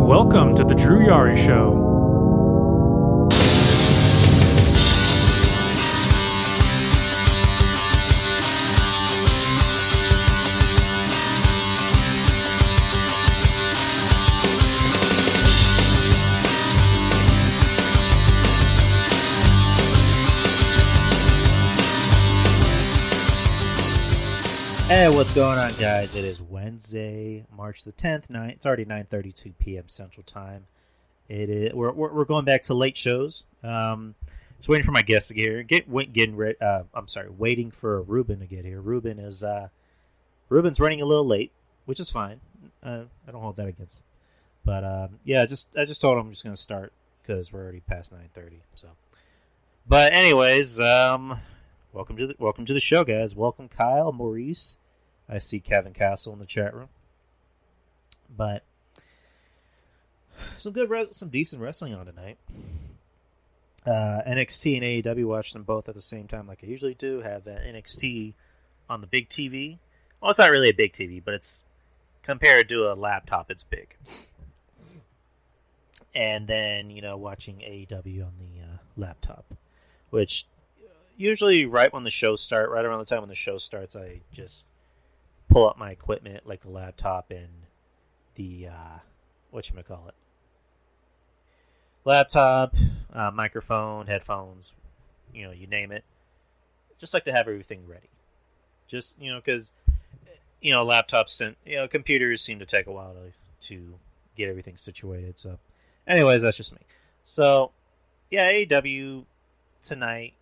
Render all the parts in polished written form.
Welcome to the Drew Yari Show. Hey, what's going on, guys? It is Wednesday, March the 10th. It's already 9:32 p.m. Central Time. We're going back to late shows. Just waiting for my guests to get here. Waiting for Ruben to get here. Ruben's running a little late, which is fine. I don't hold that against him. But I just told him I'm just going to start because we're already past 9:30. So, but anyways, welcome to the show, guys. Welcome, Kyle, Maurice. I see Kevin Castle in the chat room. But some decent wrestling on tonight. NXT and AEW, watched them both at the same time like I usually do. Have the NXT on the big TV. Well, it's not really a big TV, but it's compared to a laptop, it's big. And then, watching AEW on the laptop, which usually right around the time when the show starts, I just pull up my equipment, like the laptop and the, laptop, microphone, headphones, you name it. Just like to have everything ready. Just, because, laptops, computers seem to take a while to get everything situated. So, anyways, that's just me. So, yeah, AEW tonight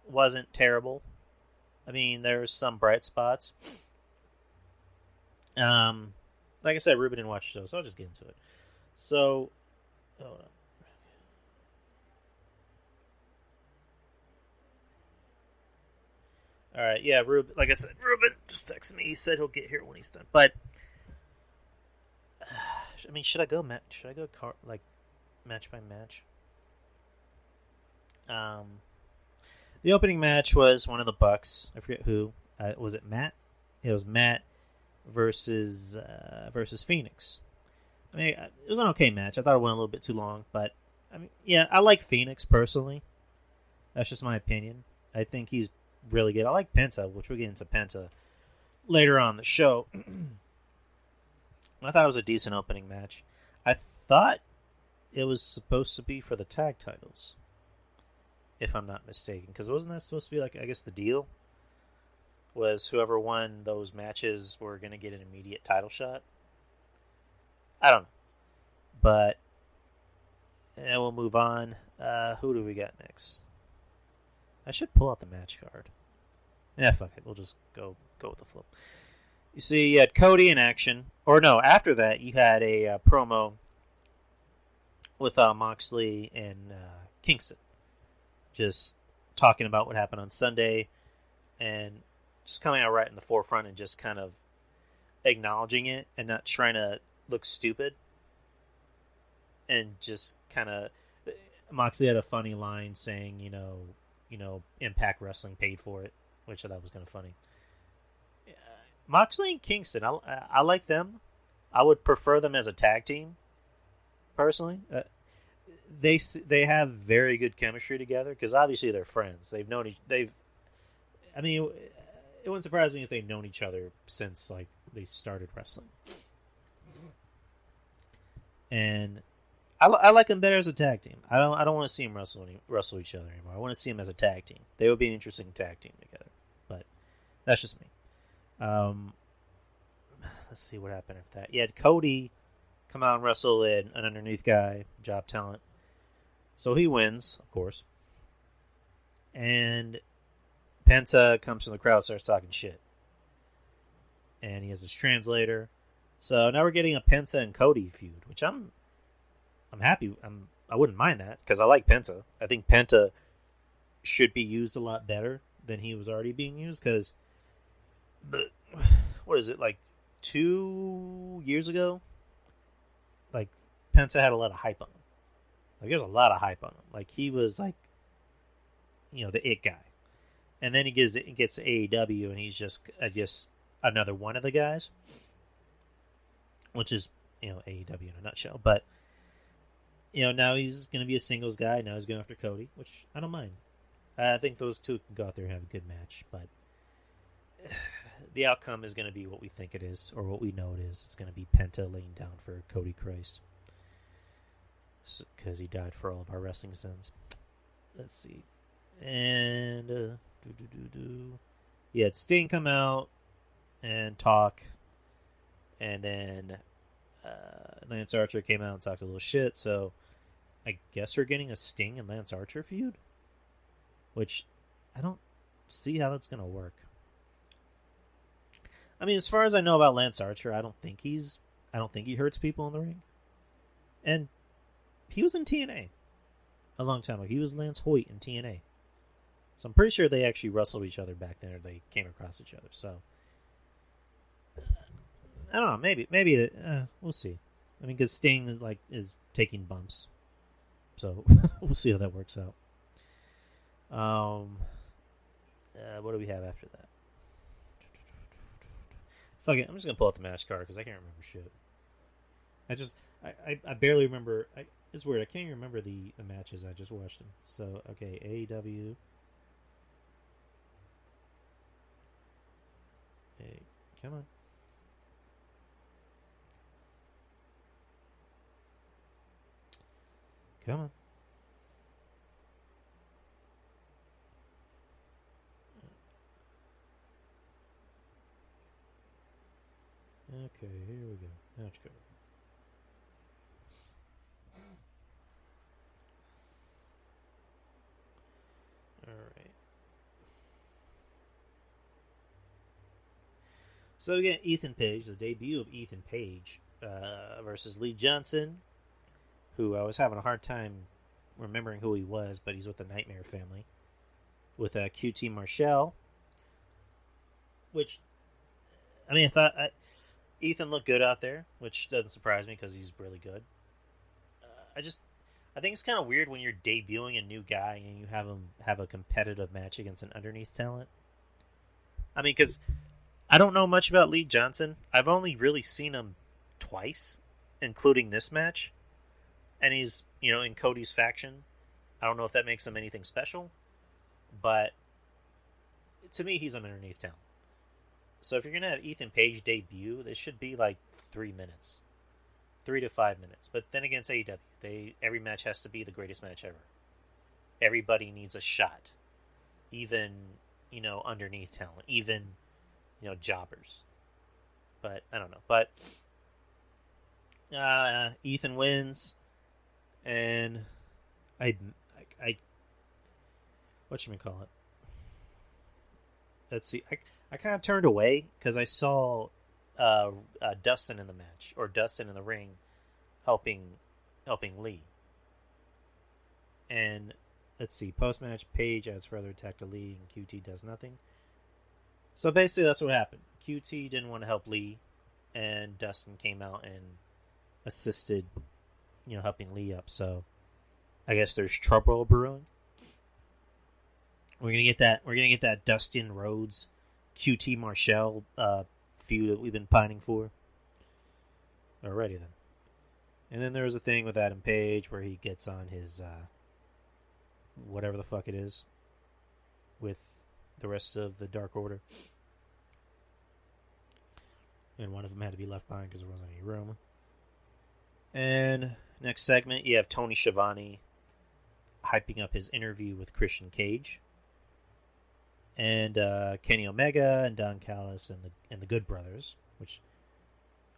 wasn't terrible. I mean, there were some bright spots. Like I said, Ruben didn't watch the show, so I'll just get into it. So, hold on. All right, yeah, Ruben. Like I said, Ruben just texted me. He said he'll get here when he's done. But, should I go match by match? The opening match was one of the Bucks. I forget who. Was it Matt? It was Matt versus Phoenix. It was an okay match. I thought it went a little bit too long, but I like Phoenix personally. That's just my opinion. I think he's really good. I like Penta, which we'll get into Penta later on in the show. I thought it was a decent opening match. I thought it was supposed to be for the tag titles, if I'm not mistaken. Because wasn't that supposed to be, I guess the deal was whoever won those matches were going to get an immediate title shot? I don't know. But we'll move on. Who do we got next? I should pull out the match card. Yeah, fuck it. We'll just go with the flow. You see, you had Cody in action. Or no, after that, you had a promo with Moxley and Kingston. Just talking about what happened on Sunday and just coming out right in the forefront and just kind of acknowledging it and not trying to look stupid. And just kind of, Moxley had a funny line saying, Impact Wrestling paid for it, which I thought was kind of funny. Moxley and Kingston, I like them. I would prefer them as a tag team, personally. They have very good chemistry together because obviously they're friends. They've known it wouldn't surprise me if they've known each other since they started wrestling. And I like them better as a tag team. I don't want to see them wrestle each other anymore. I want to see them as a tag team. They would be an interesting tag team together. But that's just me. Let's see what happened after that. You had Cody come out and wrestle an underneath guy, job talent. So he wins, of course. And Penta comes from the crowd, starts talking shit. And he has his translator. So now we're getting a Penta and Cody feud, which I'm happy. I wouldn't mind that because I like Penta. I think Penta should be used a lot better than he was already being used because, what is it, 2 years ago? Penta had a lot of hype on him. There's a lot of hype on him. He was the it guy. And then he gets to AEW and he's just another one of the guys. Which is, AEW in a nutshell. But now he's going to be a singles guy. Now he's going after Cody, which I don't mind. I think those two can go out there and have a good match, but the outcome is going to be what we think it is, or what we know it is. It's going to be Penta laying down for Cody Christ, because he died for all of our wrestling sins. Let's see. And yeah, it's Sting come out and talk, and then Lance Archer came out and talked a little shit. So I guess we're getting a Sting and Lance Archer feud, which I don't see how that's gonna work. I mean, as far as I know about Lance Archer, I don't think he hurts people in the ring, and he was in TNA a long time ago. He was Lance Hoyt in TNA. So I'm pretty sure they actually wrestled each other back then, or they came across each other. So I don't know. Maybe we'll see. I mean, because Sting is taking bumps, so we'll see how that works out. What do we have after that? Fuck it. I'm just gonna pull out the match card because I can't remember shit. I barely remember. It's weird. I can't even remember the matches. I just watched them. So okay, AEW. Hey, come on. Come on. Okay, here we go. Match card. Alright. So again, Ethan Page, the debut of Ethan Page versus Lee Johnson, who I was having a hard time remembering who he was, but he's with the Nightmare Family, with QT Marshall, which, I mean, Ethan looked good out there, which doesn't surprise me because he's really good. I think it's kind of weird when you're debuting a new guy and you have him have a competitive match against an underneath talent. I mean, because I don't know much about Lee Johnson. I've only really seen him twice, including this match. And he's, in Cody's faction. I don't know if that makes him anything special, but to me, he's an underneath talent. So if you're going to have Ethan Page debut, this should be like 3 minutes. 3 to 5 minutes. But then against AEW, every match has to be the greatest match ever. Everybody needs a shot. Even, underneath talent. Even, jobbers. But, I don't know. But, Ethan wins. And I whatchamacallit? Let's see. I kind of turned away because I saw Dustin in the match, or Dustin in the ring, helping Lee. And let's see, post-match, Page adds further attack to Lee, and QT does nothing. So basically, that's what happened. QT didn't want to help Lee, and Dustin came out and assisted, helping Lee up. So I guess there's trouble brewing. We're gonna get that Dustin Rhodes, QT Marshall feud that we've been pining for. Alrighty then. And then there was a thing with Adam Page where he gets on his whatever the fuck it is with the rest of the Dark Order. And one of them had to be left behind because there wasn't any room. And next segment, you have Tony Schiavone hyping up his interview with Christian Cage. And Kenny Omega and Don Callis and the Good Brothers,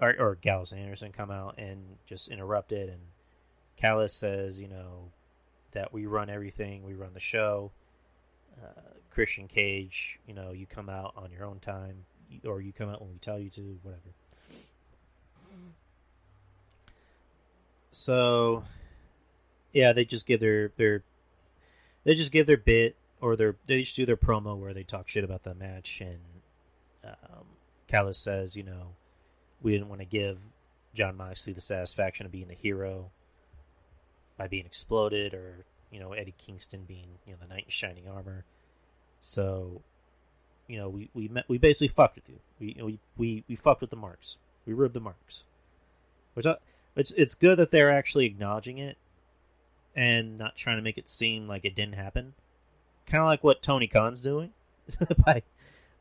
or Gallows and Anderson, come out and just interrupt it. And Callis says, that we run everything, we run the show. Christian Cage, you come out on your own time, or you come out when we tell you to, whatever. So, yeah, they just give their bit, or they just do their promo where they talk shit about the match, and Callis says, we didn't want to give Jon Moxley the satisfaction of being the hero by being exploded, or Eddie Kingston being the knight in shining armor. So, we basically fucked with you. We fucked with the marks. We rubbed the marks. Which it's good that they're actually acknowledging it, and not trying to make it seem like it didn't happen. Kind of like what Tony Khan's doing by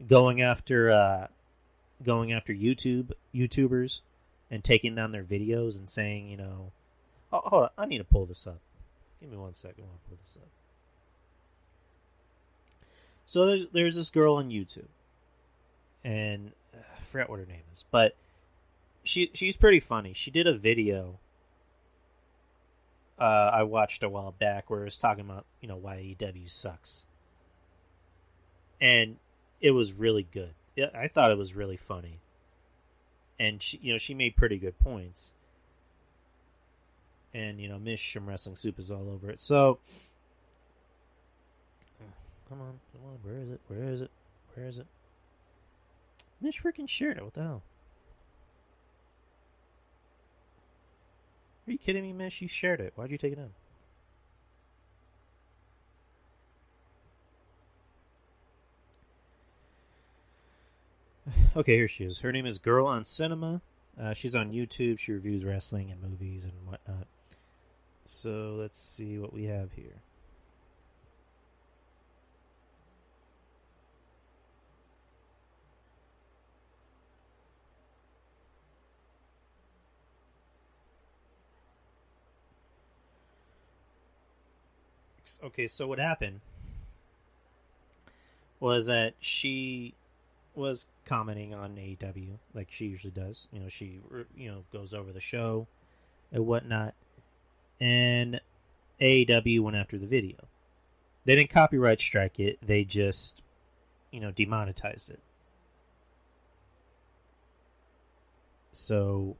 going after YouTubers and taking down their videos and saying, you know, oh, hold on, I need to pull this up. Give me 1 second while I pull this up. So there's this girl on YouTube, and I forgot what her name is, but she's pretty funny. She did a video I watched a while back where it was talking about, you know, why AEW sucks, and it was really good. I thought it was really funny, and she made pretty good points, and Miss Shim Wrestling Soup is all over it. So. Come on. Where is it? Mish freaking shared it. What the hell? Are you kidding me, Mish? You shared it. Why'd you take it in? Okay, here she is. Her name is Girl on Cinema. She's on YouTube. She reviews wrestling and movies and whatnot. So let's see what we have here. Okay, so what happened was that she was commenting on AEW like she usually does. She goes over the show and whatnot, and AEW went after the video. They didn't copyright strike it. They just demonetized it. So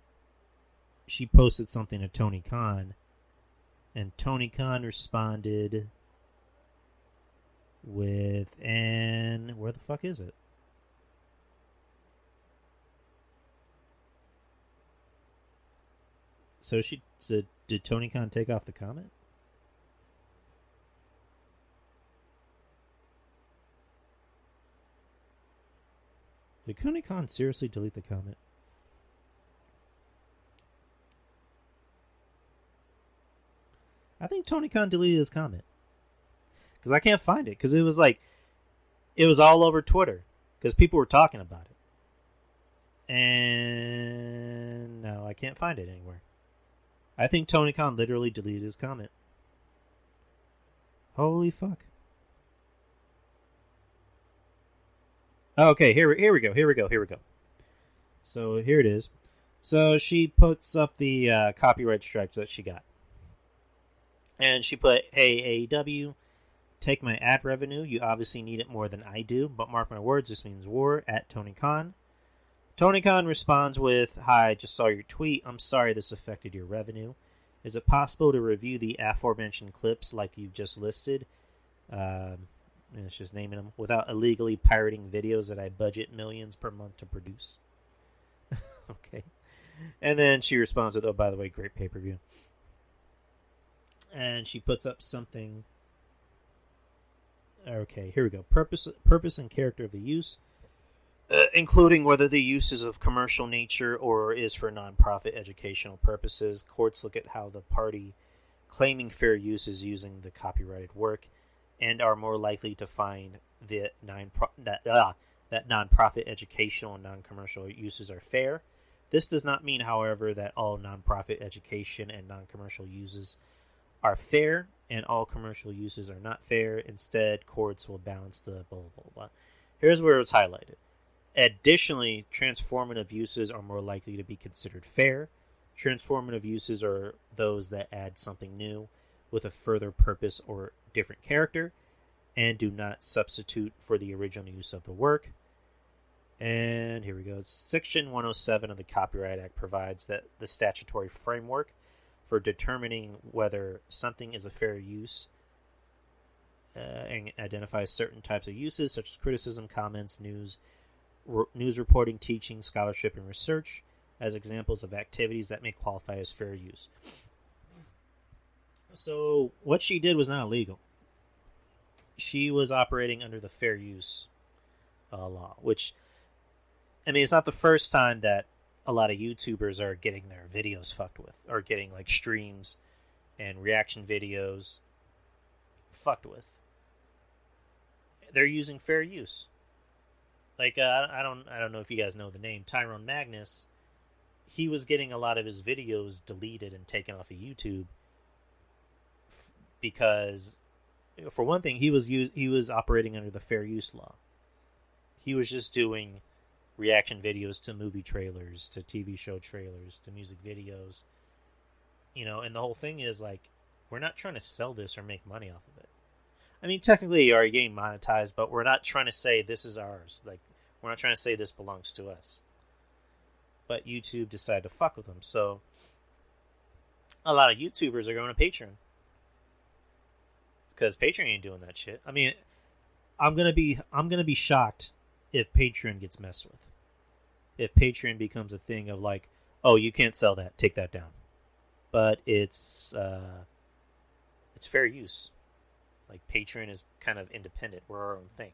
she posted something to Tony Khan, and Tony Khan responded with, and where the fuck is it? So she said, did Tony Khan take off the comment? Did Tony Khan seriously delete the comment? I think Tony Khan deleted his comment. Because I can't find it. Because it was all over Twitter. Because people were talking about it. And no, I can't find it anywhere. I think Tony Khan literally deleted his comment. Holy fuck. Okay, here we go. So here it is. So she puts up the copyright strikes that she got. And she put, hey, AEW, take my ad revenue. You obviously need it more than I do, but mark my words, this means war, at Tony Khan. Tony Khan responds with, hi, just saw your tweet. I'm sorry this affected your revenue. Is it possible to review the aforementioned clips like you've just listed? And it's just naming them. Without illegally pirating videos that I budget millions per month to produce. Okay. And then she responds with, oh, by the way, great pay-per-view. And she puts up something. Okay, here we go. Purpose and character of the use, including whether the use is of commercial nature or is for non-profit educational purposes. Courts look at how the party claiming fair use is using the copyrighted work and are more likely to find that non-profit educational and non-commercial uses are fair. This does not mean, however, that all non-profit education and non-commercial uses are fair and all commercial uses are not fair. Instead, courts will balance the blah, blah, blah. Here's where it's highlighted. Additionally, transformative uses are more likely to be considered fair. Transformative uses are those that add something new with a further purpose or different character and do not substitute for the original use of the work. And here we go. Section 107 of the Copyright Act provides that the statutory framework for determining whether something is a fair use and identifies certain types of uses such as criticism, comments, news reporting, teaching, scholarship, and research as examples of activities that may qualify as fair use. So what she did was not illegal. She was operating under the fair use law, which, I mean, it's not the first time that a lot of YouTubers are getting their videos fucked with, or getting like streams and reaction videos fucked with. They're using fair use. Like I don't know if you guys know the name Tyrone Magnus. He was getting a lot of his videos deleted and taken off of YouTube because, for one thing, he was operating under the fair use law. He was just doing reaction videos to movie trailers, to TV show trailers, to music videos. And the whole thing is, like, we're not trying to sell this or make money off of it. I mean, technically you are getting monetized, but we're not trying to say this is ours. Like, we're not trying to say this belongs to us. But YouTube decided to fuck with them, so a lot of YouTubers are going to Patreon. Because Patreon ain't doing that shit. I mean, I'm gonna be shocked if Patreon gets messed with. If Patreon becomes a thing of like, oh, you can't sell that, take that down. But it's fair use. Like, Patreon is kind of independent. We're our own thing.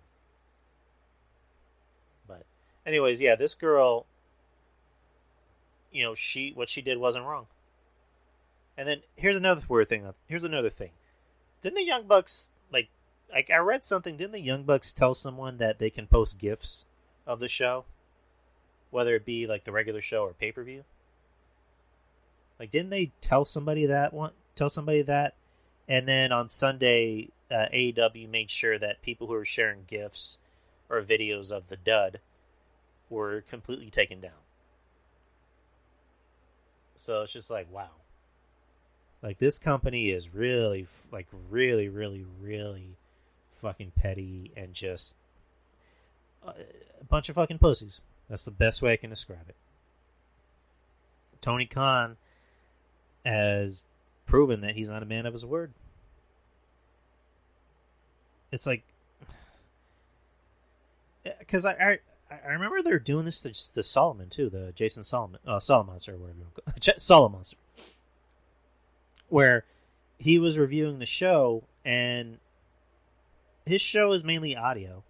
But anyways, yeah, this girl, what she did wasn't wrong. And then here's another weird thing. Here's another thing. Didn't the Young Bucks, like I read something, didn't the Young Bucks tell someone that they can post GIFs of the show? Whether it be like the regular show or pay-per-view? Like, didn't they tell somebody that? And then on Sunday, AEW made sure that people who were sharing GIFs or videos of the dud were completely taken down. So it's just like, wow. Like, this company is really, really, really, really fucking petty and just a bunch of fucking pussies. That's the best way I can describe it. Tony Khan has proven that he's not a man of his word. It's like, because I remember they're doing this to the Solomon too, the Jason Solomon, Solomonster, or whatever you want to call it, Solomonster, where he was reviewing the show, and his show is mainly audio,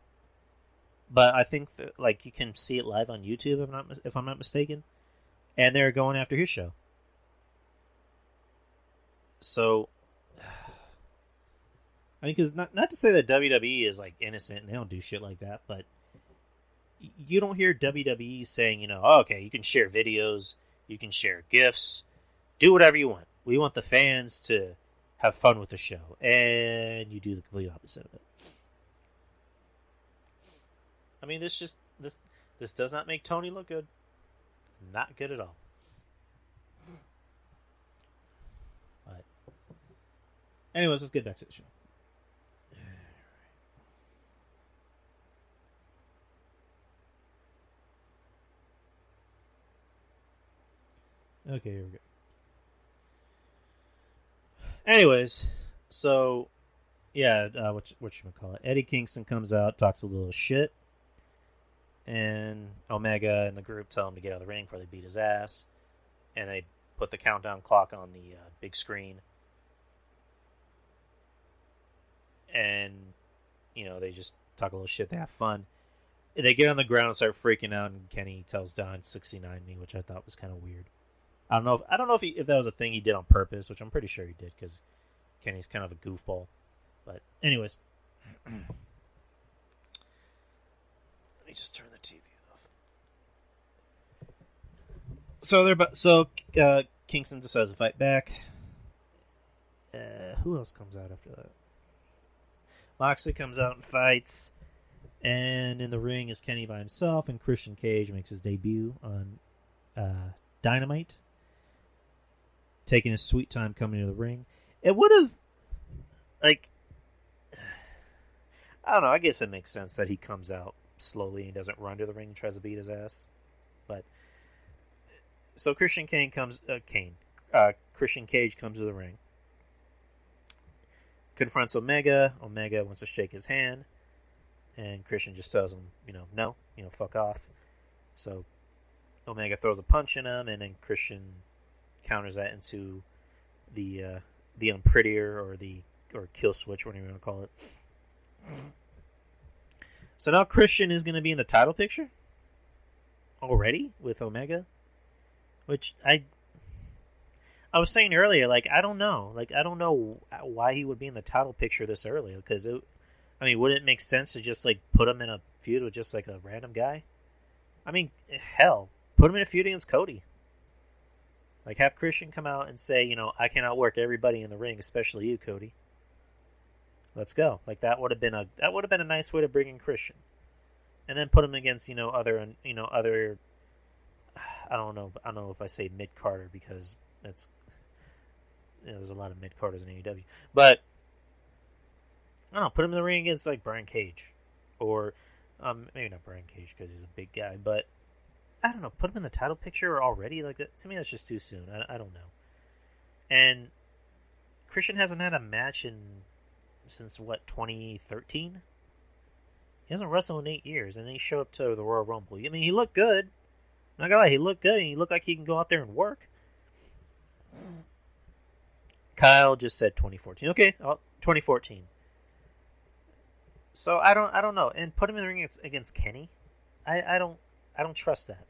but I think that, like, you can see it live on YouTube if I'm not mistaken, and they're going after his show. So, I mean, because not to say that WWE is like innocent and they don't do shit like that, but you don't hear WWE saying, oh, okay, you can share videos, you can share GIFs, do whatever you want. We want the fans to have fun with the show, and you do the complete opposite of it. I mean, this does not make Tony look good. Not good at all. But anyways, let's get back to the show. Okay, here we go. Anyways, so yeah, whatchamacallit? Eddie Kingston comes out, talks a little shit, and Omega and the group tell him to get out of the ring before they beat his ass, and they put the countdown clock on the big screen, and they just talk a little shit. They have fun. They get on the ground and start freaking out, and Kenny tells Don 69 me, which I thought was kind of weird. I don't know if that was a thing he did on purpose, which I'm pretty sure he did, because Kenny's kind of a goofball. But anyways, let me just turn the TV off. So Kingston decides to fight back. Who else comes out after that? Moxley comes out and fights, and in the ring is Kenny by himself, and Christian Cage makes his debut on Dynamite, taking his sweet time coming to the ring. It would have, like, I don't know, I guess it makes sense that he comes out slowly and doesn't run to the ring and tries to beat his ass. But, so Christian Cage comes to the ring, confronts Omega. Omega wants to shake his hand, and Christian just tells him, no, fuck off. So Omega throws a punch in him, and then Christian counters that into the unprettier or kill switch, whatever you want to call it. So now Christian is going to be in the title picture already with Omega, which I'm I was saying earlier, like, I don't know. Like, I don't know why he would be in the title picture this early. Because, wouldn't it make sense to just, like, put him in a feud with just, like, a random guy? I mean, hell, put him in a feud against Cody. Like, have Christian come out and say, I can outwork everybody in the ring, especially you, Cody. Let's go. Like, that would have been a nice way to bring in Christian. And then put him against, other I don't know if I say mid-carder because that's there's a lot of mid-carders in AEW. But I don't know, put him in the ring against like Brian Cage. Or maybe not Brian Cage because he's a big guy, but I don't know, put him in the title picture already? Like that, to me that's just too soon. I don't know. And Christian hasn't had a match since 2013? He hasn't wrestled in 8 years, and then he showed up to the Royal Rumble. I mean, he looked good. I'm not gonna lie, he looked good, and he looked like he can go out there and work. Kyle just said 2014. Okay, 2014. So I don't know. And put him in the ring against Kenny. I don't trust that.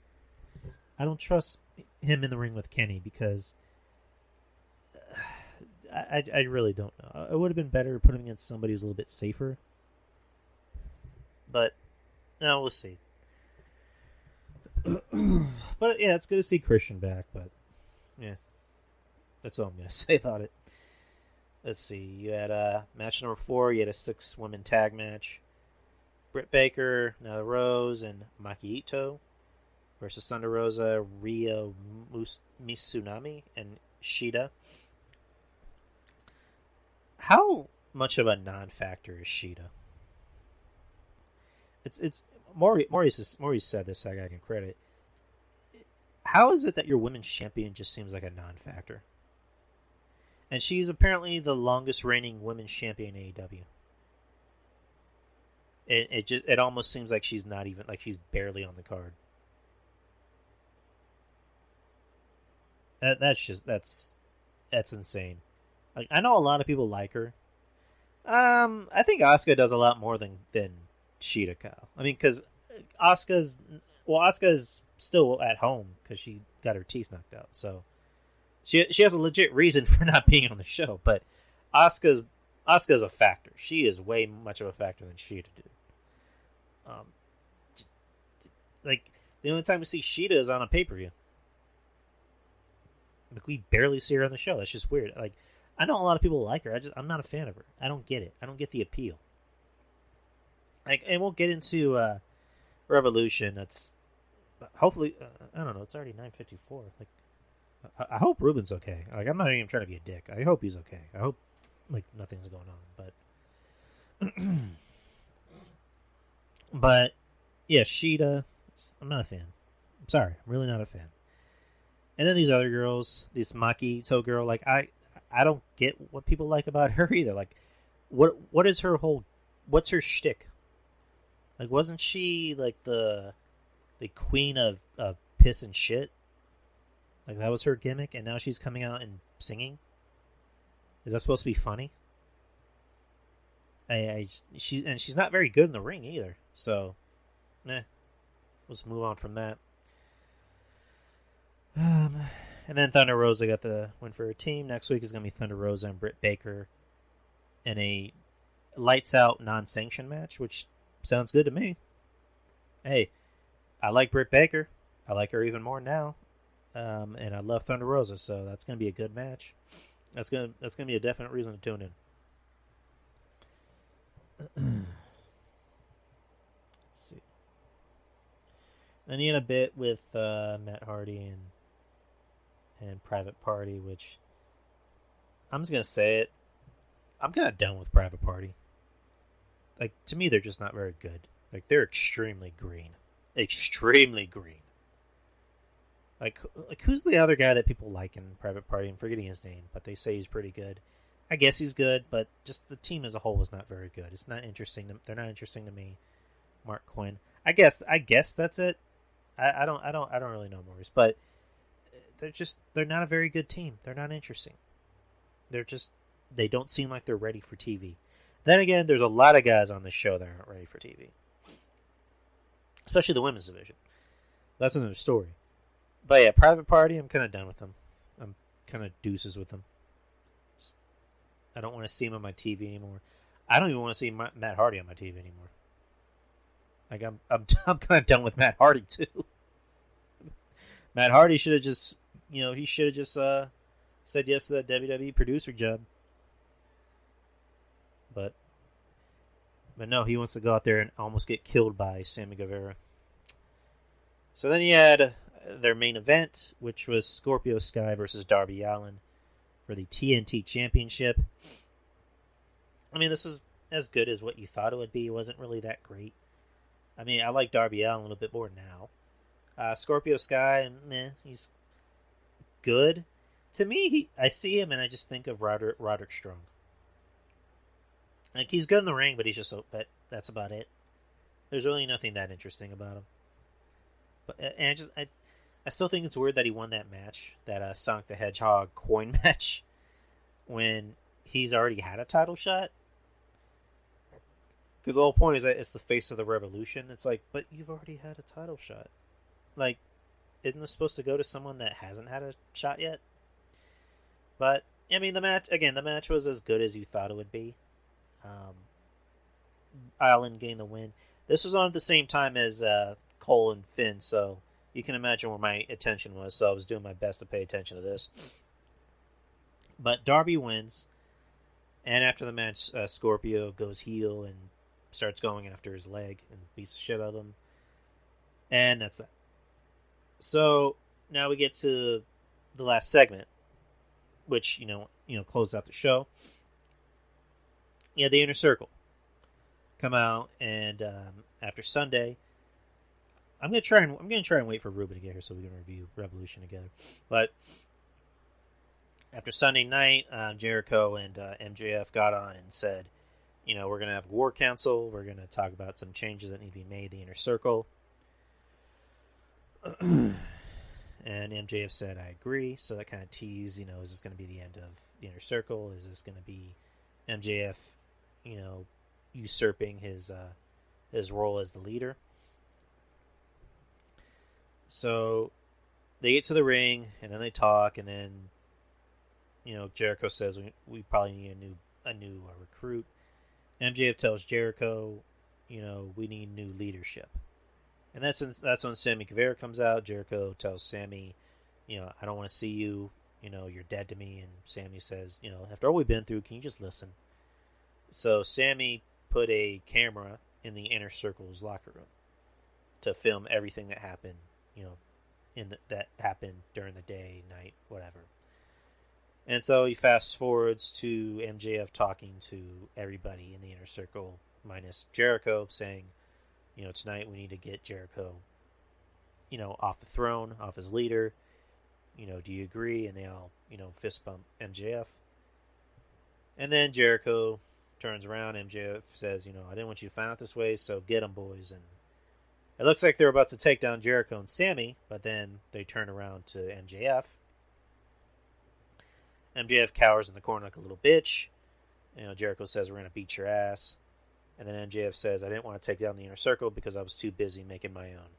I don't trust him in the ring with Kenny because I really don't know. It would have been better to put him against somebody who's a little bit safer. But no, we'll see. But yeah, it's good to see Christian back. But yeah, that's all I'm gonna say about it. Let's see. You had match number 4. You had a 6-woman tag match. Britt Baker, Nyla Rose, and Maki Ito versus Thunder Rosa, Ryo Misunami, and Shida. How much of a non-factor is Shida? It's Maurice said this, so I gotta give credit. How is it that your women's champion just seems like a non-factor? And she's apparently the longest reigning women's champion in AEW. It almost seems like she's not even, like she's barely on the card. That's insane. Like, I know a lot of people like her. I think Asuka does a lot more than Shida, Kyle. I mean, because Asuka's still at home because she got her teeth knocked out. So she has a legit reason for not being on the show. But Asuka's a factor. She is way much of a factor than Shida did. Like, the only time we see Shida is on a pay-per-view. Like, we barely see her on the show. That's just weird. Like, I know a lot of people like her. I'm not a fan of her. I don't get it. I don't get the appeal. Like, and we'll get into Revolution. That's hopefully I don't know. It's already 9:54. Like, I hope Ruben's okay. Like, I'm not even trying to be a dick. I hope he's okay. I hope like nothing's going on. But but yeah, Shida. I'm not a fan. I'm sorry. I'm really not a fan. And then these other girls, this Maki Ito girl, like I don't get what people like about her either. Like, what is her whole? What's her shtick? Like, wasn't she like the queen of piss and shit? Like, that was her gimmick, and now she's coming out and singing. Is that supposed to be funny? She's not very good in the ring either. So, let's move on from that. And then Thunder Rosa got the win for her team. Next week is going to be Thunder Rosa and Britt Baker in a lights out non-sanctioned match, which sounds good to me. Hey, I like Britt Baker. I like her even more now. And I love Thunder Rosa, so that's going to be a good match. That's going to be a definite reason to tune in. Let's see. Then you had a bit with Matt Hardy and Private Party, which I'm just going to say it. I'm kind of done with Private Party. Like, to me, they're just not very good. Like, they're extremely green. Extremely green. Like who's the other guy that people like in Private Party? I'm forgetting his name, but they say he's pretty good. I guess he's good, but just the team as a whole is not very good. It's not interesting. They're not interesting to me. Mark Quinn. I guess that's it. I don't really know Maurice, but they're not a very good team. They're not interesting. They don't seem like they're ready for TV. Then again, there's a lot of guys on this show that aren't ready for TV, especially the women's division. That's another story. But yeah, Private Party, I'm kind of done with them. kind of deuces with him. I don't want to see him on my TV anymore. I don't even want to see Matt Hardy on my TV anymore. Like I'm kind of done with Matt Hardy too. Matt Hardy should have just, he should have just said yes to that WWE producer job. But no, he wants to go out there and almost get killed by Sammy Guevara. So then you had their main event, which was Scorpio Sky versus Darby Allin for the TNT Championship. I mean, this is as good as what you thought it would be. It wasn't really that great. I mean, I like Darby Allin a little bit more now. Scorpio Sky, he's good. To me, I see him and I just think of Roderick Strong. Like, he's good in the ring, but but that's about it. There's really nothing that interesting about him. But I still think it's weird that he won that match, that Sonic the Hedgehog coin match, when he's already had a title shot. Because the whole point is that it's the face of the Revolution. It's like, but you've already had a title shot. Like, isn't this supposed to go to someone that hasn't had a shot yet? But, I mean, the match was as good as you thought it would be. Allin gained the win. This was on at the same time as Cole and Finn, so you can imagine where my attention was, so I was doing my best to pay attention to this. But Darby wins, and after the match, Scorpio goes heel and starts going after his leg and beats the shit out of him. And that's that. So now we get to the last segment, which, closed out the show. Yeah, the Inner Circle come out, and after Sunday, I'm gonna try and wait for Ruben to get here so we can review Revolution together. But after Sunday night, Jericho and MJF got on and said, we're gonna have a war council. We're gonna talk about some changes that need to be made. The Inner Circle. And MJF said, I agree. So that kind of teased, is this going to be the end of the Inner Circle? Is this going to be MJF, usurping his role as the leader? So they get to the ring, and then they talk, and then, Jericho says we probably need a new recruit. MJF tells Jericho, we need new leadership. And that's when Sammy Guevara comes out. Jericho tells Sammy, I don't want to see you. You're dead to me. And Sammy says, after all we've been through, can you just listen? So Sammy put a camera in the Inner Circle's locker room to film everything that happened, that happened during the day, night, whatever. And so he fast forwards to MJF talking to everybody in the Inner Circle, minus Jericho, saying, tonight we need to get Jericho, off the throne, off his leader. Do you agree? And they all, fist bump MJF. And then Jericho turns around. MJF says, I didn't want you to find out this way, so get them, boys. And it looks like they're about to take down Jericho and Sammy, but then they turn around to MJF. MJF cowers in the corner like a little bitch. Jericho says, we're going to beat your ass. And then MJF says, I didn't want to take down the Inner Circle because I was too busy making my own.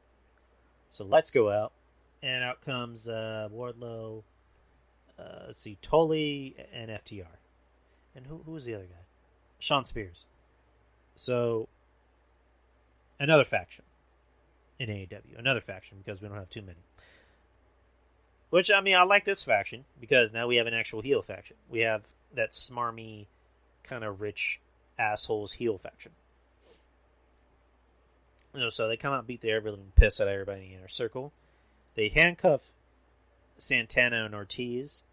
So let's go out. And out comes Wardlow, Tully, and FTR. And who was the other guy? Shawn Spears. So, another faction in AEW. Another faction because we don't have too many. Which, I like this faction because now we have an actual heel faction. We have that smarmy, kind of rich assholes heel faction. So they come out and beat the ever-living piss out of everybody in the Inner Circle. They handcuff Santana and Ortiz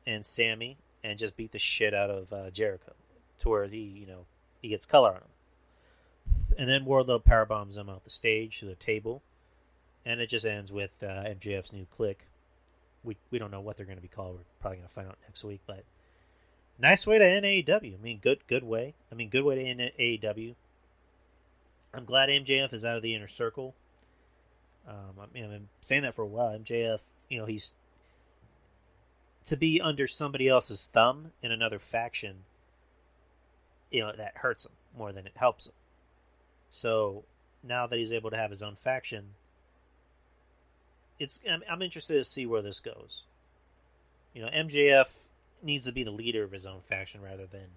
and Sammy and just beat the shit out of Jericho to where he gets color on him. And then Wardlow powerbombs him off the stage to the table. And it just ends with MJF's new clique. We don't know what they're going to be called. We're probably going to find out next week. But nice way to end AEW. Good way. Good way to end AEW. I'm glad MJF is out of the Inner Circle. I've been saying that for a while. MJF, he's to be under somebody else's thumb in another faction. That hurts him more than it helps him. So now that he's able to have his own faction, I'm interested to see where this goes. MJF needs to be the leader of his own faction rather than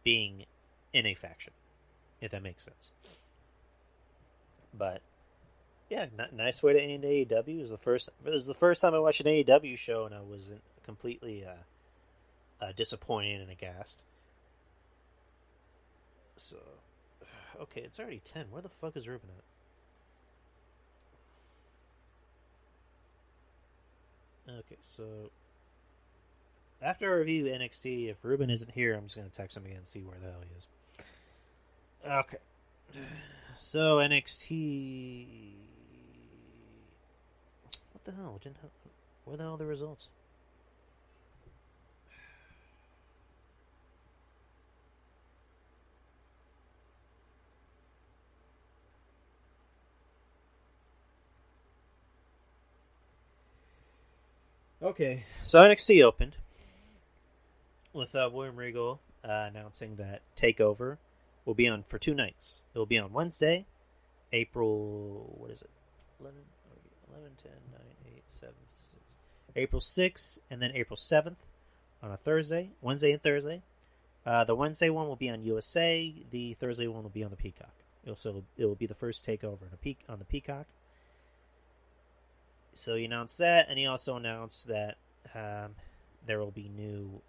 being in a faction, if that makes sense. But yeah, nice way to end AEW. It was the first time I watched an AEW show, and I wasn't completely disappointed and aghast. So, okay, it's already 10. Where the fuck is Ruben at? Okay, so after I review NXT, if Ruben isn't here, I'm just going to text him again and see where the hell he is. Okay. So, NXT... What the hell? Where the hell are the results? Okay, so NXT opened with William Regal announcing that TakeOver will be on for 2 nights. It will be on Wednesday, April, what is it? 11, 10, 9, 8, 7, 6. April 6th, and then April 7th on a Thursday, Wednesday and Thursday. The Wednesday one will be on USA. The Thursday one will be on the Peacock. It will be the first TakeOver on the Peacock. So he announced that, and he also announced that there will be new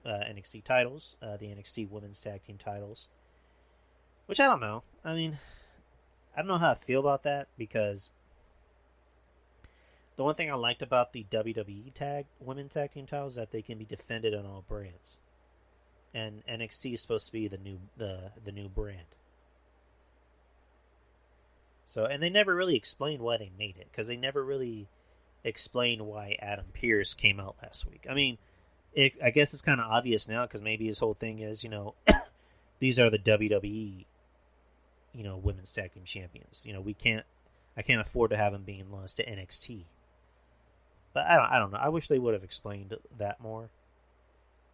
NXT titles, the NXT Women's Tag Team titles. Which I don't know. I mean, I don't know how I feel about that, because the one thing I liked about the WWE Women's Tag Team titles is that they can be defended on all brands. And NXT is supposed to be the new brand. So, and they never really explained why they made it, because they never really explained why Adam Pearce came out last week. I mean, I guess it's kind of obvious now, because maybe his whole thing is, these are the WWE, women's tag team champions. I can't afford to have them being lost to NXT. But I don't know. I wish they would have explained that more.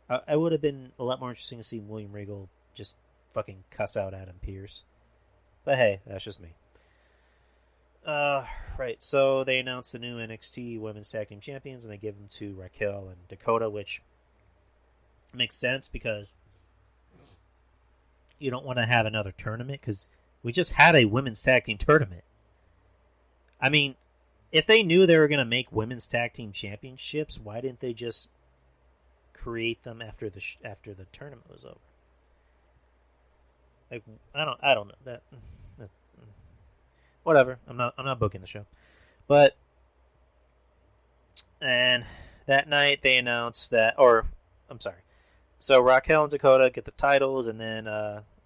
I would have been a lot more interesting to see William Regal just fucking cuss out Adam Pearce. But hey, that's just me. Right, so they announced the new NXT Women's Tag Team Champions, and they give them to Raquel and Dakota, which makes sense because you don't want to have another tournament, because we just had a Women's Tag Team tournament. I mean, if they knew they were going to make Women's Tag Team Championships, why didn't they just create them after the tournament was over? Like, I don't know that. Whatever. I'm not booking the show. But, and that night they announced that, so Raquel and Dakota get the titles, and then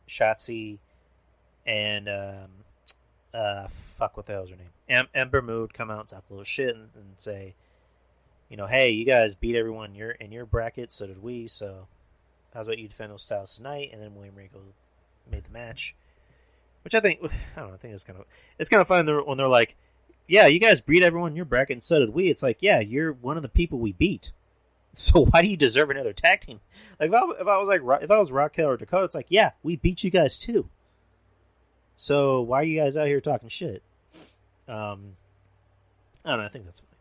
Shotzi and what the hell's her name? Ember Moon come out and talk a little shit and say, hey, you guys beat everyone in your bracket, so did we, so how's about you defend those titles tonight? And then William Regal made the match. Which I think it's kind of fun when they're like, yeah, you guys beat everyone in your bracket, and so did we. It's like, yeah, you're one of the people we beat. So why do you deserve another tag team? Like, if I was Raquel or Dakota, it's like, yeah, we beat you guys too. So why are you guys out here talking shit? I don't know. I think that's funny.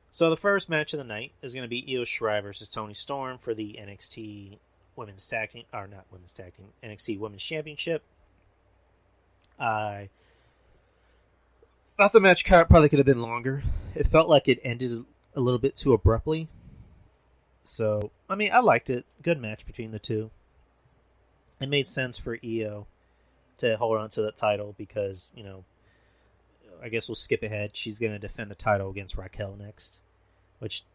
So the first match of the night is going to be Io Shirai versus Toni Storm for the NXT Women's Tag Team, or not Women's Tag Team, NXT Women's Championship. I thought the match probably could have been longer. It felt like it ended a little bit too abruptly. So, I mean, I liked it. Good match between the two. It made sense for Io to hold on to the title because, I guess we'll skip ahead. She's going to defend the title against Raquel next, which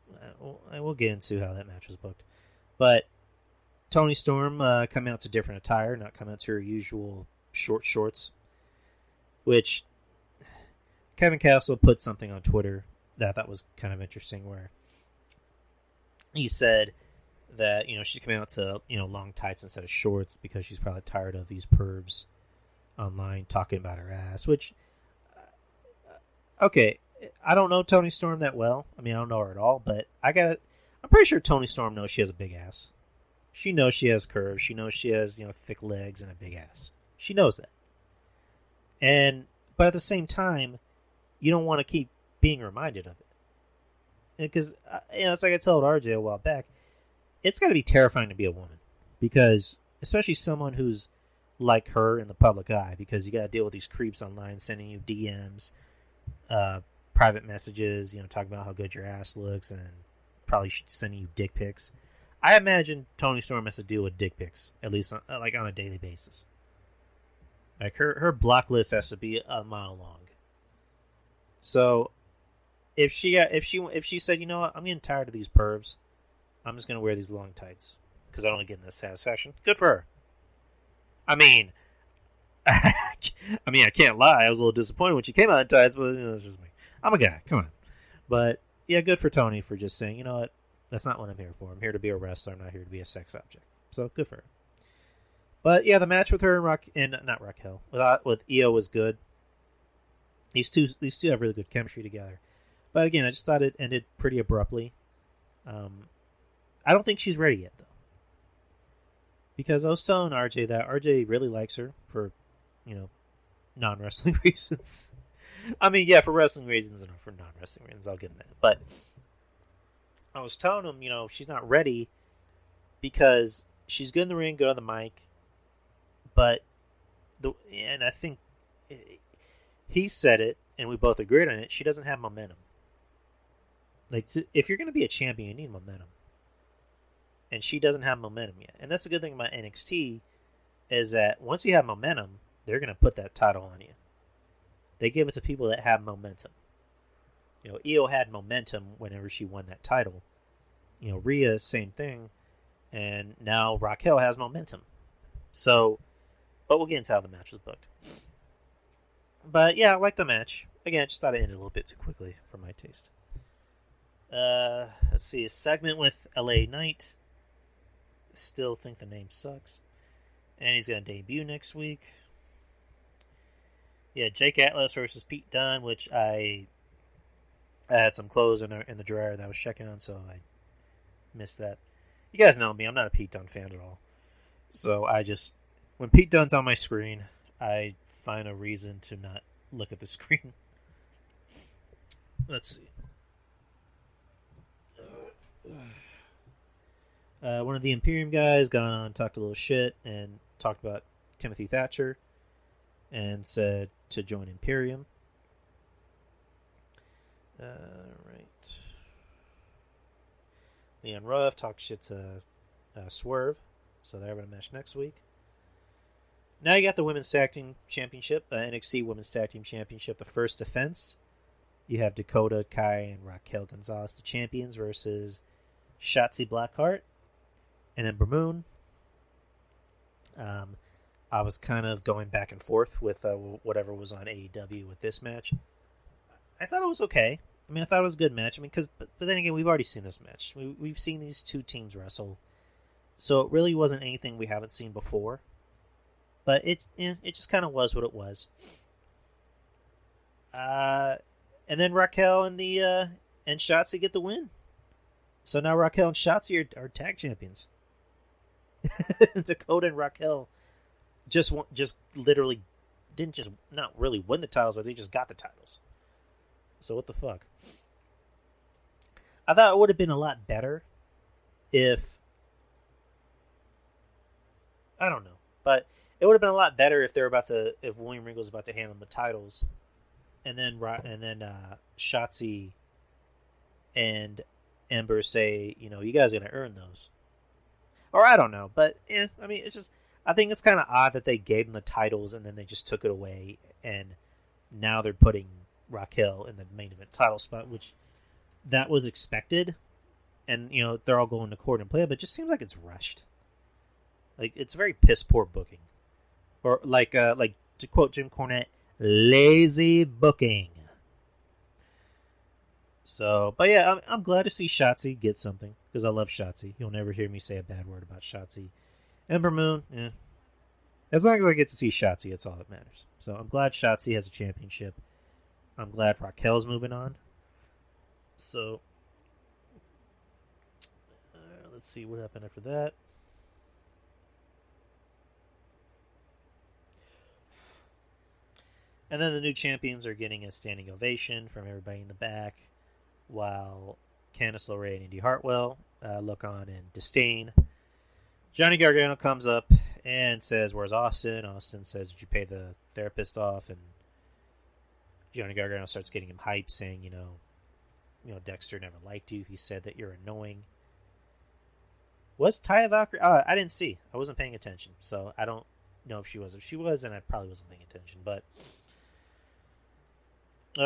I will get into how that match was booked. But Toni Storm coming out to different attire, not coming out to her usual short shorts. Which Kevin Castle put something on Twitter that I thought was kind of interesting, where he said that she's coming out to long tights instead of shorts because she's probably tired of these pervs online talking about her ass. Which, okay, I don't know Toni Storm that well. I mean, I don't know her at all, but I'm pretty sure Toni Storm knows she has a big ass. She knows she has curves. She knows she has thick legs and a big ass. She knows that. But at the same time, you don't want to keep being reminded of it. because it's like I told RJ a while back. It's got to be terrifying to be a woman, because especially someone who's like her in the public eye, because you got to deal with these creeps online sending you DMs, private messages, talking about how good your ass looks, and probably sending you dick pics. I imagine Toni Storm has to deal with dick pics, at least on a daily basis. Like her block list has to be a mile long. So if she said, you know what, I'm getting tired of these pervs, I'm just gonna wear these long tights because I don't get this satisfaction. Good for her. I mean, I can't lie. I was a little disappointed when she came out in tights, but it's just me. I'm a guy. Come on. But yeah, good for Toni for just saying, you know what, that's not what I'm here for. I'm here to be a wrestler. I'm not here to be a sex object. So good for her. But yeah, the match with her and not Raquel with Io was good. These two have really good chemistry together. But again, I just thought it ended pretty abruptly. I don't think she's ready yet, though. Because I was telling RJ that RJ really likes her for, non-wrestling reasons. I mean, yeah, for wrestling reasons and for non-wrestling reasons, I'll give him that. But I was telling him, she's not ready because she's good in the ring, good on the mic. But, and I think he said it, and we both agreed on it, she doesn't have momentum. Like, if you're going to be a champion, you need momentum. And she doesn't have momentum yet. And that's the good thing about NXT, is that once you have momentum, they're going to put that title on you. They give it to people that have momentum. Io had momentum whenever she won that title. Rhea, same thing. And now Raquel has momentum. So, but we'll get into how the match was booked. But yeah, I like the match. Again, I just thought it ended a little bit too quickly for my taste. Let's see, a segment with LA Knight. Still think the name sucks. And he's going to debut next week. Yeah, Jake Atlas versus Pete Dunne, which I had some clothes in the dryer that I was checking on, so I missed that. You guys know me, I'm not a Pete Dunne fan at all. So when Pete Dunne's on my screen, I find a reason to not look at the screen. Let's see. One of the Imperium guys got on, talked a little shit, and talked about Timothy Thatcher, and said to join Imperium. Right. Leon Ruff talked shit to Swerve, so they're having a match next week. Now you got the Women's Tag Team Championship, NXT Women's Tag Team Championship, the first defense. You have Dakota Kai and Raquel Gonzalez, the champions, versus Shotzi Blackheart and Ember Moon. I was kind of going back and forth with whatever was on AEW with this match. I thought it was okay. I mean, I thought it was a good match. I mean, but then again, we've already seen this match. We've seen these two teams wrestle, so it really wasn't anything we haven't seen before. But it just kind of was what it was. And then Raquel and Shotzi get the win. So now Raquel and Shotzi are tag champions. Dakota and Raquel just literally didn't just not really win the titles, but they just got the titles. So what the fuck? I thought it would have been a lot better if, I don't know, but it would have been a lot better if if William Regal was about to hand them the titles, and then Shotzi and Ember say, you guys are gonna earn those, or I don't know, but I mean, it's just, I think it's kind of odd that they gave them the titles and then they just took it away, and now they're putting Raquel in the main event title spot, which that was expected, and they're all going to court and play, but it just seems like it's rushed. Like, it's very piss poor booking, or like to quote Jim Cornette, lazy booking. So, but yeah, I'm glad to see Shotzi get something, because I love Shotzi. You'll never hear me say a bad word about Shotzi. Ember Moon, as long as I get to see Shotzi, it's all that matters. So I'm glad Shotzi has a championship. I'm glad Raquel's moving on. So, let's see what happened after that. And then the new champions are getting a standing ovation from everybody in the back, while Candice LeRae and Indy Hartwell look on in disdain. Johnny Gargano comes up and says, "Where's Austin?" Austin says, "Did you pay the therapist off?" And Johnny Gargano starts getting him hyped, saying, Dexter never liked you. He said that you're annoying. Was Taya Valkyrie? I didn't see. I wasn't paying attention, so I don't know if she was. If she was, then I probably wasn't paying attention. But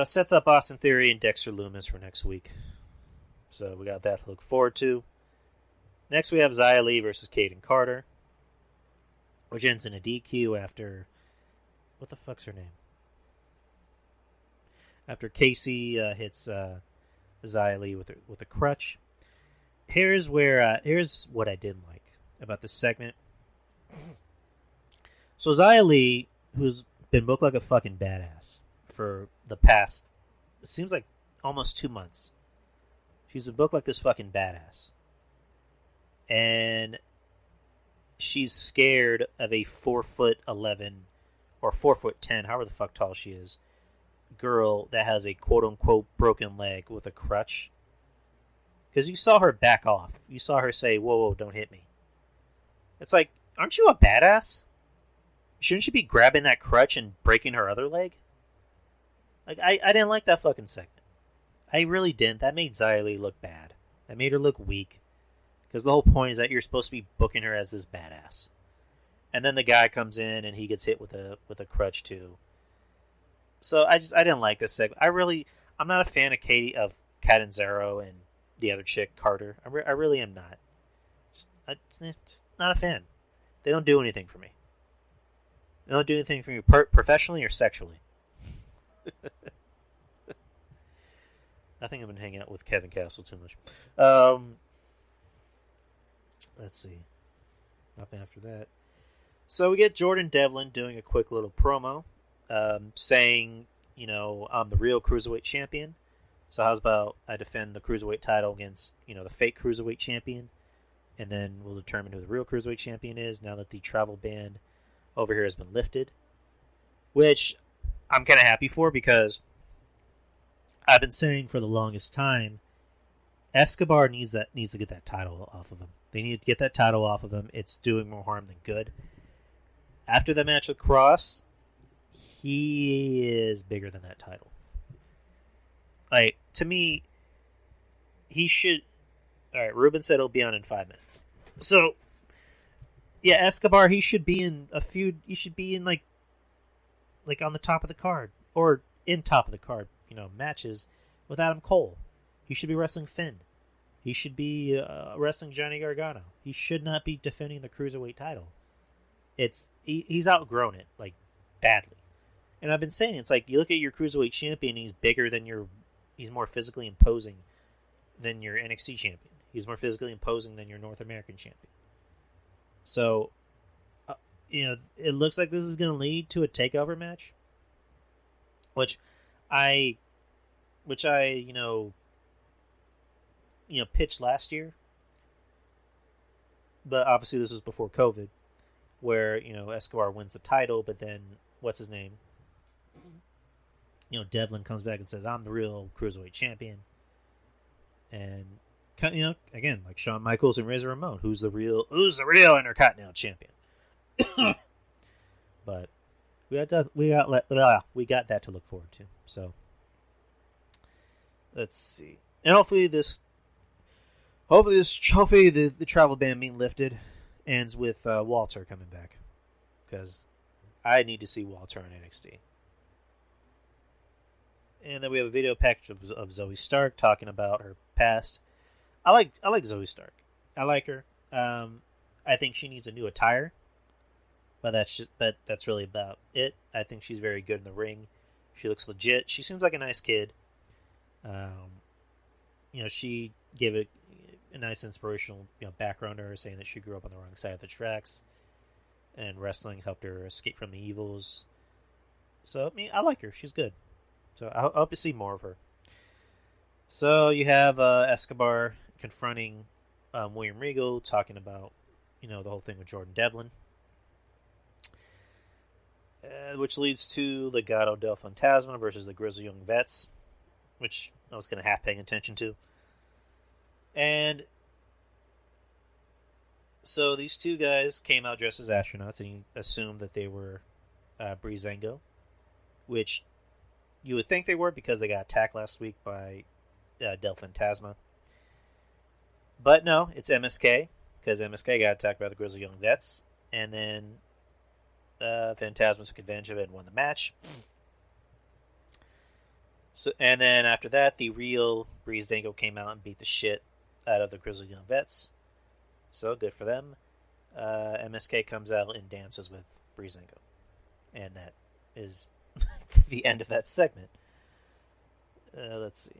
sets up Austin Theory and Dexter Lumis for next week. So we got that to look forward to. Next we have Xia Li versus Kaden Carter, which ends in a DQ after... What the fuck's her name? After Casey hits Xia Li with a crutch. Here's what I didn't like about this segment. So Xia Li, who's been booked like a fucking badass for the past, it seems like almost 2 months. She's been booked like this fucking badass. And she's scared of a 4'11" or 4'10", however the fuck tall she is, girl that has a quote-unquote broken leg with a crutch. Because you saw her back off. You saw her say, whoa, don't hit me. It's like, aren't you a badass? Shouldn't you be grabbing that crutch and breaking her other leg? Like, I didn't like that fucking segment. I really didn't. That made Xia Li look bad. That made her look weak. Because the whole point is that you're supposed to be booking her as this badass. And then the guy comes in and he gets hit with a crutch too. So I didn't like this segment. I'm not a fan of Catanzaro and the other chick, Carter. I really am not. Just not a fan. They don't do anything for me. They don't do anything for me professionally or sexually. I think I've been hanging out with Kevin Castle too much. Let's see. Nothing after that. So we get Jordan Devlin doing a quick little promo, saying, I'm the real Cruiserweight champion. So how's about I defend the Cruiserweight title against, the fake Cruiserweight champion, and then we'll determine who the real Cruiserweight champion is now that the travel ban over here has been lifted. Which I'm kind of happy for, because I've been saying for the longest time, Escobar needs to get that title off of him. They need to get that title off of him. It's doing more harm than good. After the match with Cross, he is bigger than that title. Like, to me, he should... Alright, Ruben said he'll be on in 5 minutes. So, yeah, Escobar, he should be in a feud... He should be in, like on the top of the card. Or in top of the card, matches with Adam Cole. He should be wrestling Finn. He should be wrestling Johnny Gargano. He should not be defending the Cruiserweight title. He's outgrown it, like, badly. And I've been saying, it's like, you look at your Cruiserweight champion, he's bigger than he's more physically imposing than your NXT champion. He's more physically imposing than your North American champion. So, it looks like this is going to lead to a takeover match, which I pitched last year. But obviously this was before COVID, where, Escobar wins the title, but then, what's his name? Devlin comes back and says, I'm the real Cruiserweight champion. And, again, like Shawn Michaels and Razor Ramon, who's the real Intercontinental champion? But we got that to look forward to. So, let's see. And hopefully the travel ban being lifted ends with Walter coming back, because I need to see Walter on NXT. And then we have a video package of Zoe Stark talking about her past. I like Zoe Stark. I like her. I think she needs a new attire, but that's really about it. I think she's very good in the ring. She looks legit. She seems like a nice kid. She gave a nice inspirational background to her, saying that she grew up on the wrong side of the tracks, and wrestling helped her escape from the evils. So I like her. She's good. So I hope to see more of her. So you have Escobar confronting William Regal, talking about the whole thing with Jordan Devlin, which leads to Legado del Fantasma versus the Grizzly Young Vets, which I was kind of half paying attention to. And so these two guys came out dressed as astronauts, and you assumed that they were Breezango, which you would think they were because they got attacked last week by Del Fantasma. But no, it's MSK, because MSK got attacked by the Grizzly Young Vets, and then Phantasma took advantage of it and won the match. So, and then after that, the real Breezango came out and beat the shit out of the Grizzly Young Vets. So good for them. MSK comes out and dances with Breezango. And that is the end of that segment. Let's see.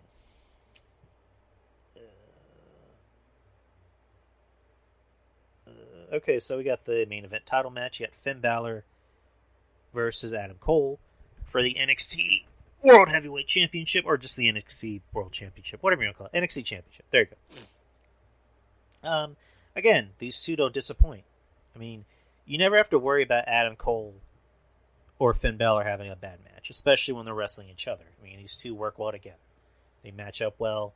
Okay, so we got the main event title match. You got Finn Balor versus Adam Cole for the NXT World Heavyweight Championship, or just the NXT World Championship, whatever you want to call it. NXT Championship. There you go. Again, these two don't disappoint. I mean, you never have to worry about Adam Cole or Finn Balor having a bad match, especially when they're wrestling each other. I mean, these two work well together. They match up well.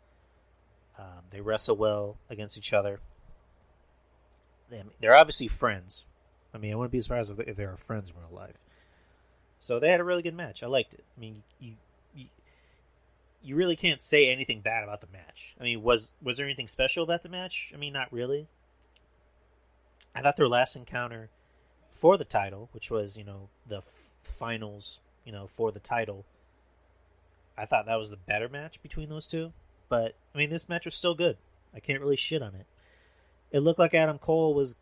They wrestle well against each other. They're obviously friends. I mean, I wouldn't be surprised if they were friends in real life. So they had a really good match. I liked it. I mean, you really can't say anything bad about the match. I mean, was there anything special about the match? I mean, not really. I thought their last encounter for the title, which was, the finals, for the title, I thought that was the better match between those two. But, I mean, this match was still good. I can't really shit on it. It looked like Adam Cole was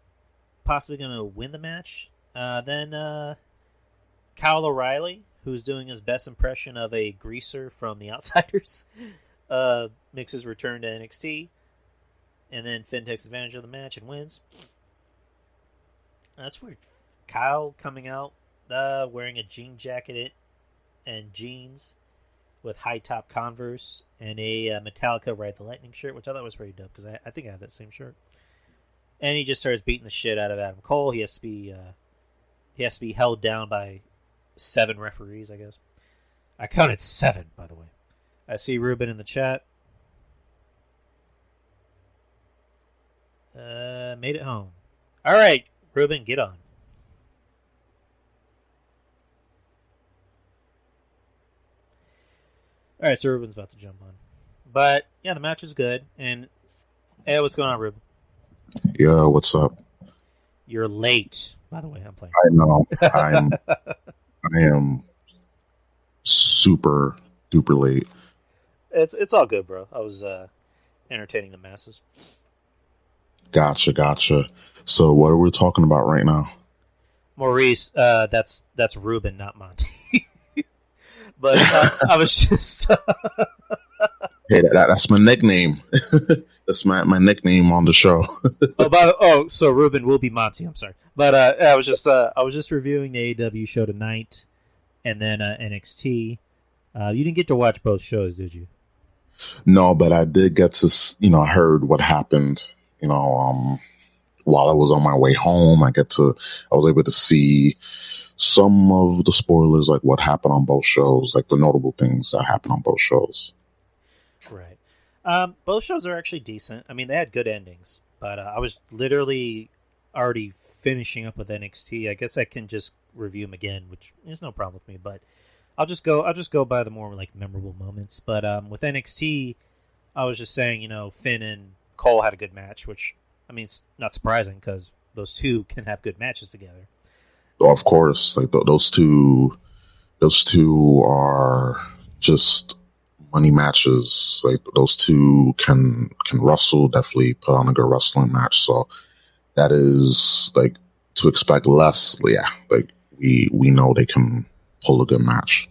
possibly going to win the match. Then Kyle O'Reilly, who's doing his best impression of a greaser from The Outsiders, makes his return to NXT. And then Finn takes advantage of the match and wins. That's weird. Kyle coming out wearing a jean jacket and jeans with high-top Converse and a Metallica Ride the Lightning shirt, which I thought was pretty dope because I think I have that same shirt. And he just starts beating the shit out of Adam Cole. He has to be held down by 7 referees, I guess. I counted 7, by the way. I see Ruben in the chat. Made it home. All right, Ruben, get on. All right, so Ruben's about to jump on. But, yeah, the match is good. And, hey, what's going on, Ruben? Yo, what's up? You're late, by the way. I'm playing. I know. I am super duper late. It's all good, bro. I was entertaining the masses. Gotcha. So what are we talking about right now? Maurice, that's Ruben, not Monty. But I was just... Hey, that's my nickname. That's my nickname on the show. So Ruben will be Monty. I'm sorry, but I was just reviewing the AEW show tonight, and then NXT. You didn't get to watch both shows, did you? No, but I did get to. I heard what happened. While I was on my way home, I was able to see some of the spoilers, like what happened on both shows, like the notable things that happened on both shows. Right. Both shows are actually decent. I mean, they had good endings, but I was literally already finishing up with NXT. I guess I can just review them again, which is no problem with me. But I'll just go by the more like memorable moments. But with NXT, I was just saying, Finn and Cole had a good match, which I mean, it's not surprising because those two can have good matches together. Of course, like those two are just money matches. Like those two can wrestle, definitely put on a good wrestling match. So that is like to expect less. Yeah, like we know they can pull a good match.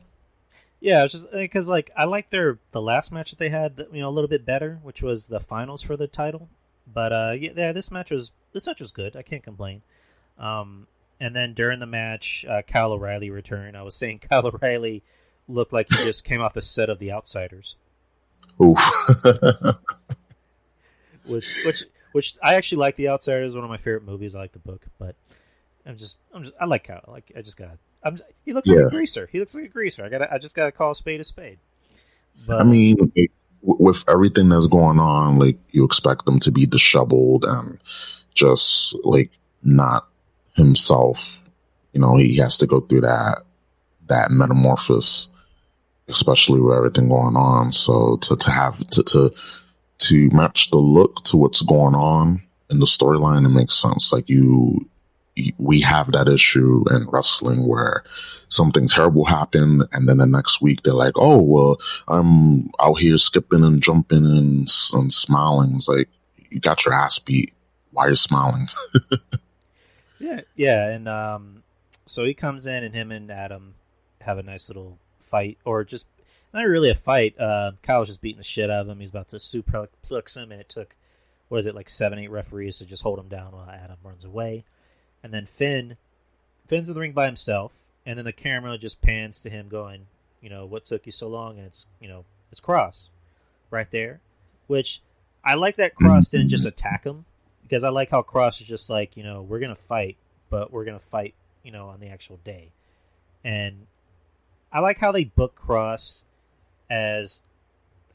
Yeah, it's just because like I like the last match that they had, a little bit better, which was the finals for the title. But yeah, this match was good. I can't complain. And then during the match, Kyle O'Reilly returned. I was saying Kyle O'Reilly looked like he just came off the set of The Outsiders. Oof. which I actually like The Outsiders. One of my favorite movies. I like the book, but I like Kyle. He looks like a greaser. He looks like a greaser. I just gotta call a spade a spade. But, I mean, with everything that's going on, like you expect them to be disheveled and just like not himself. You know, he has to go through that metamorphosis, especially with everything going on. So to match the look to what's going on in the storyline, it makes sense. Like we have that issue in wrestling where something terrible happened, and then the next week they're like, "Oh, well, I'm out here skipping and jumping and smiling." It's like, you got your ass beat. Why are you smiling? yeah, and so he comes in, and him and Adam have a nice little fight, or just not really a fight. Kyle's just beating the shit out of him. He's about to suplex him, and it took, what is it, like 7-8 referees to just hold him down while Adam runs away. And then Finn's in the ring by himself, and then the camera just pans to him going, "What took you so long?" And it's Cross right there, which I like that Cross didn't just attack him, because I like how Cross is just like, we're going to fight, but we're going to fight, on the actual day. And I like how they book Cross as,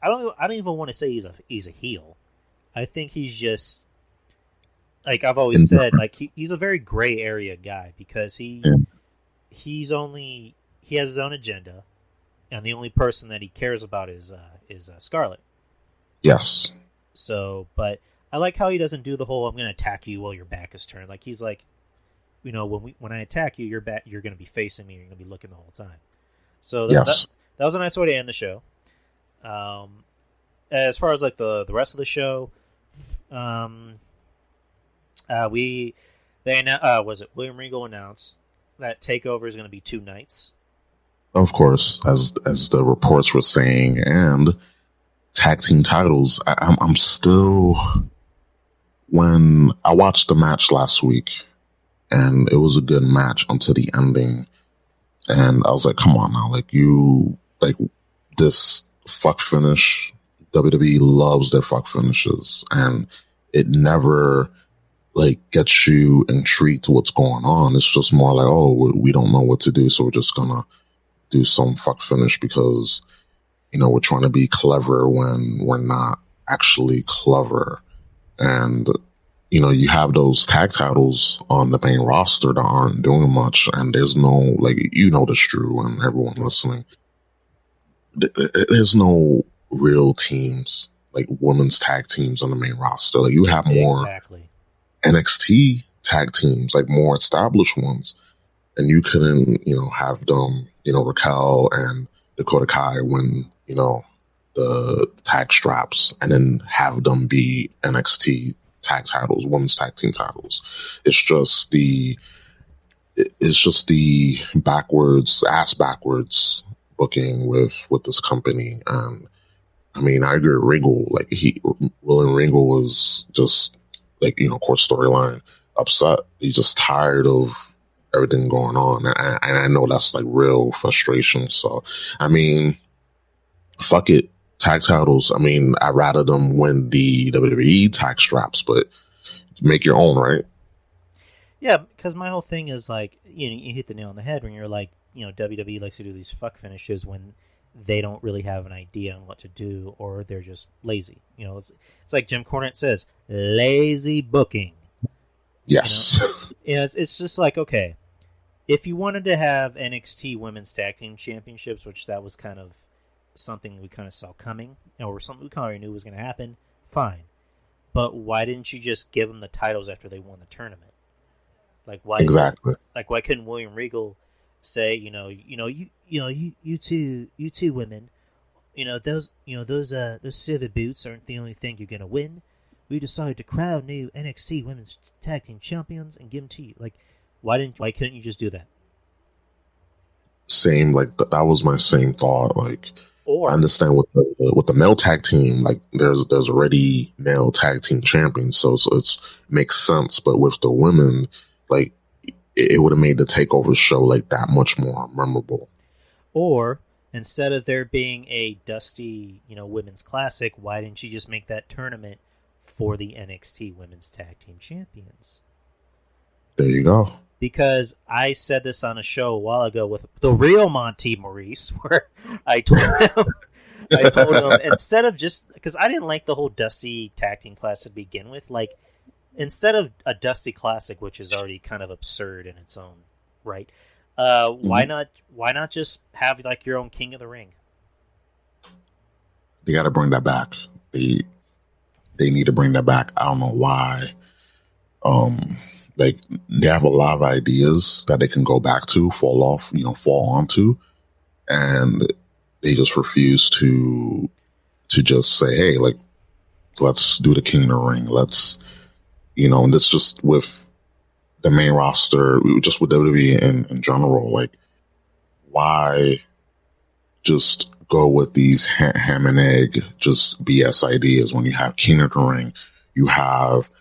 I don't even want to say he's a heel. I think he's just, like I've always said, like he's a very gray area guy, because he has his own agenda, and the only person that he cares about is Scarlett. Yes. So, but I like how he doesn't do the whole "I'm going to attack you while your back is turned." Like he's like, when I attack you, you're going to be facing me, you're going to be looking the whole time. So that was a nice way to end the show. As far as like the rest of the show, William Regal announced that TakeOver is going to be 2 nights. Of course, as the reports were saying, and tag team titles. I'm still, when I watched the match last week, and it was a good match until the ending, and I was like, come on now, like this fuck finish. WWE loves their fuck finishes, and it never like gets you intrigued to what's going on. It's just more like, oh, we don't know what to do, so we're just gonna do some fuck finish because we're trying to be clever when we're not actually clever. And you have those tag titles on the main roster that aren't doing much, and there's no, like, this, Drew, and everyone listening, there's no real teams, like women's tag teams on the main roster. Like, you have more NXT tag teams, like more established ones, and you couldn't, have them, Raquel and Dakota Kai win, the tag straps, and then have them be NXT tag titles, women's tag team titles. It's just the ass backwards booking with this company. I mean, I agree with Regal. Like, William Regal was just like, core storyline upset. He's just tired of everything going on, and I know that's like real frustration. So, I mean, fuck it, tag titles. I mean, I'd rather them win the WWE tag straps, but make your own, right? Yeah, because my whole thing is like, you hit the nail on the head when you're like, WWE likes to do these fuck finishes when they don't really have an idea on what to do, or they're just lazy. It's like Jim Cornette says, lazy booking. Yes. It's just like, okay, if you wanted to have NXT Women's Tag Team Championships, which that was kind of something we kind of saw coming, or something we kind of knew was going to happen, fine. But why didn't you just give them the titles after they won the tournament? Like, why? Exactly. Like, why couldn't William Regal say, you two women, those silver boots aren't the only thing you're going to win. We decided to crown new NXT Women's Tag Team Champions and give them to you. Like, why couldn't you just do that? Same, like that was my same thought. Like, I understand with the male tag team, like there's already male tag team champions, so it makes sense. But with the women, like, it would have made the TakeOver show like that much more memorable. Or instead of there being a dusty, women's classic, why didn't you just make that tournament for the NXT Women's Tag Team Champions? There you go. Because I said this on a show a while ago with the real Monty Maurice, where I told him, I told him, instead of just, because I didn't like the whole Dusty tag team class to begin with, like, instead of a Dusty Classic, which is already kind of absurd in its own right, why not just have, like, your own King of the Ring? They got to bring that back. They need to bring that back. I don't know why. Like, they have a lot of ideas that they can go back to, fall onto, and they just refuse to just say, hey, like, let's do the King of the Ring. Let's, and this just with the main roster, just with WWE in general, like, why just go with these ham and egg, just BS ideas when you have King of the Ring, you have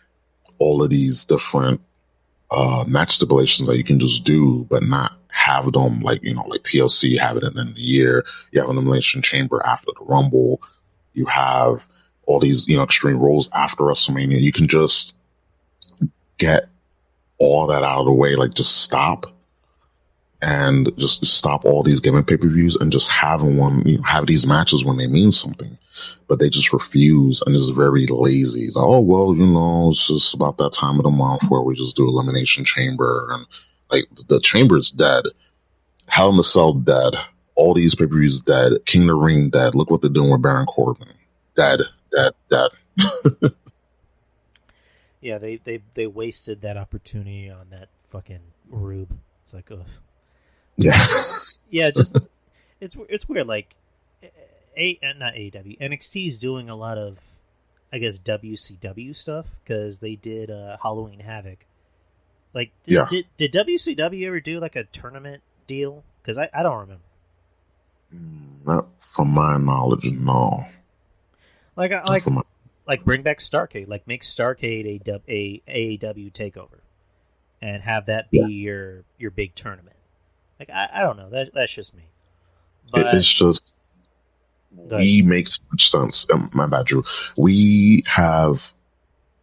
all of these different match stipulations that you can just do, but not have them like TLC have it at the end of the year. You have an Elimination Chamber after the Rumble. You have all these Extreme Rules after WrestleMania. You can just get all that out of the way, like just stop and just stop all these gimmick pay-per-views and just have have these matches when they mean something. But they just refuse, and it's very lazy. It's like, oh, well, it's just about that time of the month where we just do Elimination Chamber, and like the Chamber's dead, Hell in a Cell dead, all these pay-per-views dead, King of the Ring dead. Look what they're doing with Baron Corbin, dead. Yeah, they wasted that opportunity on that fucking Rube. It's like, ugh. Yeah, yeah, just it's weird. Like, not AEW, NXT is doing a lot of, I guess, WCW stuff because they did Halloween Havoc. Like, did WCW ever do like a tournament deal? Because I don't remember. Not from my knowledge, no. Like bring back Starrcade. Like, make Starrcade a AEW takeover, and have that be your big tournament. Like, I don't know. That's just me. But it's just, we make so much sense. My bad, Drew. We have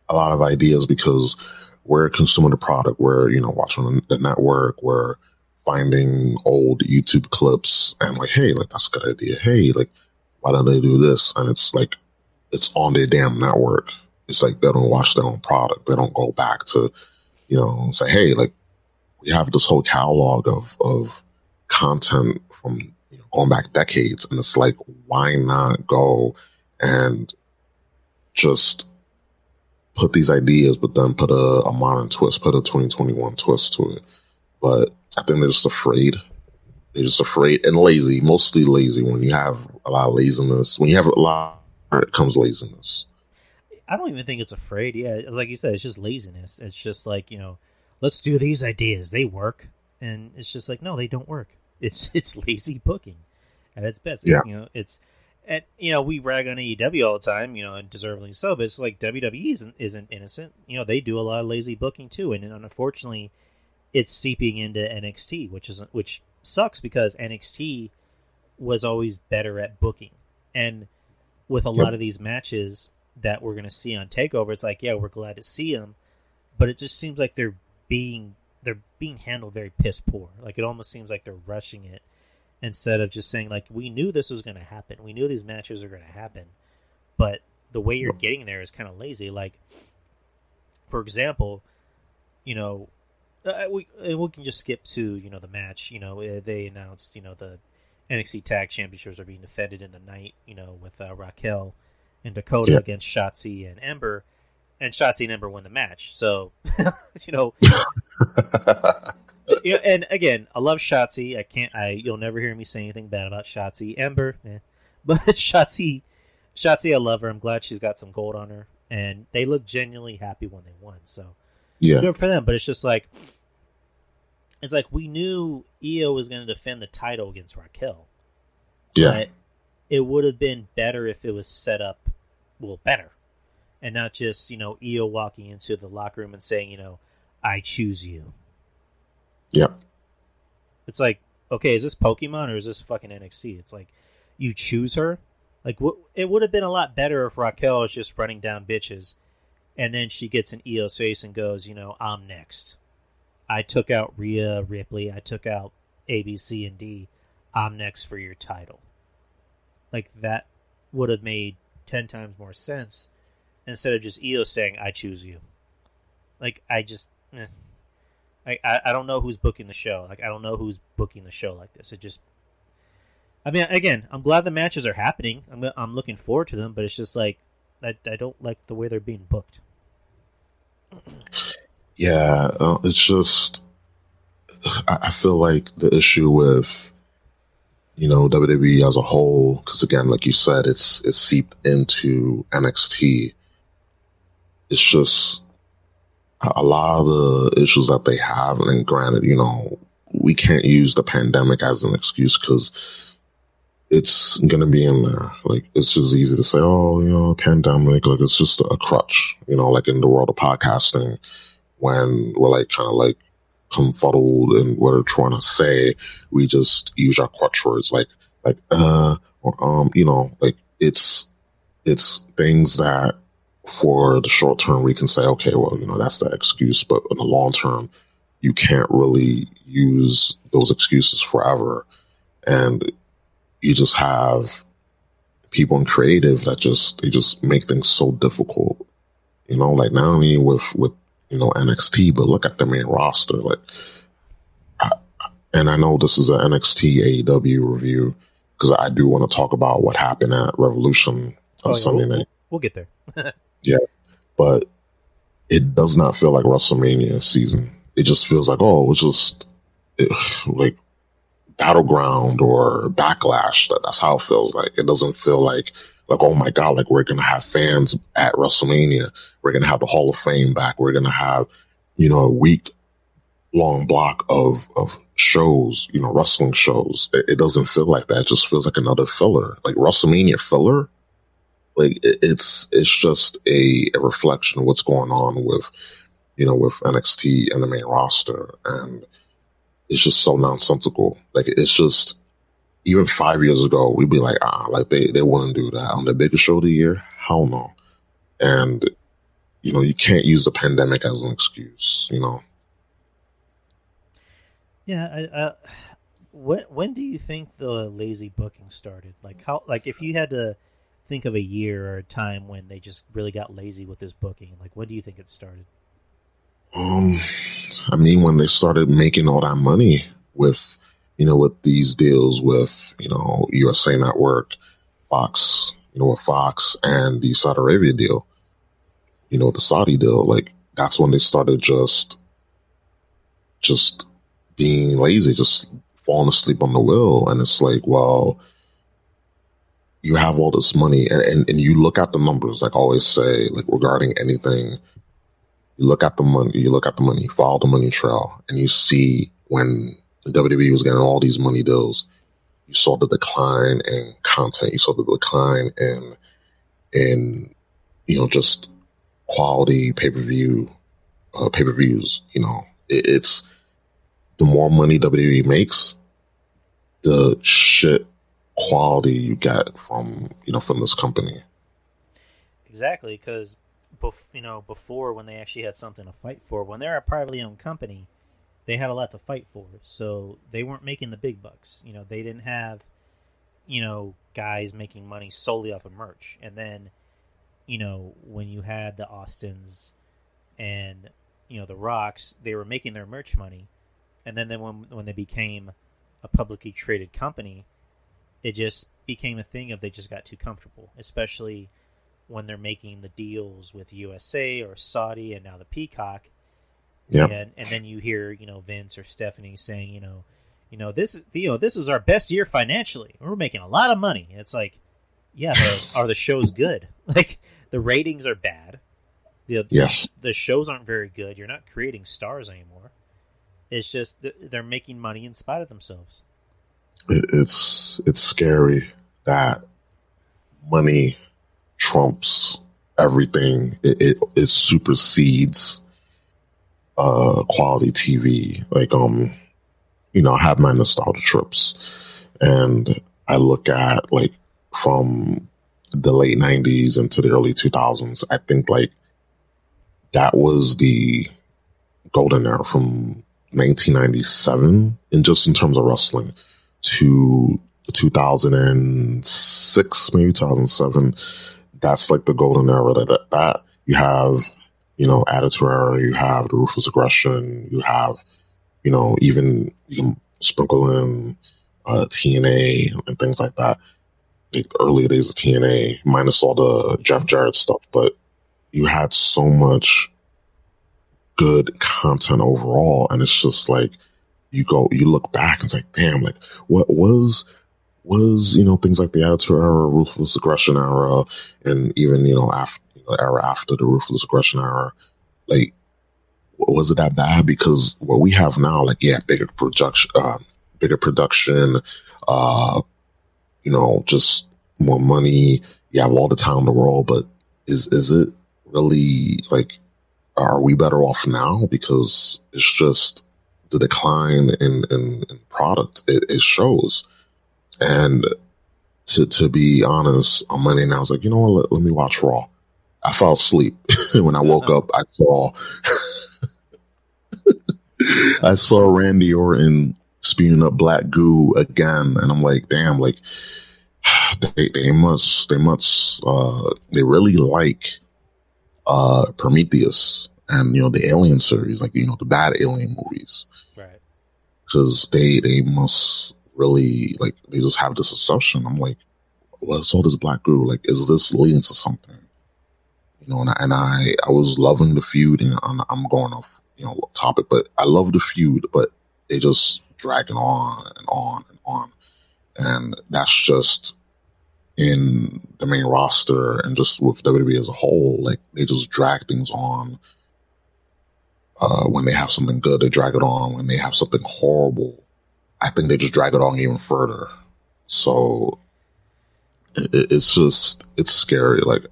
a lot of ideas because we're consuming the product. We're, watching the network. We're finding old YouTube clips and like, hey, like, that's a good idea. Hey, like, why don't they do this? And it's like, it's on their damn network. It's like they don't watch their own product. They don't go back to, say, hey, like, we have this whole catalog of content from going back decades, and it's like, why not go and just put these ideas, but then put a modern twist, put a 2021 twist to it. But I think they're just afraid. They're just afraid and lazy, mostly lazy. When you have a lot of laziness, when you have a lot, it comes laziness. I don't even think it's afraid. Yeah, like you said, it's just laziness. It's just like, let's do these ideas. They work. And it's just like, no, they don't work. It's lazy booking at its best. Yeah. We rag on AEW all the time, and deservedly so, but it's like WWE isn't innocent. They do a lot of lazy booking too, and unfortunately it's seeping into NXT, which sucks because NXT was always better at booking. And with a lot of these matches that we're going to see on TakeOver, it's like, yeah, we're glad to see them, but it just seems like they're being handled very piss poor. Like, it almost seems like they're rushing it instead of just saying, like, we knew this was going to happen. We knew these matches are going to happen, but the way you're getting there is kind of lazy. Like, for example, we can just skip to the match. They announced the NXT Tag Championships are being defended in the night. With Raquel and Dakota against Shotzi and Ember. And Shotzi and Ember win the match. So, and again, I love Shotzi. You'll never hear me say anything bad about Shotzi. Ember, but Shotzi, I love her. I'm glad she's got some gold on her, and they look genuinely happy when they won. So, good for them. But it's just like, we knew Io was going to defend the title against Raquel. Yeah, but it would have been better if it was set up better. And not just, Io walking into the locker room and saying, I choose you. Yep. It's like, okay, is this Pokemon or is this fucking NXT? It's like, you choose her? Like, it would have been a lot better if Raquel was just running down bitches, and then she gets in Io's face and goes, I'm next. I took out Rhea Ripley. I took out A, B, C, and D. I'm next for your title. Like, that would have made 10 times more sense instead of just Io saying, "I choose you." Like, I just, I don't know who's booking the show. Like, I don't know who's booking the show like this. It just, I mean, again, I'm glad the matches are happening. I'm looking forward to them, but it's just like, I don't like the way they're being booked. Yeah, it's just, I feel like the issue with, WWE as a whole, because again, like you said, it's seeped into NXT. It's just a lot of the issues that they have, and granted, we can't use the pandemic as an excuse because it's gonna be in there. Like, it's just easy to say, oh, pandemic, like it's just a crutch, like in the world of podcasting when we're like kind of like confuddled in what we're trying to say, we just use our crutch words like or like it's things that for the short term we can say, okay, well, that's the excuse, but in the long term you can't really use those excuses forever. And you just have people in creative that they just make things so difficult, like not only with NXT, but look at the main roster. Like, and I know this is an NXT AEW review because I do want to talk about what happened at Revolution on Sunday night. We'll get there. Yeah, but it does not feel like WrestleMania season. It just feels like, it's just like Battleground or Backlash. That's how it feels like. It doesn't feel like, oh my God, like we're going to have fans at WrestleMania. We're going to have the Hall of Fame back. We're going to have, a week-long block of shows, wrestling shows. It doesn't feel like that. It just feels like another filler. Like WrestleMania filler. Like it's just a reflection of what's going on with, with NXT and the main roster. And it's just so nonsensical. Like, it's just, even 5 years ago, we'd be like, like they wouldn't do that on the biggest show of the year. Hell no. And, you can't use the pandemic as an excuse, Yeah. When do you think the lazy booking started? Like if you had to think of a year or a time when they just really got lazy with this booking, like when do you think it started? I mean, when they started making all that money with, with these deals with, USA Network, Fox, with Fox and the Saudi Arabia deal, the Saudi deal, like that's when they started just being lazy, just falling asleep on the wheel. And it's like, well, you have all this money and you look at the numbers, like I always say, like regarding anything, you look at the money, follow the money trail, and you see when the WWE was getting all these money deals, you saw the decline in content, you saw the decline in just quality pay-per-views. It's the more money WWE makes, the shit quality you get from this company. Exactly, because before, when they actually had something to fight for, when they're a privately owned company, they had a lot to fight for. So they weren't making the big bucks. They didn't have, guys making money solely off of merch. And then, when you had the Austins and, the Rocks, they were making their merch money. And then when they became a publicly traded company, it just became a thing of they just got too comfortable, especially when they're making the deals with USA or Saudi and now the Peacock. Yep. And then you hear, Vince or Stephanie saying, this is our best year financially. We're making a lot of money. And it's like, yeah, but are the shows good? Like, the ratings are bad. Yes. The shows aren't very good. You're not creating stars anymore. It's just they're making money in spite of themselves. It's scary that money trumps everything. It supersedes quality TV. Like I have my nostalgia trips, and I look at like from the late 90s into the early 2000s. I think like that was the golden era from 1997, and just in terms of wrestling to 2006, maybe 2007. That's like the golden era. That you have, Attitude Era, you have the Ruthless Aggression, you have, even you can sprinkle in TNA and things like that. Like the early days of TNA, minus all the Jeff Jarrett stuff, but you had so much good content overall, and it's just like you look back and it's like, damn, like what was things like the Attitude Era, Ruthless Aggression Era, and even after era after the Ruthless Aggression Era, like was it that bad? Because what we have now, like bigger production, just more money. You have all the time in the world, but is it really like? Are we better off now? Because it's just the decline in product. It shows. And to be honest, on Monday night, I was like, you know what? Let me watch Raw. I fell asleep. When I woke up, I saw Randy Orton spewing up black goo again, and I'm like, damn, like they really like Prometheus and the Alien series, like the bad Alien movies, right? Because they must really like they just have this assumption. I'm like, what's all this black goo? Like, is this leading to something? And I was loving the feud, and I'm going off topic, but I love the feud, but they just drag it on and on and on, and that's just in the main roster and just with WWE as a whole. Like, they just drag things on. When they have something good, they drag it on. When they have something horrible, I think they just drag it on even further. So it's scary. Like,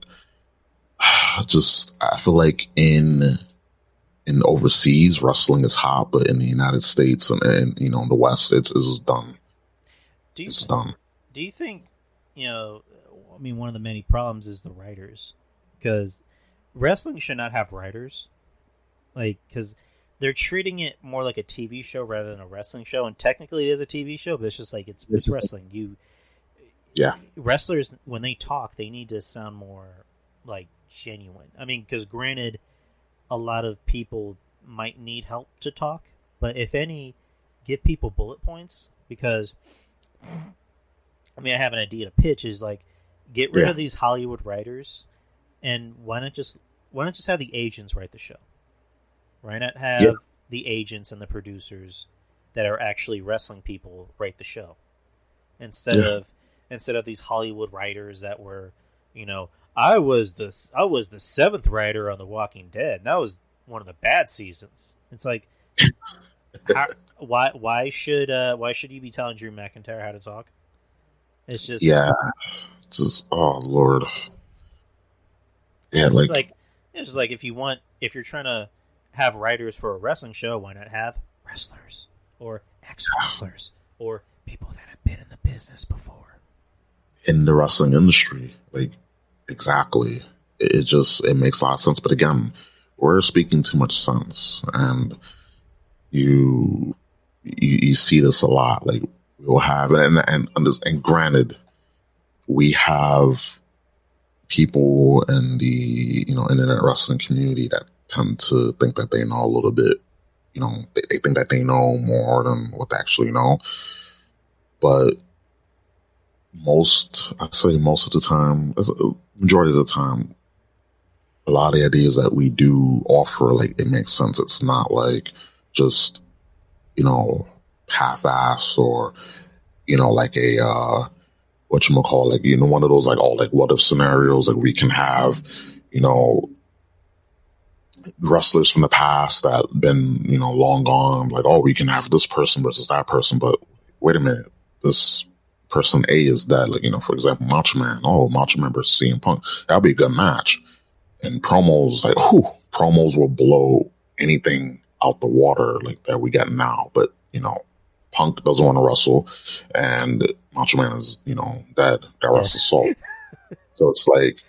I feel like in overseas wrestling is hot, but in the United States and in the West, it's just done. It's done. Do you think, one of the many problems is the writers, because wrestling should not have writers, like, because they're treating it more like a TV show rather than a wrestling show, and technically it is a TV show, but it's just like it's wrestling. Wrestlers, when they talk, they need to sound more like genuine. I mean, because granted, a lot of people might need help to talk, but if any, give people bullet points, because I have an idea to pitch is like, get rid of these Hollywood writers, and why not just have the agents write the show? Why not have the agents and the producers that are actually wrestling people write the show, instead of these Hollywood writers that were, I was the seventh writer on The Walking Dead, and that was one of the bad seasons. It's like, why should you be telling Drew McIntyre how to talk? It's just oh Lord, it's just like if you're trying to have writers for a wrestling show, why not have wrestlers or ex-wrestlers or people that have been in the business before in the wrestling industry? Like, exactly. It makes a lot of sense. But again, we're speaking too much sense, and you see this a lot. Like, we'll have, and granted, we have people in the internet wrestling community that tend to think that they know a little bit. They think that they know more than what they actually know. But most of the time, majority of the time, a lot of the ideas that we do offer, like, it makes sense. It's not like just half-ass or like a whatchamacall, like one of those like all like what if scenarios. Like, we can have wrestlers from the past that been long gone, like, oh, we can have this person versus that person, but wait a minute, this person A is dead. Like, for example, Macho Man versus CM Punk, that'll be a good match. And promos, like, promos will blow anything out the water like that we got now. But Punk doesn't want to wrestle, and Macho Man is dead, got wrestle salt. So it's like,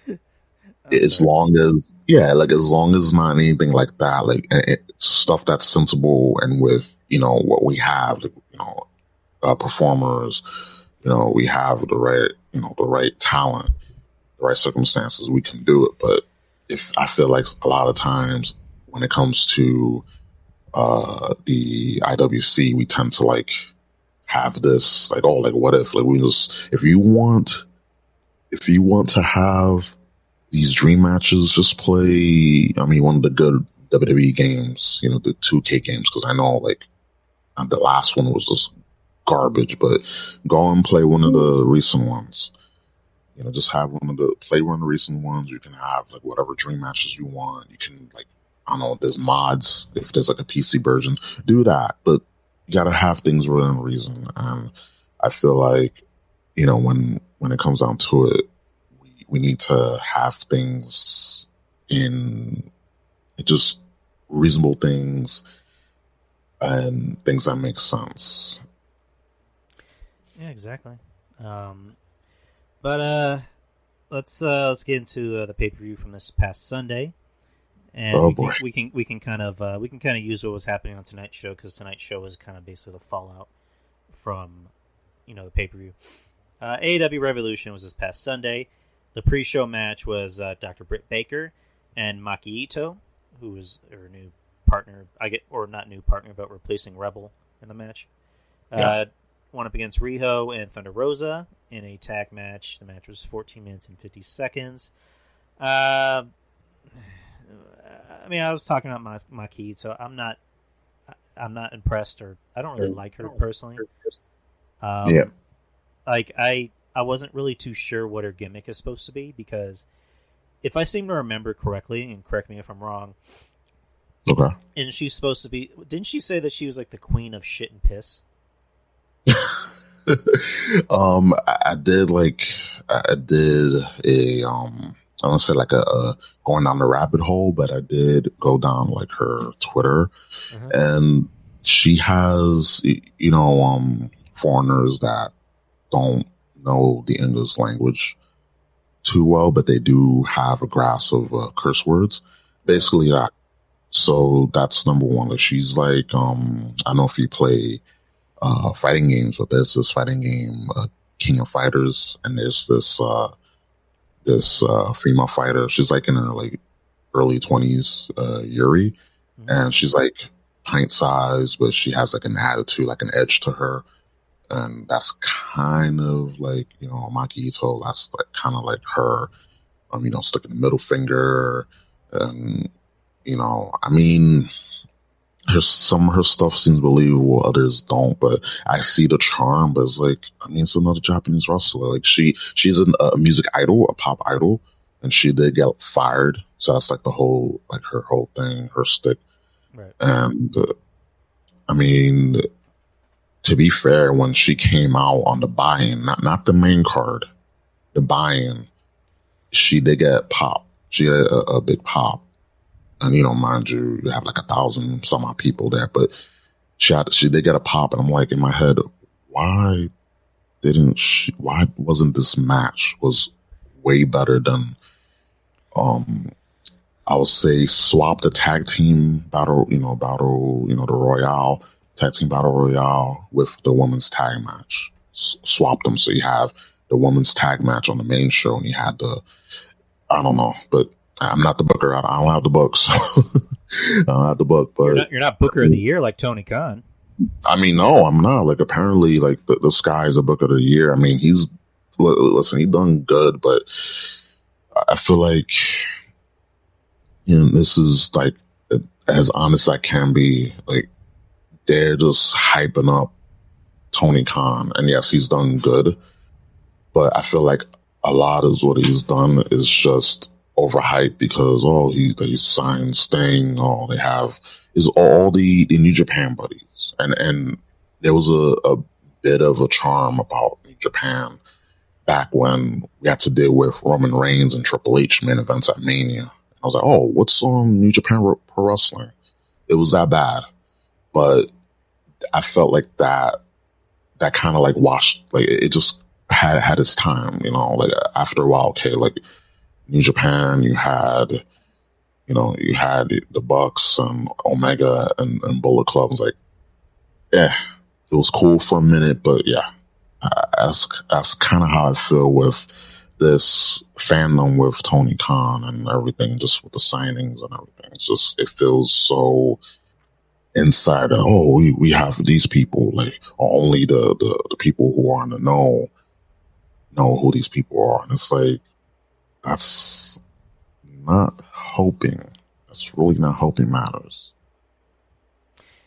as long as it's not anything like that, like stuff that's sensible and with what we have, like, performers, we have the right talent, the right circumstances, we can do it. But if I feel like a lot of times when it comes to the IWC, we tend to like have this like, oh, like what if like we just if you want to have these dream matches, just play. I mean, one of the good WWE games, the 2K games, because I know like the last one was just garbage, but go and play one of the recent ones. Just have one of the recent ones. You can have like whatever dream matches you want. You can like, I don't know, there's mods. If there's like a PC version, do that. But you gotta have things within reason. And I feel like, when it comes down to it, we need to have things in just reasonable things and things that make sense. Yeah, exactly. But let's get into the pay-per-view from this past Sunday, and we can kind of use what was happening on tonight's show, because tonight's show was kind of basically the fallout from the pay-per-view. AEW Revolution was this past Sunday. The pre-show match was Dr. Britt Baker and Maki Ito, who was her new partner, not new partner, but replacing Rebel in the match. Yeah. Went up against Riho and Thunder Rosa in a tag match. The match was 14 minutes and 50 seconds. I was talking about Maki, so I'm not impressed, or I don't really like her personally. Yeah. Like I wasn't really too sure what her gimmick is supposed to be, because if I seem to remember correctly, and correct me if I'm wrong, okay, and she's supposed to be, didn't she say that she was like the queen of shit and piss? I did a I don't say like a going down the rabbit hole, but I did go down like her Twitter, and she has foreigners that don't know the English language too well, but they do have a grasp of curse words, basically that. So that's number one. Like she's like I don't know if you play fighting games, but there's this fighting game, King of Fighters, and there's this female fighter. She's like in her like early 20s, Yuri, and she's like pint sized, but she has like an attitude, like an edge to her, and that's kind of like Maki Ito. That's like kind of like her, sticking the middle finger, and I mean. Some of her stuff seems believable, others don't. But I see the charm. But it's like, it's another Japanese wrestler. Like she's a music idol, a pop idol, and she did get fired. So that's like the whole, like her whole thing, her stick. Right. And to be fair, when she came out on the buy-in, not the main card, the buy-in, she did get pop. She had a big pop. And, mind you, you have like 1,000 some odd people there, but she did get a pop. And I'm like in my head, why wasn't this match was way better than, I would say swap the tag team battle, the Royale, tag team battle Royale with the women's tag match. Swap them. So you have the women's tag match on the main show, and you had I don't know, but I'm not the booker. I don't have the book, so I don't have the book. But you're not Booker of the Year like Tony Khan. No, I'm not. Like apparently, like this guy is a Booker of the Year. He's done good, but I feel like this is like as honest as I can be. Like they're just hyping up Tony Khan, and yes, he's done good, but I feel like a lot of what he's done is just overhyped because he signed Sting. All they have is all the New Japan buddies, and there was a bit of a charm about New Japan back when we had to deal with Roman Reigns and Triple H main events at Mania. I was like, oh, what's on New Japan Pro Wrestling? It was that bad, but I felt like that kind of like washed, like it just had its time, like after a while. Okay, like New Japan, you had the Bucks and Omega and Bullet Club. I was like, it was cool for a minute, but yeah, that's kind of how I feel with this fandom with Tony Khan and everything, just with the signings and everything. It's just, it feels so inside. Oh, we have these people, like only the people who are in the know who these people are, and it's like that's not helping. That's really not helping matters.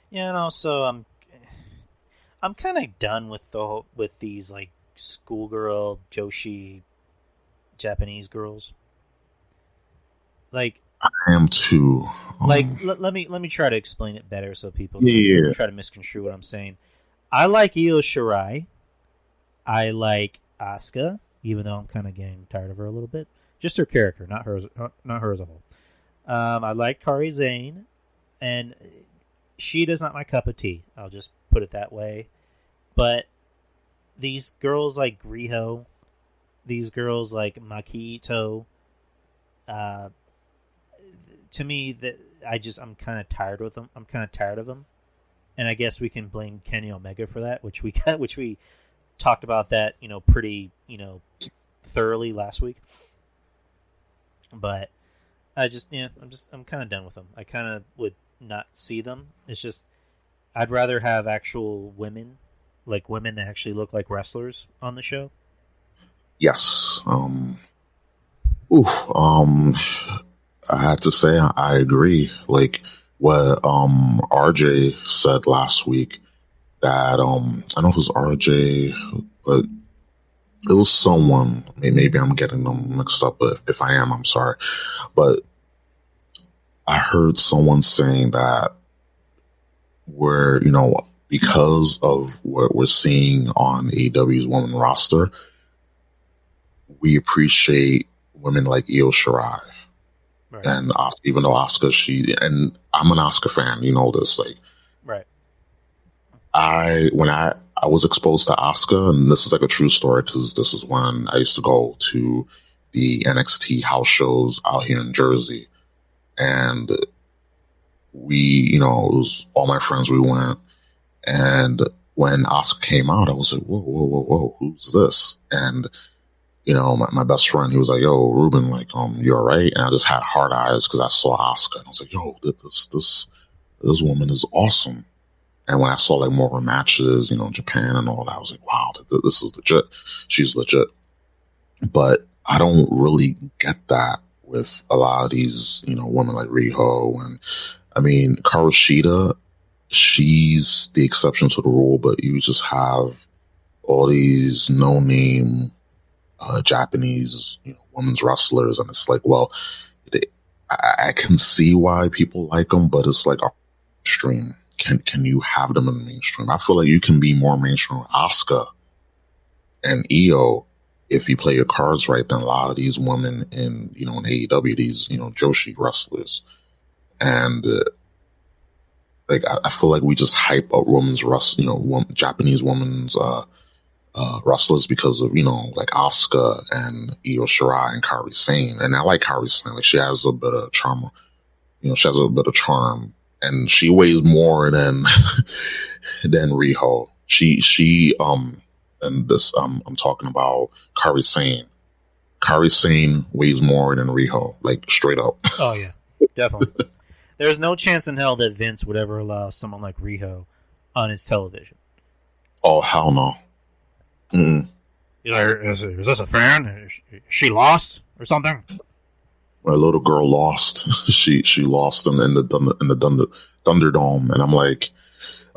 Yeah, and also I'm kind of done with these like schoolgirl Joshi Japanese girls. Like I am too. Like let me try to explain it better so people Yeah. try to misconstrue what I'm saying. I like Io Shirai. I like Asuka, even though I'm kind of getting tired of her a little bit. Just her character, not her as a whole. I like Kairi Sane, and Sheeta's not my cup of tea. I'll just put it that way. But these girls like Riho, these girls like Makito, to me, that I'm kind of tired with them. I'm kind of tired of them, and I guess we can blame Kenny Omega for that, which we talked about that pretty thoroughly last week. But I'm kind of done with them. I kind of would not see them. It's just I'd rather have actual women, like women that actually look like wrestlers on the show. Yes. I had to say I agree. Like what RJ said last week, that I don't know if it was RJ, but it was someone. Maybe I'm getting them mixed up, but if I am, I'm sorry. But I heard someone saying that because of what we're seeing on AEW's women roster, we appreciate women like Io Shirai. Right. And even though Asuka, and I'm an Asuka fan, you know this, like, right. When I was exposed to Asuka, and this is like a true story because this is when I used to go to the NXT house shows out here in Jersey, and it was all my friends. We went, and when Asuka came out, I was like, whoa, who's this? And my best friend, he was like, yo, Ruben, like, you all right? And I just had hard eyes because I saw Asuka, and I was like, yo, this woman is awesome. And when I saw like more of her matches, Japan and all that, I was like, wow, this is legit. She's legit. But I don't really get that with a lot of these, women like Riho. And I mean, Karushita, she's the exception to the rule, but you just have all these no-name Japanese women's wrestlers, and it's like, well, I can see why people like them, but it's like mainstream. Can you have them in the mainstream? I feel like you can be more mainstream with Asuka and Io if you play your cards right than a lot of these women in AEW, these Joshi wrestlers. And like I feel like we just hype up women's Japanese women's wrestlers because of like Asuka and Io Shirai and Kairi Sane. And I like Kairi Sane. Like, she has a bit of charm. She has a bit of charm, and she weighs more than Riho. She and this I'm talking about Kairi Sane. Kairi Sane weighs more than Riho, like straight up. Oh yeah, definitely. There's no chance in hell that Vince would ever allow someone like Riho on his television. Oh hell no. Mm. Is this a fan? Is she lost or something? My little girl lost. she lost in the Thunderdome, and I'm like,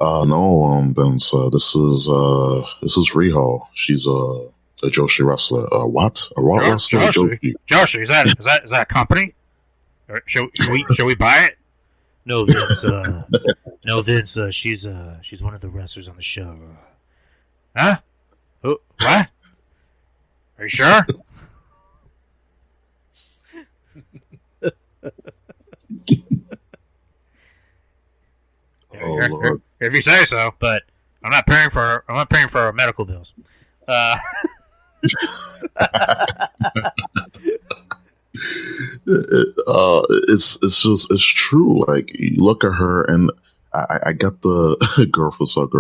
no, Vince. This is Riho. She's a Joshi wrestler. What? A Raw wrestler? Joshi. Is that a company? Should we buy it? No, Vince. No, Vince. She's one of the wrestlers on the show. Huh? Who? What? Are you sure? Oh Lord! If you say so, but I'm not paying for our medical bills. It's true. Like, you look at her, and I got the girl for suck.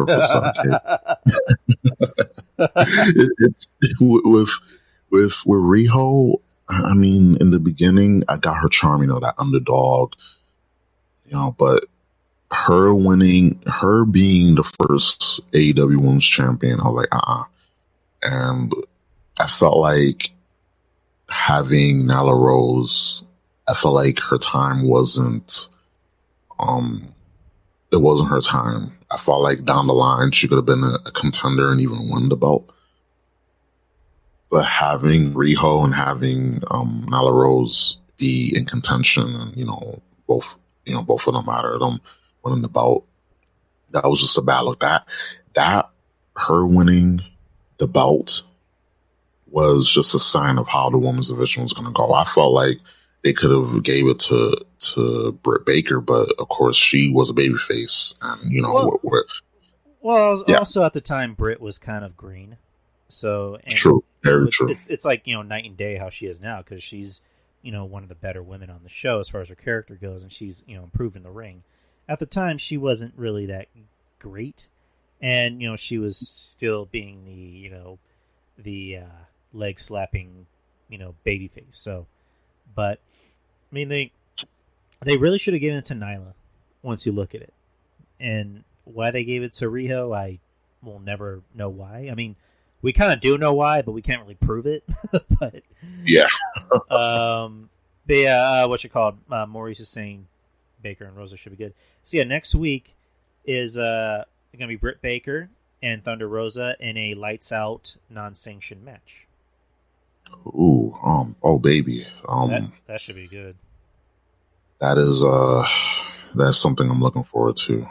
It's with Riho. I mean, in the beginning, I got her charm, that underdog, but her winning, her being the first AEW Women's Champion, I was like, and I felt like having Nyla Rose, I felt like her time wasn't, it wasn't her time. I felt like down the line she could have been a contender and even won the belt. But having Riho and having Nyla Rose be in contention, and both of them out of them winning the belt, that was just a bad look. That her winning the belt was just a sign of how the women's division was going to go. I felt like they could have gave it to Britt Baker, but of course she was a babyface, and also at the time Britt was kind of green, so true, very true. It's like night and day how she is now, because she's one of the better women on the show as far as her character goes, and she's improved in the ring. At the time, she wasn't really that great, and she was still being the leg slapping babyface. So, but I mean they really should have given it to Nyla once you look at it, and why they gave it to Riho, I will never know why. I mean, we kind of do know why, but we can't really prove it. But yeah, Maurice is saying Baker and Rosa should be good. So yeah, next week is going to be Britt Baker and Thunder Rosa in a lights out non-sanctioned match. Ooh, oh baby, that should be good. That is that's something I'm looking forward to.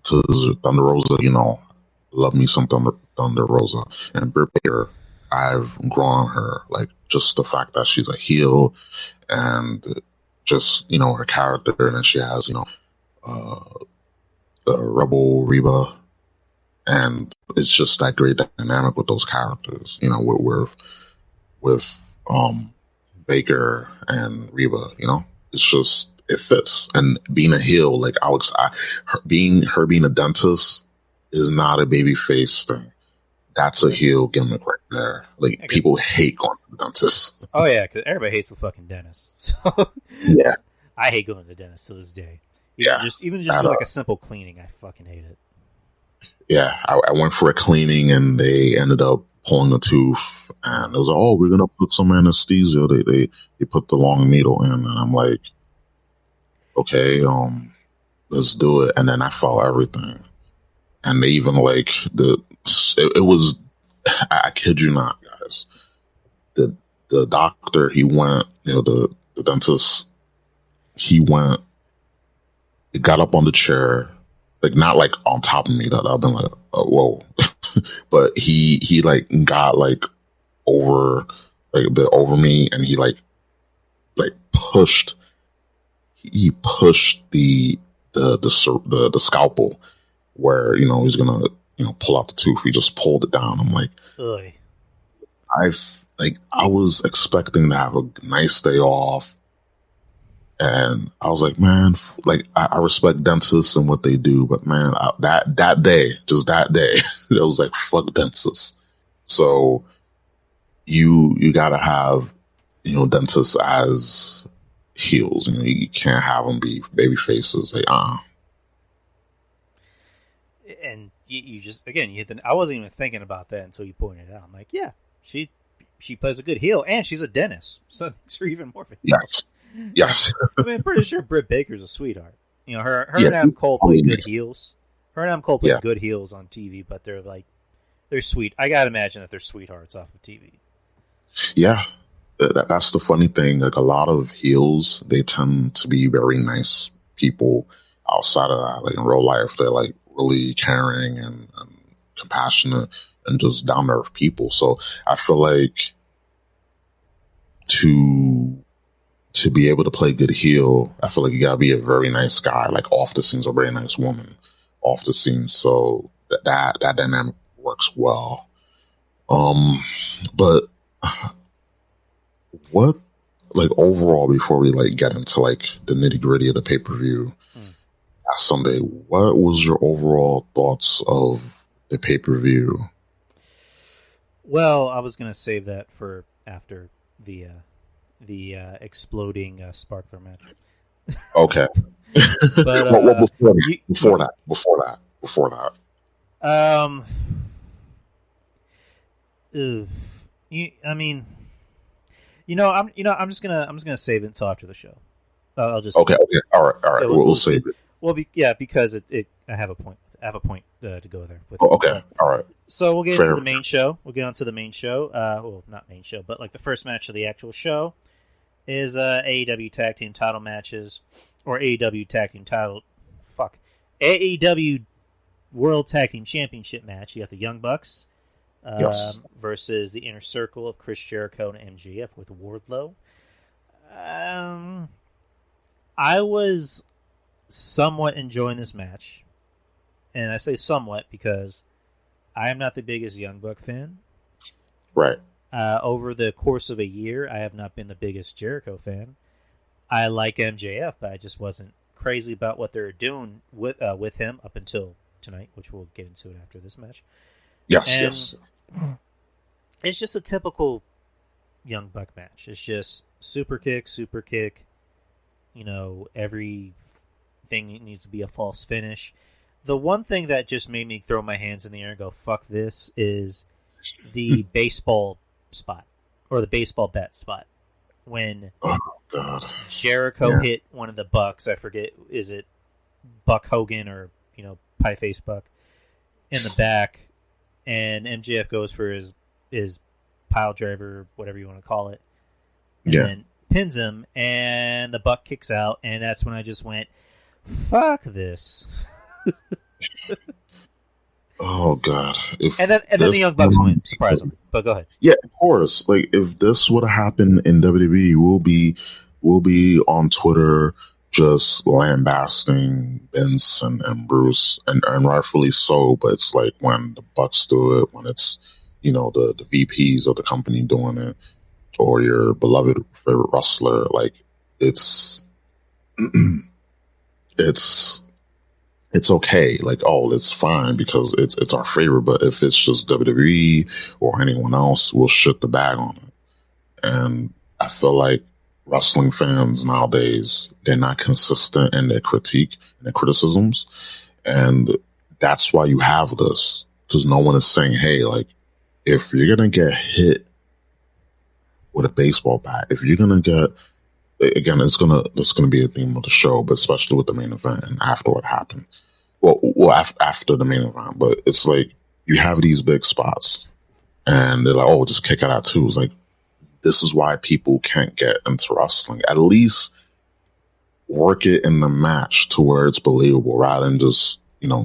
Because Thunder Rosa, love me some Thunder Rosa, and Britt Baker, I've grown on her, like just the fact that she's a heel, and just her character, and then she has Rebel Reba, and it's just that great dynamic with those characters, with Baker and Reba, it's just, it fits. And being a heel, like her being a dentist is not a baby face thing. That's a heel gimmick right there. Like, people hate going to the dentist. Oh yeah, because everybody hates the fucking dentist. So yeah, I hate going to the dentist to this day. Even just do like a simple cleaning, I fucking hate it. Yeah, I went for a cleaning and they ended up pulling a tooth, and it was like, oh, we're gonna put some anesthesia. They put the long needle in, and I'm like, okay, let's do it. And then I felt everything, and they even like it was, I kid you not, guys. The doctor, he went, the dentist, he got up on the chair, like not like on top of me, that I've been like, oh, whoa. But he like got like over, like a bit over me, and he like pushed the scalpel where he's gonna pull out the tooth. He just pulled it down. I'm like, ugh. I was expecting to have a nice day off, and I was like, man, like I respect dentists and what they do, but man, that day, it was like, fuck dentists. So you gotta have dentists as heels. You can't have them be baby faces. Like And you just, again, I wasn't even thinking about that until you pointed it out. I'm like, yeah, she plays a good heel, and she's a dentist, so that makes her even more of a heel. Yes. I mean, I'm pretty sure Britt Baker's a sweetheart. Her and Adam Cole play good heels. Her and Adam Cole play good heels on TV, but they're sweet. I gotta imagine that they're sweethearts off of TV. Yeah, that's the funny thing. Like, a lot of heels, they tend to be very nice people outside of that. Like, in real life, they're like really caring and compassionate and just down to earth people. So I feel like to be able to play good heel, I feel like you gotta be a very nice guy, like off the scenes, a very nice woman off the scenes. So that dynamic works well. But what, like, overall, before we like get into like the nitty gritty of the pay-per-view, last Sunday. What was your overall thoughts of the pay-per-view? Well, I was gonna save that for after the exploding sparkler match. Okay. But well, before that. I'm just gonna save it until after the show. I'll just okay. All right. We'll save it. Well, because I have a point. I have a point to go there with. Okay. All right. So we'll get into the main show. We'll get on to the main show. Well, not main show, but like the first match of the actual show is AEW Tag Team Title matches, or AEW Tag Team Title. AEW World Tag Team Championship match. You got the Young Bucks versus the Inner Circle of Chris Jericho and MJF with Wardlow. I was somewhat enjoying this match, and I say somewhat because I am not the biggest Young Buck fan. Right. Over the course of a year, I have not been the biggest Jericho fan. I like MJF, but I just wasn't crazy about what they're doing with him up until tonight, which we'll get into it after this match. Yes. It's just a typical Young Buck match. It's just super kick. Everything needs to be a false finish. The one thing that just made me throw my hands in the air and go, fuck this, is the baseball spot, or the baseball bat spot. When Jericho hit one of the Bucks, I forget, is it Buck Hogan or, Pie Face Buck, in the back, and MJF goes for his pile driver, whatever you want to call it, and then pins him, and the Buck kicks out, and that's when I just went, fuck this. Oh God! And then the Young Bucks win, surprisingly. But go ahead. Yeah, of course. Like if this would have happened in WWE, we'll be on Twitter just lambasting Vince and Bruce, and rightfully so. But it's like when the Bucks do it, when it's the VPs of the company doing it, or your beloved favorite wrestler, like it's it's okay. Like, it's fine because it's our favorite. But if it's just WWE or anyone else, we'll shit the bag on it. And I feel like wrestling fans nowadays, they're not consistent in their critique and their criticisms. And that's why you have this, because no one is saying, hey, like, if you're going to get hit with a baseball bat, if you're going to get, again, it's gonna be a theme of the show, but especially with the main event and after what happened. Well, after the main event, but it's like you have these big spots, and they're like, just kick it out too. It's like, this is why people can't get into wrestling. At least work it in the match to where it's believable, rather than just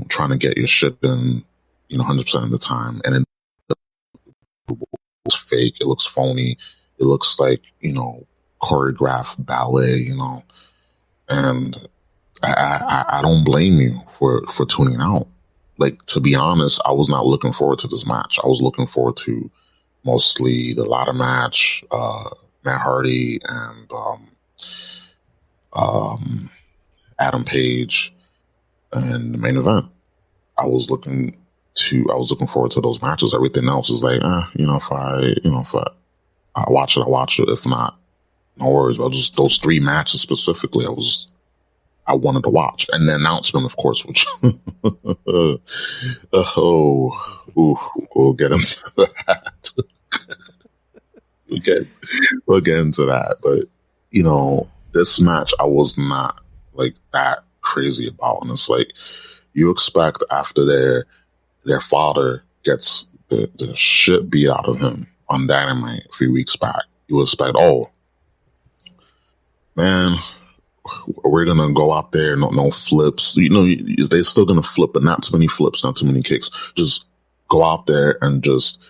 trying to get your shit in 100% of the time, and then it's fake. It looks phony. It looks like choreographed ballet, and I don't blame you for tuning out. Like, to be honest, I was not looking forward to this match. I was looking forward to mostly the ladder match, Matt Hardy and Adam Page, and the main event. I was looking forward to those matches. Everything else is like, if I watch it, I watch it. If not, no worries. But just those three matches specifically, I wanted to watch. And the announcement, of course, which we'll get into that. we'll get into that. But this match I was not like that crazy about. And it's like, you expect after their father gets the shit beat out of him on Dynamite a few weeks back, you expect, man, we're gonna go out there, no flips. They're still gonna flip, but not too many flips, not too many kicks. Just go out there and just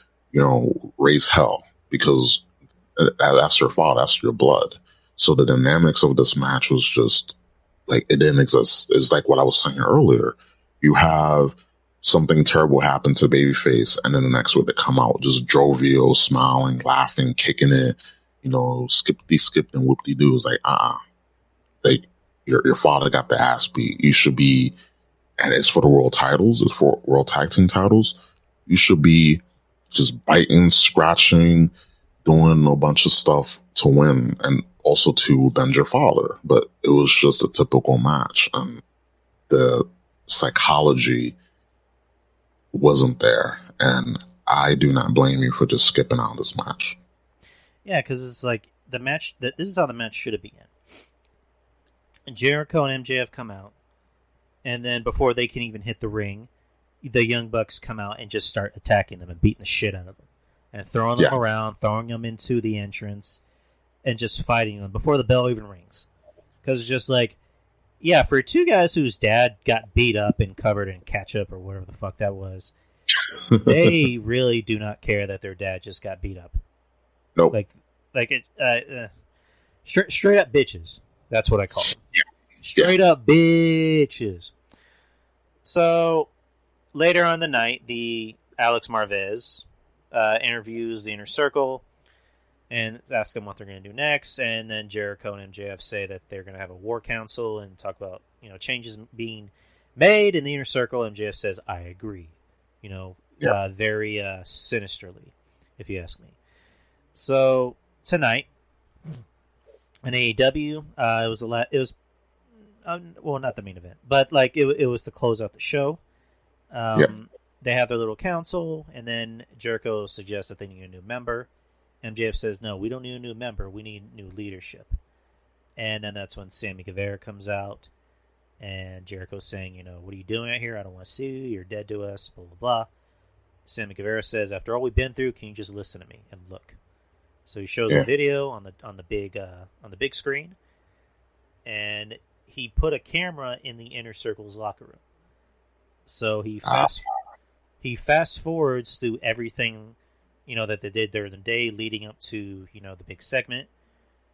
raise hell, because that's your fault, that's your blood. So the dynamics of this match was just like, it didn't exist. It's like what I was saying earlier. You have something terrible happen to Babyface, and then the next week they come out just jovial, smiling, laughing, kicking it, skippity skip and whoop-de-doo. It's like, like, your father got the ass beat. You should be, and it's for the world titles, it's for world tag team titles. You should be just biting, scratching, doing a bunch of stuff to win and also to bend your father. But it was just a typical match, and the psychology wasn't there. And I do not blame you for just skipping out this match. Yeah, because it's like the match. This is how the match should have begun. Jericho and MJF come out, and then before they can even hit the ring, the Young Bucks come out and just start attacking them and beating the shit out of them, and throwing them around, throwing them into the entrance, and just fighting them before the bell even rings. Because it's just like, yeah, for two guys whose dad got beat up and covered in ketchup or whatever the fuck that was, they really do not care that their dad just got beat up. Nope. Straight up bitches. That's what I call them. Yeah. Straight up bitches. So later on the night, the Alex Marvez interviews the Inner Circle and asks them what they're going to do next. And then Jericho and MJF say that they're going to have a war council and talk about, changes being made in the Inner Circle. MJF says, "I agree." Very sinisterly, if you ask me. So tonight in AEW, it was not the main event, but like it was to close out the show. They have their little council, and then Jericho suggests that they need a new member. MJF says, "No, we don't need a new member. We need new leadership." And then that's when Sammy Guevara comes out, and Jericho's saying, "What are you doing out here? I don't want to see you. You're dead to us." Blah blah blah. Sammy Guevara says, "After all we've been through, can you just listen to me and look?" So he shows a video on the big screen, and he put a camera in the Inner Circle's locker room. So he fast forwards through everything, that they did during the day leading up to, the big segment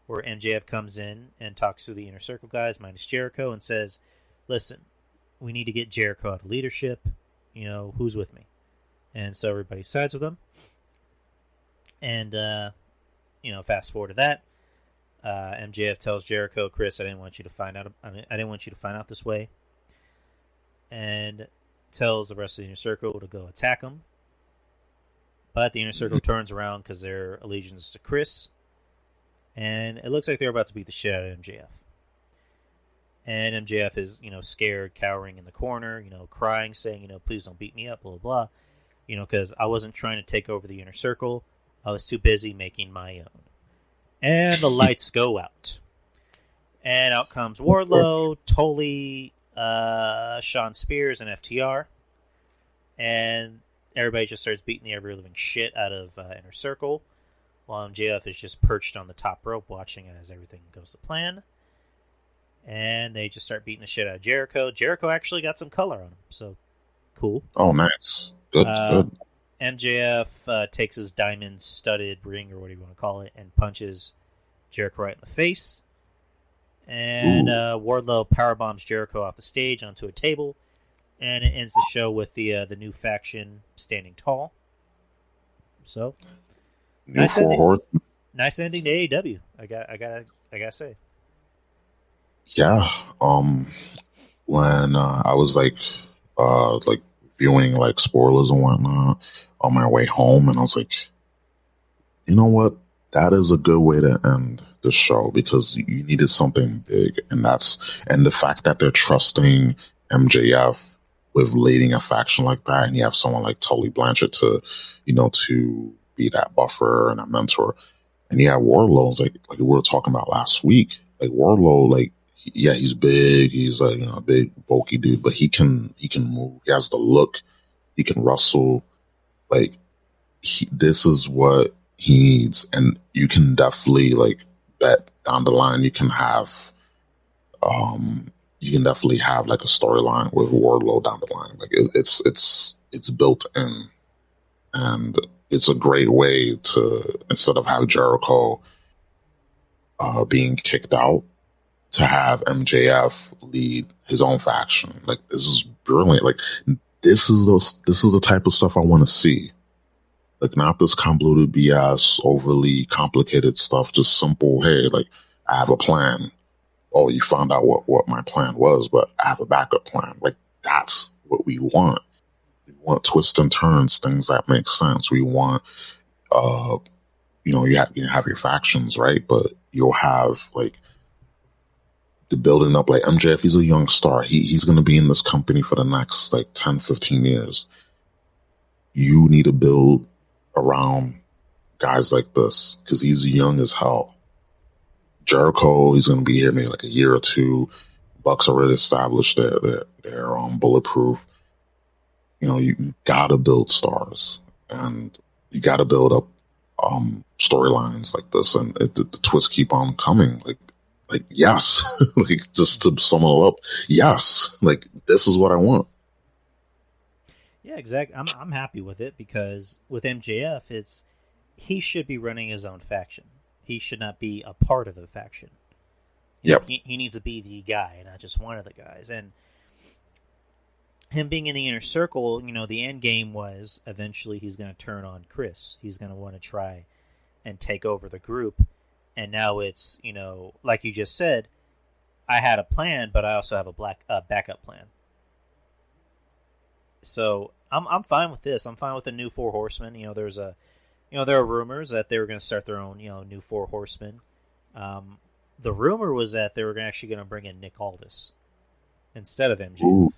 where MJF comes in and talks to the Inner Circle guys minus Jericho and says, "Listen, we need to get Jericho out of leadership. Who's with me?" And so everybody sides with him. And, fast forward to that. MJF tells Jericho, "Chris, I didn't want you to find out this way." And tells the rest of the Inner Circle to go attack him. But the Inner Circle turns around because their allegiance to Chris. And it looks like they're about to beat the shit out of MJF. And MJF is, scared, cowering in the corner, crying, saying, "Please don't beat me up, blah, blah, blah." Because I wasn't trying to take over the Inner Circle. I was too busy making my own. And the lights go out. And out comes Wardlow, Tully, Sean Spears, and FTR. And everybody just starts beating the ever-living shit out of Inner Circle, while MJF is just perched on the top rope watching as everything goes to plan. And they just start beating the shit out of Jericho. Jericho actually got some color on him, so cool. Oh, nice. Good. MJF takes his diamond-studded ring, or whatever you want to call it, and punches Jericho right in the face. And Wardlow powerbombs Jericho off the stage onto a table, and it ends the show with the new faction standing tall. So, nice ending to AEW. I gotta say. Yeah. When I was like viewing like spoilers and whatnot on my way home, and I was like, you know what? That is a good way to end the show, because you needed something big, and the fact that they're trusting MJF with leading a faction like that, and you have someone like Tully Blanchard to be that buffer and a mentor, and you have Wardlow, like we were talking about last week. Like Wardlow, he's big, he's a big bulky dude, but he can move. He has the look, he can wrestle. This is what he needs, and you can definitely bet down the line you can definitely have like a storyline with Wardlow down the line. It's built in, and it's a great way to, instead of have Jericho being kicked out, to have MJF lead his own faction. This is brilliant. This is the type of stuff I want to see. Not this convoluted BS, overly complicated stuff. Just simple. Hey, I have a plan. oh, you found out what my plan was, but I have a backup plan. Like, that's what we want. We want twists and turns, things that make sense. We want, you have your factions, right? But you'll have like the building up. Like MJF, he's a young star. He's going to be in this company for the next like 10, 15 years. You need to build around guys like this because he's young as hell. Jericho, he's going to be here maybe like a year or two. Bucks already established they're bulletproof. You gotta build stars, and you gotta build up storylines like this, and the twists keep on coming. Like yes, like just to sum it all up, yes, like this is what I want. Yeah, exactly. I'm happy with it because with MJF, he should be running his own faction. He should not be a part of a faction. Yep. He needs to be the guy, not just one of the guys. And him being in the inner circle, the end game was eventually he's going to turn on Chris. He's going to want to try and take over the group. And now it's, like you just said, I had a plan, but I also have a backup plan. So I'm fine with this. I'm fine with the new Four Horsemen. There are rumors that they were going to start their own, new Four Horsemen. The rumor was that they were actually going to bring in Nick Aldis instead of MJF. Ooh.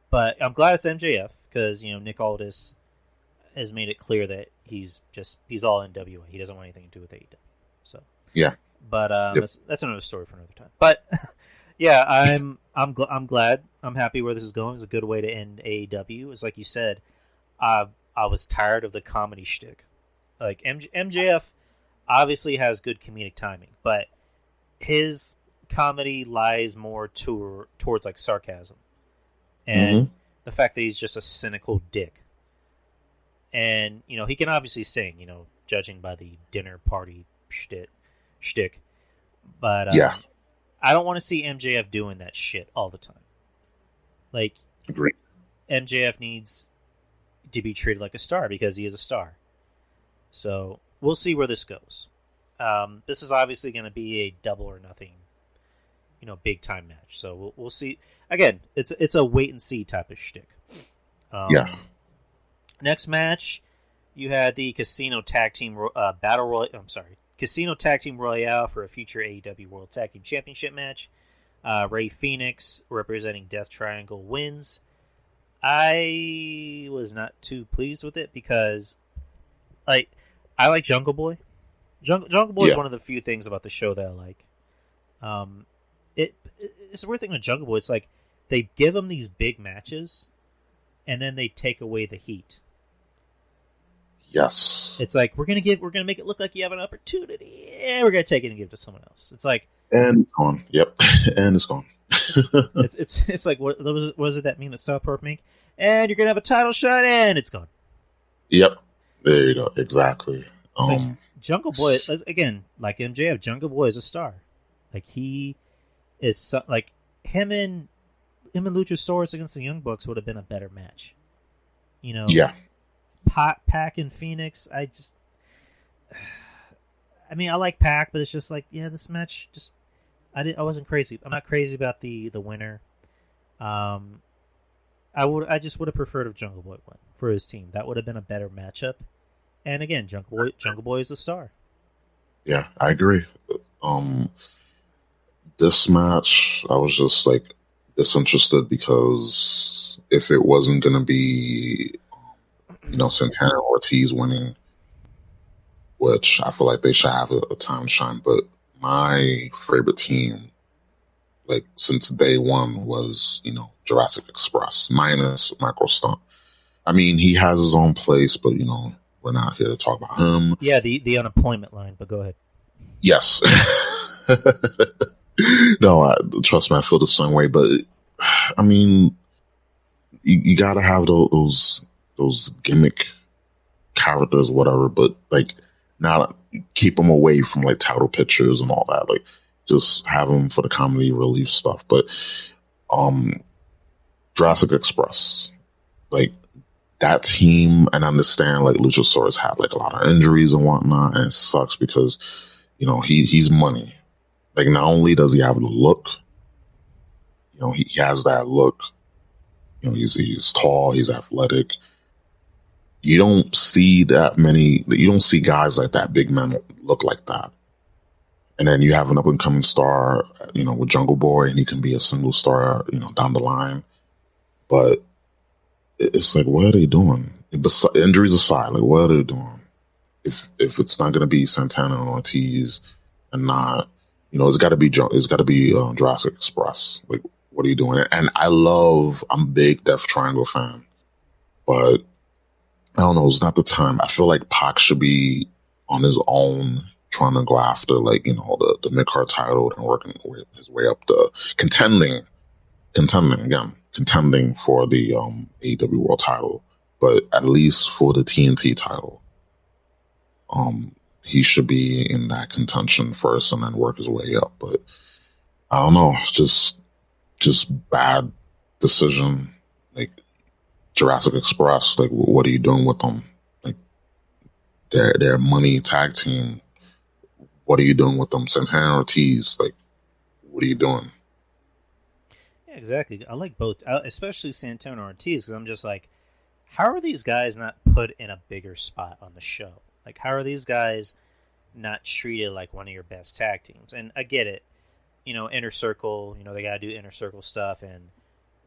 But I'm glad it's MJF because, Nick Aldis has made it clear that he's all NWA. He doesn't want anything to do with AEW. So yeah. But Yep. that's another story for another time. But yeah, I'm glad. I'm happy where this is going. It's a good way to end AEW. It's like you said, I was tired of the comedy shtick. Like MJF obviously has good comedic timing, but his comedy lies more towards like sarcasm and the fact that he's just a cynical dick. And he can obviously sing, judging by the dinner party shtick. But Yeah. I don't want to see MJF doing that shit all the time. Like, Agreed. MJF needs to be treated like a star because he is a star. So we'll see where this goes. This is obviously going to be a double or nothing, big time match. So we'll see. Again, it's a wait and see type of shtick. Yeah. Next match, you had the Casino Tag Team Battle Royale. I'm sorry, Casino Tag Team Royale for a future AEW World Tag Team Championship match. Ray Phoenix representing Death Triangle wins. I was not too pleased with it because, I like Jungle Boy. Jungle Boy is one of the few things about the show that I like. It's a weird thing with Jungle Boy. It's like they give him these big matches, and then they take away the heat. Yes. It's like we're gonna make it look like you have an opportunity, and we're gonna take it and give it to someone else. It's like, and it's gone. Yep, and it's gone. it's like what was it that meme that South Park make? And you're gonna have a title shot, and it's gone. Yep, there you go. Exactly. Like Jungle Boy again, like MJF. Jungle Boy is a star. Like he is like him and Luchasaurus against the Young Bucks would have been a better match. Yeah. Pac and Phoenix. I like Pac, but it's just like, this match just I wasn't crazy. I'm not crazy about the winner. I just would have preferred if Jungle Boy won for his team. That would have been a better matchup. And again, Jungle Boy is a star. Yeah, I agree. This match, I was just like disinterested because if it wasn't going to be, Santana or Ortiz winning, which I feel like they should have a time to shine, but my favorite team, like since day one, was Jurassic Express minus Michael Stunt. I mean, he has his own place, but we're not here to talk about him. Yeah, the unemployment line, but go ahead. Yes. No, trust me, I feel the same way. But I mean, you got to have those gimmick characters, whatever. But like, not keep them away from like title pictures and all that. Like, just have them for the comedy relief stuff. But Jurassic Express, like that team, and I understand like Luchasaurus had like a lot of injuries and whatnot, and it sucks because he's money. Like, not only does he have the look, he has that look. He's tall, he's athletic. You don't see that many. You don't see guys like that, big men look like that. And then you have an up and coming star, with Jungle Boy, and he can be a single star, down the line. But it's like, what are they doing? Injuries aside, like, what are they doing? If it's not going to be Santana and Ortiz, and not, it's got to be Jurassic Express. Like, what are you doing? And I'm a big Death Triangle fan, but I don't know. It's not the time. I feel like Pac should be on his own, trying to go after, like, the mid-card title and working his way up the contending for the AEW World title, but at least for the TNT title, he should be in that contention first and then work his way up. But I don't know. It's just bad decision. Like, Jurassic Express, like, what are you doing with them? Like, their money tag team. What are you doing with them? Santana Ortiz, like, what are you doing? Yeah, exactly. I like both, especially Santana Ortiz, because I'm just like, how are these guys not put in a bigger spot on the show? Like, how are these guys not treated like one of your best tag teams? And I get it. Inner Circle, they got to do Inner Circle stuff, and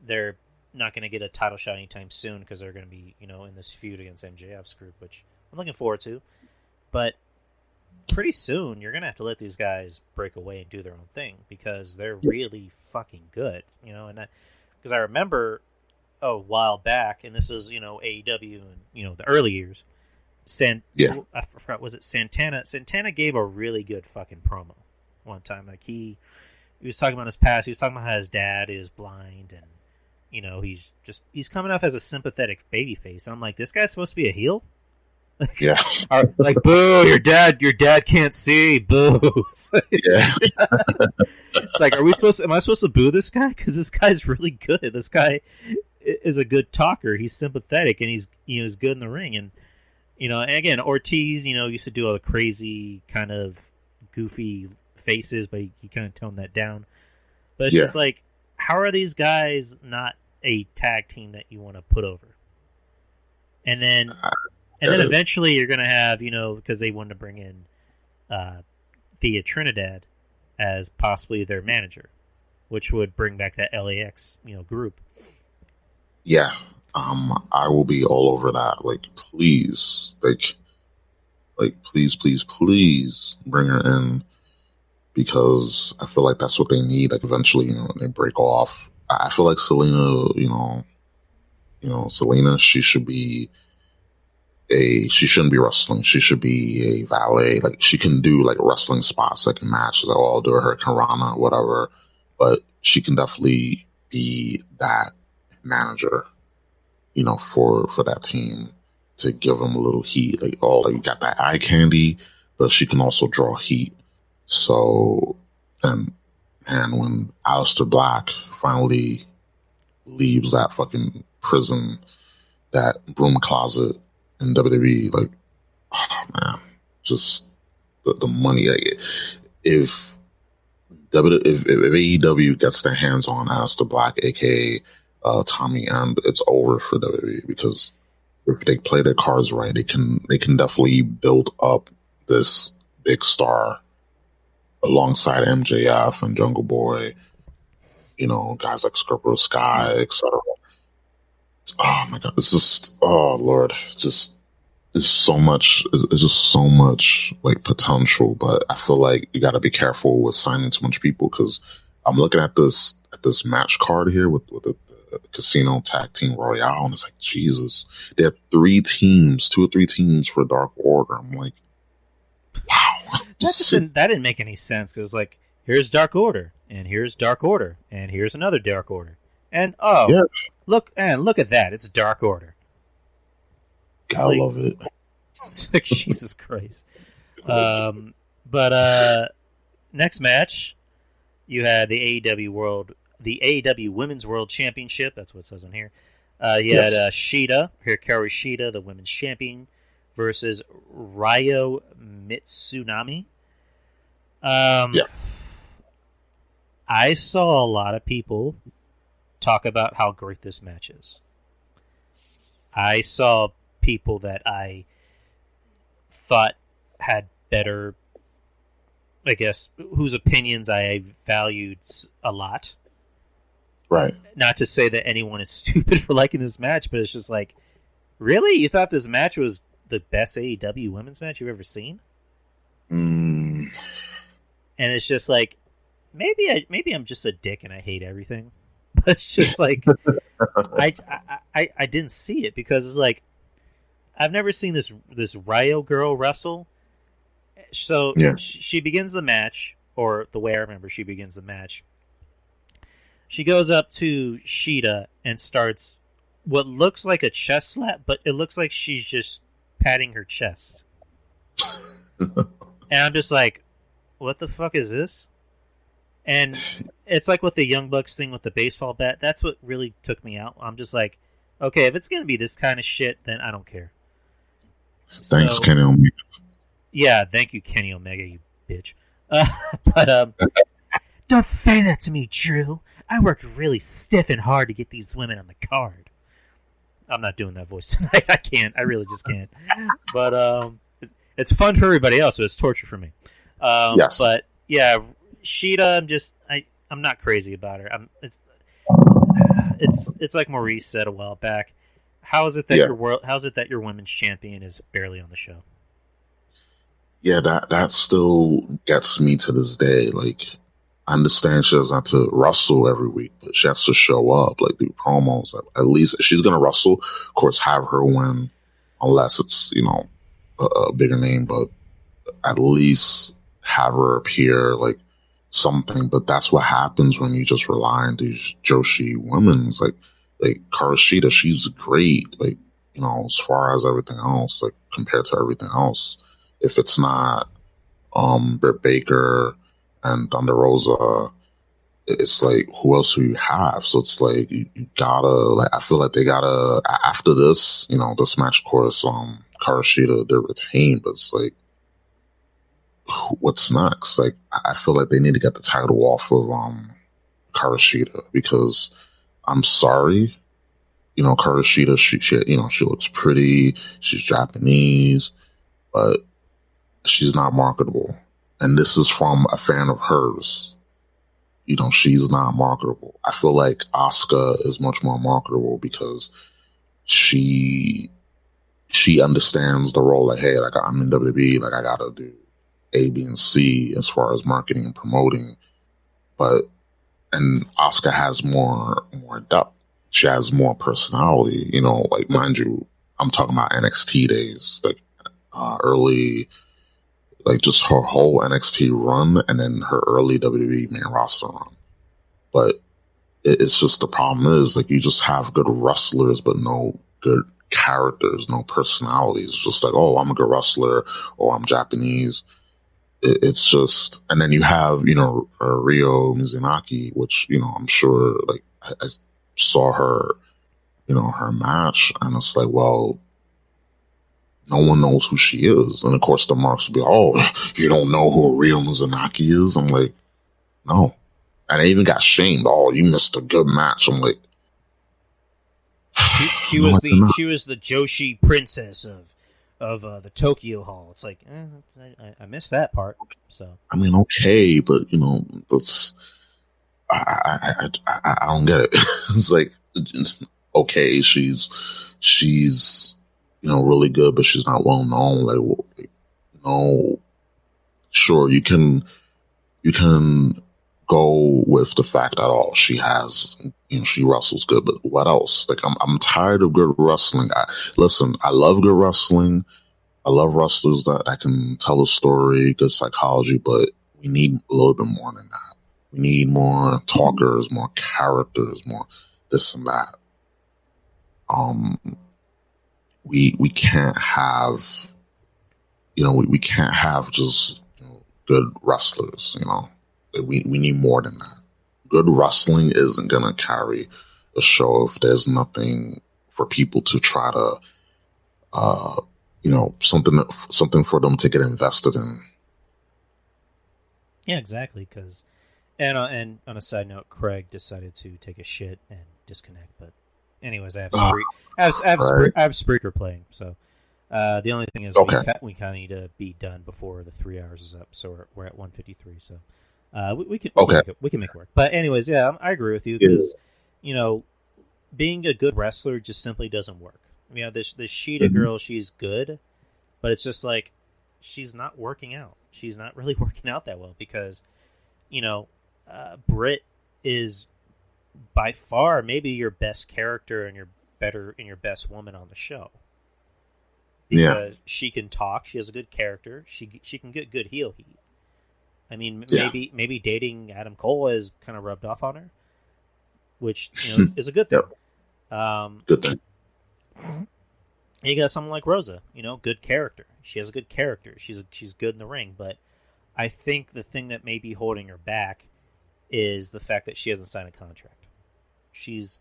they're not going to get a title shot anytime soon because they're going to be, in this feud against MJF's group, which I'm looking forward to. But pretty soon, you're going to have to let these guys break away and do their own thing because they're really fucking good, and because I remember a while back, and this is, AEW and, the early years, I forgot, was it Santana? Santana gave a really good fucking promo one time. Like, he was talking about his past. He was talking about how his dad is blind, and he's coming off as a sympathetic babyface. I'm like, this guy's supposed to be a heel? Yeah. Like, boo, your dad can't see. Boo. Yeah. It's like, am I supposed to boo this guy? Because this guy's really good. This guy is a good talker. He's sympathetic, and he's good in the ring. And, and again, Ortiz, used to do all the crazy kind of goofy faces, but he kind of toned that down. But it's just like, how are these guys not a tag team that you want to put over? And then eventually you're going to have, because they wanted to bring in Thea Trinidad as possibly their manager, which would bring back that LAX, group. Yeah. I will be all over that. Like, please, please bring her in, because I feel like that's what they need. Like, eventually, they break off. I feel like Selena, Selena, she shouldn't be wrestling. She should be a valet. Like, she can do like wrestling spots, like in matches. I'll do her Karana, whatever. But she can definitely be that manager, for that team, to give them a little heat. Like, you got that eye candy, but she can also draw heat. So, and when Aleister Black finally leaves that fucking prison, that broom closet in WWE, like, oh man, just the money. Like, if AEW gets their hands on Aleister Black, aka Tommy End, it's over for WWE, because if they play their cards right, they can definitely build up this big star alongside MJF and Jungle Boy, guys like Scorpio Sky, etc. Oh my god, it's just, oh Lord, it's so much. It's just so much like potential, but I feel like you got to be careful with signing too much people, because I'm looking at this match card here with the Casino Tag Team Royale, and it's like, Jesus, they have 2 or 3 teams for Dark Order. I'm like, wow. That didn't make any sense, because like, here's Dark Order, and here's Dark Order, and here's another Dark Order, and look at that, it's Dark Order. I love it. It's like, Jesus Christ. But next match, you had the AEW Women's World Championship. That's what it says on here. You had Hikaru Shida, the women's champion, versus Ryo Mitsunami. I saw a lot of people talk about how great this match is. I saw people that I thought had better, I guess, whose opinions I valued a lot. Right. Not to say that anyone is stupid for liking this match, but it's just like, really? You thought this match was the best AEW women's match you've ever seen? Mm. And it's just like, maybe I'm just a dick and I hate everything. But it's just like, I didn't see it because it's like, I've never seen this Rio girl wrestle. So she begins the match, or the way I remember she begins the match. She goes up to Sheeta and starts what looks like a chest slap, but it looks like she's just patting her chest. And I'm just like, what the fuck is this? And it's like with the Young Bucks thing with the baseball bat. That's what really took me out. I'm just like, okay, if it's going to be this kind of shit, then I don't care. Thanks, Kenny Omega. Yeah, thank you, Kenny Omega, you bitch. But don't say that to me, Drew. I worked really stiff and hard to get these women on the card. I'm not doing that voice tonight. I can't. I really just can't. But it's fun for everybody else, but it's torture for me. Yes. But yeah, Sheeta, I'm not crazy about her. It's like Maurice said a while back. How is it that your women's champion is barely on the show? Yeah, that still gets me to this day. Like, I understand she doesn't have to wrestle every week, but she has to show up, like, do promos. At least if she's gonna wrestle, of course, have her win, unless it's, you know, a bigger name, but at least have her appear, like, something. But that's what happens when you just rely on these Joshi women's, like Karashita. She's great, like, you know, as far as everything else, like, compared to everything else. If it's not Britt Baker and Thunder Rosa, it's like, who else do you have? So it's like, you gotta, like, I feel like they gotta, after this, you know, this match, of course, Karashita, they're retained, but it's like, what's next? Like, I feel like they need to get the title off of Karashita, because I'm sorry, you know, Karashita, she you know, she looks pretty, she's Japanese, but she's not marketable. And this is from a fan of hers. You know, she's not marketable. I feel like Asuka is much more marketable because she understands the role. Like, hey, like, I'm in WWE, like, I gotta do A, B, and C as far as marketing and promoting. And Asuka has more depth. She has more personality. You know, like, mind you, I'm talking about NXT days, like, early, like, just her whole NXT run and then her early WWE main roster run. But it's just, the problem is, like, you just have good wrestlers, but no good characters, no personalities. It's just like, oh, I'm a good wrestler, or I'm Japanese. It's just, and then you have, you know, Ryo Mizunaki, which, you know, I'm sure, like, I saw her, you know, her match, and it's like, well, no one knows who she is. And of course the marks will be, oh, you don't know who Ryo Mizunaki is? I'm like, no. And I even got shamed. Oh, you missed a good match. I'm like, she was the Joshi princess of the Tokyo Hall. It's like, I missed that part. So I mean, okay, but, you know, that's, I don't get it. It's like, okay, she's you know, really good, but she's not well known. Like, no, sure, you can go with the fact that, oh, she has, you know, she wrestles good, but what else? Like, I'm tired of good wrestling. Listen, I love good wrestling. I love wrestlers that can tell a story, good psychology, but we need a little bit more than that. We need more talkers, more characters, more this and that. We can't have, you know, we can't have just, you know, good wrestlers, you know. We need more than that. Good wrestling isn't gonna carry a show if there's nothing for people to try to, you know, something for them to get invested in. yeah, exactly. Because And on a side note, Craig decided to take a shit and disconnect. But anyways, I have Spreaker playing. So the only thing is we kind of need to be done before the 3 hours is up. So we're at 1:53. So we can make it work. But anyways, yeah, I agree with you because being a good wrestler just simply doesn't work. This Sheeta girl, she's good, but it's just like she's not working out. She's not really working out that well because Britt is by far maybe your best character and your best woman on the show. Because she can talk, she has a good character, she can get good heel heat. Maybe dating Adam Cole has kind of rubbed off on her, which is a good thing. Good thing. You got someone like Rosa, good character. She has a good character. She's good in the ring, but I think the thing that may be holding her back is the fact that she hasn't signed a contract. She's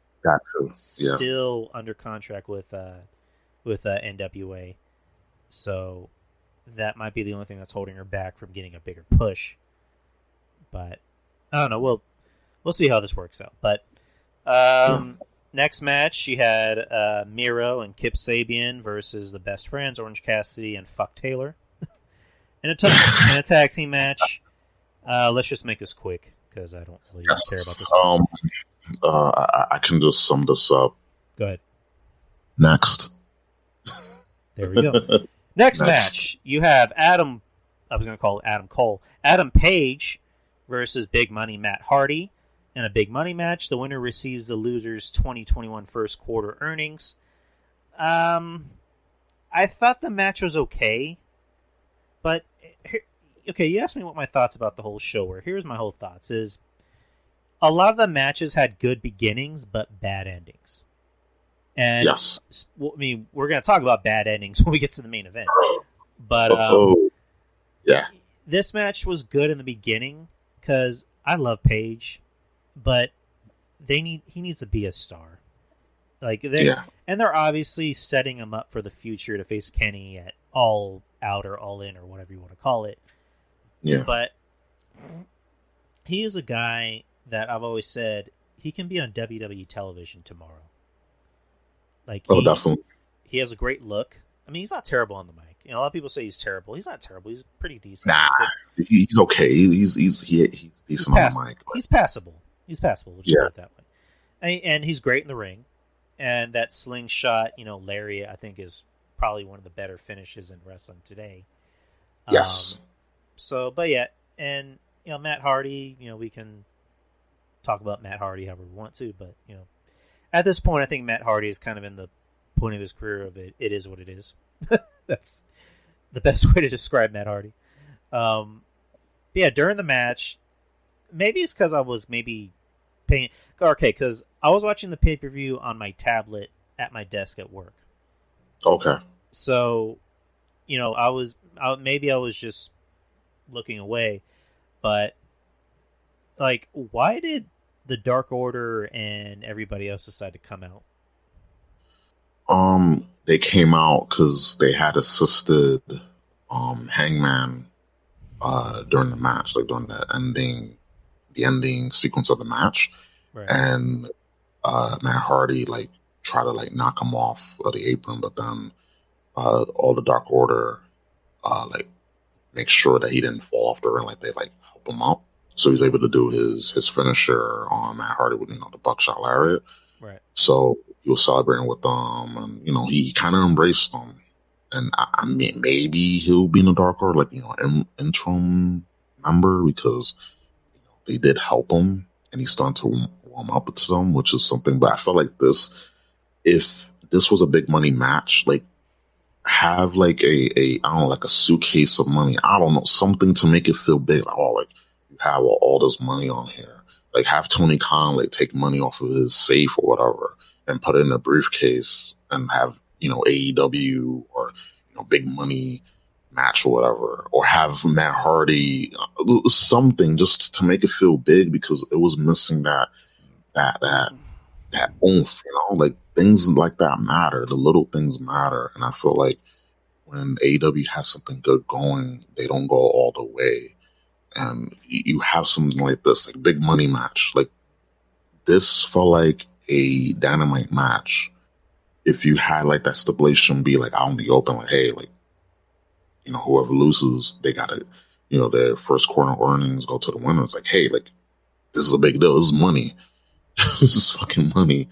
still under contract with NWA, so that might be the only thing that's holding her back from getting a bigger push. But I don't know. We'll see how this works out. But next match, she had Miro and Kip Sabian versus the Best Friends, Orange Cassidy and Fuck Taylor, in a tag team match. Let's just make this quick because I don't really care about this. I can just sum this up. Go ahead. Next. There we go. Next match, you have Adam. I was going to call it Adam Cole. Adam Page versus Big Money Matt Hardy. In a big money match, the winner receives the loser's 2021 first quarter earnings. I thought the match was okay, but you asked me what my thoughts about the whole show were. Here's my whole thoughts: is a lot of the matches had good beginnings but bad endings. And yes, we're going to talk about bad endings when we get to the main event. But this match was good in the beginning because I love Page. But he needs to be a star, and they're obviously setting him up for the future to face Kenny at All Out or All In or whatever you want to call it. Yeah, but he is a guy that I've always said he can be on WWE television tomorrow. Definitely. He has a great look. He's not terrible on the mic. A lot of people say he's terrible. He's not terrible. He's pretty decent. Nah, he's okay. He's decent on the mic. He's passable. We'll just put it that way. And he's great in the ring. And that slingshot, lariat, I think is probably one of the better finishes in wrestling today. Yes. And Matt Hardy, we can talk about Matt Hardy however we want to, but at this point, I think Matt Hardy is kind of in the point of his career of it is what it is. That's the best way to describe Matt Hardy. During the match, maybe it's because I was paying... Okay, because I was watching the pay-per-view on my tablet at my desk at work. Okay. So, I was just looking away, but, why did the Dark Order and everybody else decide to come out? They came out because they had assisted Hangman during the match, during the ending sequence of the match, right. And Matt Hardy tried to knock him off of the apron, but then all the Dark Order make sure that he didn't fall off the ring, they help him up. So he's able to do his finisher on Matt Hardy with, the buckshot lariat. Right. So he was celebrating with them, and, he kind of embraced them. And I mean, maybe he'll be in the Dark Order, interim member, because they did help him, and he's starting to warm up to them, which is something. But I felt like if this was a big money match, have a suitcase of money. I don't know, something to make it feel big. You have all this money on here. Have Tony Khan take money off of his safe or whatever and put it in a briefcase and have AEW or big money match or whatever, or have Matt Hardy, something just to make it feel big, because it was missing that oomph. Things like that matter. The little things matter, and I feel like when AEW has something good going, they don't go all the way. and you have something like this, like big money match. Like this felt like a Dynamite match. If you had like that stipulation be like out in the open, like, hey, like, you know, whoever loses, they gotta, you know, their first quarter earnings go to the winner. It's like, hey, like, this is a big deal. This is money. This is fucking money.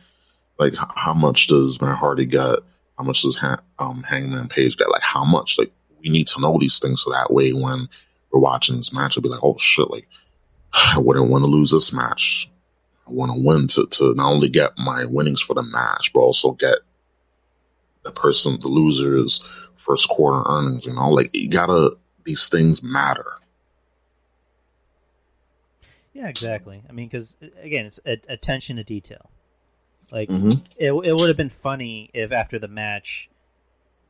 Like, how much does Matt Hardy get? How much does Hangman Page get? Like, how much? Like, we need to know these things so that way when we're watching this match, we'll be like, oh shit, like, I wouldn't want to lose this match. I want to win to not only get my winnings for the match, but also get the loser's first quarter earnings, you know? Like, these things matter. Yeah, exactly. I mean, because, again, it's attention to detail. Like, it would have been funny if after the match,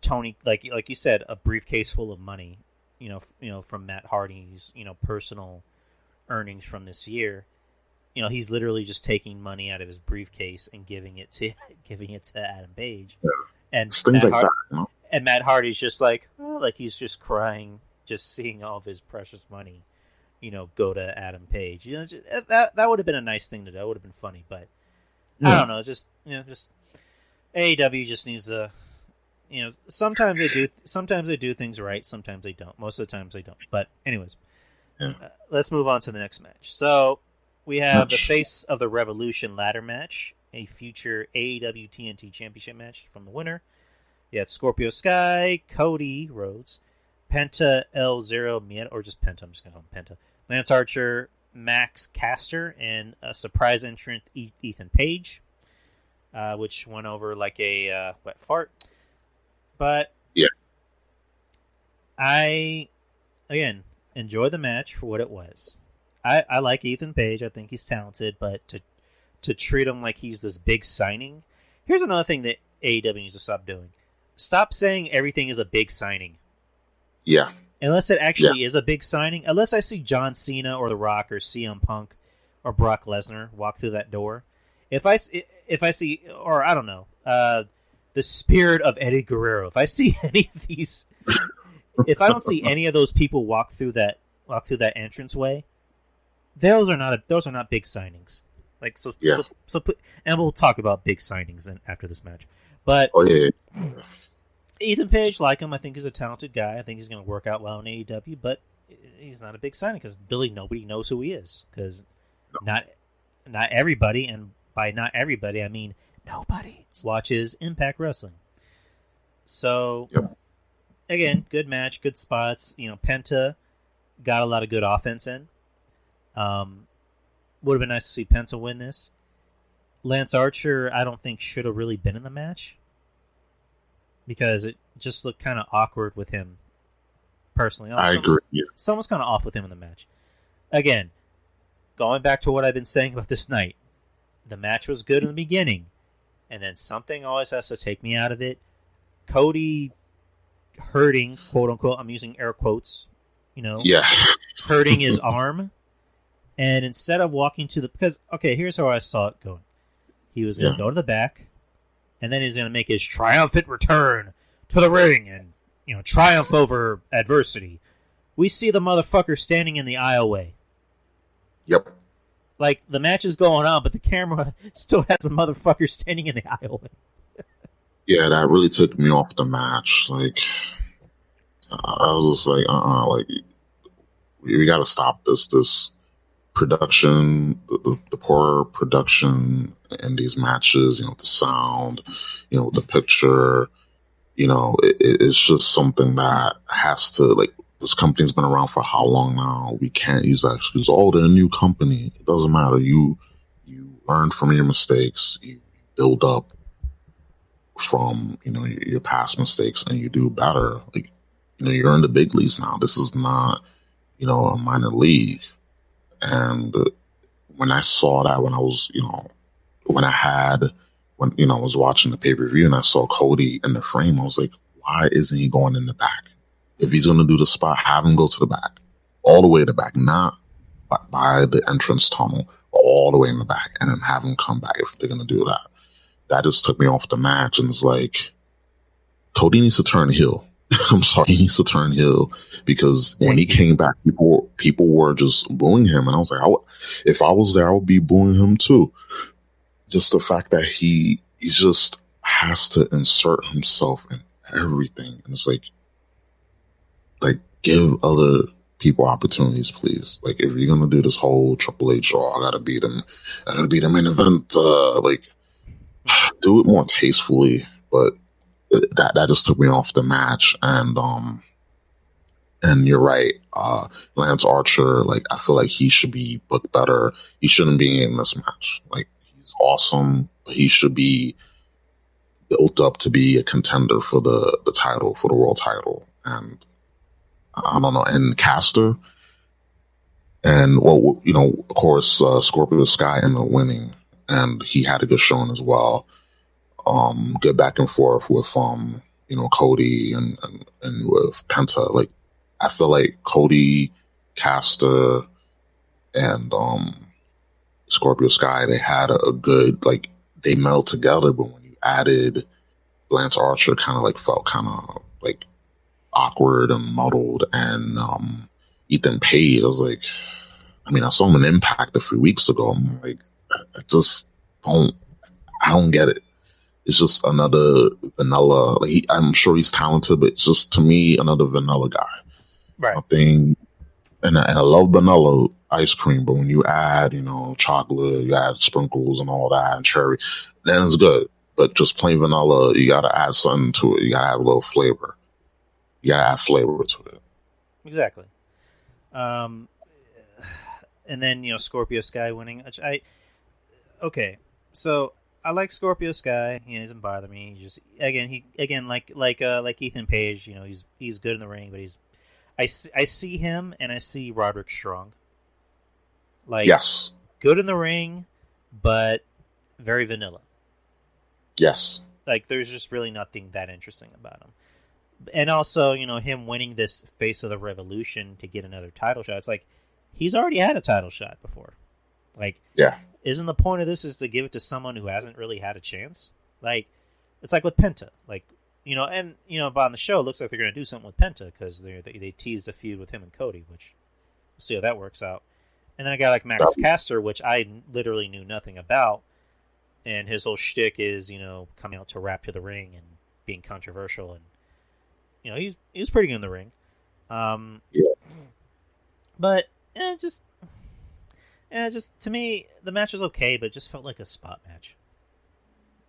Tony, like you said, a briefcase full of money, you know, from Matt Hardy's, you know, personal earnings from this year. You know, he's literally just taking money out of his briefcase and giving it to Adam Page, and things like that. You know? And Matt Hardy's just like, oh, like he's just crying, just seeing all of his precious money, you know, go to Adam Page. You know, that would have been a nice thing to do. It would have been funny, but. I don't know. Just AEW just needs to, you know. Sometimes they do things right. Sometimes they don't. Most of the times they don't. But anyways, let's move on to the next match. So we have the Face of the Revolution ladder match, a future AEW TNT Championship match from the winner. You had Scorpio Sky, Cody Rhodes, Penta El Zero Miedo, or just Penta. I'm just gonna call him Penta. Lance Archer, Max Caster, and a surprise entrant, Ethan Page, which went over like a wet fart. But yeah, I, again, enjoy the match for what it was. I like Ethan Page. I think he's talented, but to treat him like he's this big signing. Here's another thing that AEW needs to stop doing. Stop saying everything is a big signing. Yeah. Unless it actually is a big signing. Unless I see John Cena or The Rock or CM Punk or Brock Lesnar walk through that door. If I see, or I don't know, the spirit of Eddie Guerrero. If I see any of these, if I don't see any of those people walk through that entranceway, those are not big signings. Like so, and we'll talk about big signings after this match. But Ethan Page, like him, I think he's a talented guy. I think he's going to work out well in AEW, but he's not a big signing because really nobody knows who he is. Because not everybody, and by not everybody, I mean nobody, watches Impact Wrestling. So, again, good match, good spots. You know, Penta got a lot of good offense in. Would have been nice to see Penta win this. Lance Archer, I don't think should have really been in the match. Because it just looked kind of awkward with him, personally. I agree. Yeah. Someone's kind of off with him in the match. Again, going back to what I've been saying about this night, the match was good in the beginning, and then something always has to take me out of it. Cody hurting, quote unquote, I'm using air quotes, you know, hurting his arm, and instead of walking to because here's how I saw it going. He was going to go to the back. And then he's going to make his triumphant return to the ring and, you know, triumph over adversity. We see the motherfucker standing in the aisleway. Yep. Like, the match is going on, but the camera still has the motherfucker standing in the aisleway. Yeah, that really took me off the match. Like, I was just like, like, we got to stop this production, the poor production in these matches, you know, the sound, you know, the picture, you know, it's just something that has to, like, this company's been around for how long now? We can't use that excuse. Oh, they're a new company. It doesn't matter. You learn from your mistakes. You build up from, you know, your past mistakes and you do better. Like, you know, you're in the big leagues now. This is not, you know, a minor league. And when I saw that, when I was, you know, when I was watching the pay-per-view and I saw Cody in the frame, I was like, why isn't he going in the back? If he's going to do the spot, have him go to the back, all the way to the back, not by the entrance tunnel, all the way in the back, and then have him come back if they're going to do that. That just took me off the match, and it's like, Cody needs to turn heel. I'm sorry, he needs to turn heel because when he came back, people people were just booing him, and I was like, if I was there, I would be booing him too. Just the fact that he just has to insert himself in everything, and it's like give other people opportunities, please. Like, if you're gonna do this whole Triple H show, I gotta beat him. I gotta beat him in event. Like, do it more tastefully. But that just took me off the match. And you're right. Lance Archer, like, I feel like he should be booked better. He shouldn't be in this match. Like, he's awesome, but he should be built up to be a contender for the title, for the world title. And I don't know, and Caster, and well, you know, of course, Scorpio Sky ended up winning, and he had a good showing as well. Good back and forth with you know, Cody and with Penta. Like, I feel like Cody, Caster, and Scorpio Sky, they had a good, like, they meld together. But when you added Lance Archer, kind of like felt kind of like awkward and muddled, and Ethan Page, I was like, I mean, I saw him in Impact a few weeks ago. I'm like, I don't get it. It's just another vanilla. Like, I'm sure he's talented, but it's just, to me, another vanilla guy. Right. Nothing. And I love vanilla ice cream, but when you add, you know, chocolate, you add sprinkles and all that, and cherry, then it's good. But just plain vanilla, you gotta add something to it. You gotta have a little flavor. You gotta add flavor to it. Exactly. And then, you know, Scorpio Sky winning. Which okay, so I like Scorpio Sky. He doesn't bother me. He just like Ethan Page. You know, he's good in the ring, but I see him and I see Roderick Strong. Like, yes, good in the ring, but very vanilla. Yes. Like, there's just really nothing that interesting about him. And also, you know, him winning this Face of the Revolution to get another title shot. It's like, he's already had a title shot before. Like, yeah. Isn't the point of this is to give it to someone who hasn't really had a chance? Like, it's like with Penta. Like, you know, and, you know, on the show, it looks like they're going to do something with Penta because they teased a feud with him and Cody, which we'll see how that works out. And then I got like Max Caster, which I literally knew nothing about. And his whole shtick is, you know, coming out to rap to the ring and being controversial. And, you know, he was pretty good in the ring. Yeah. But, just to me, the match was okay, but it just felt like a spot match.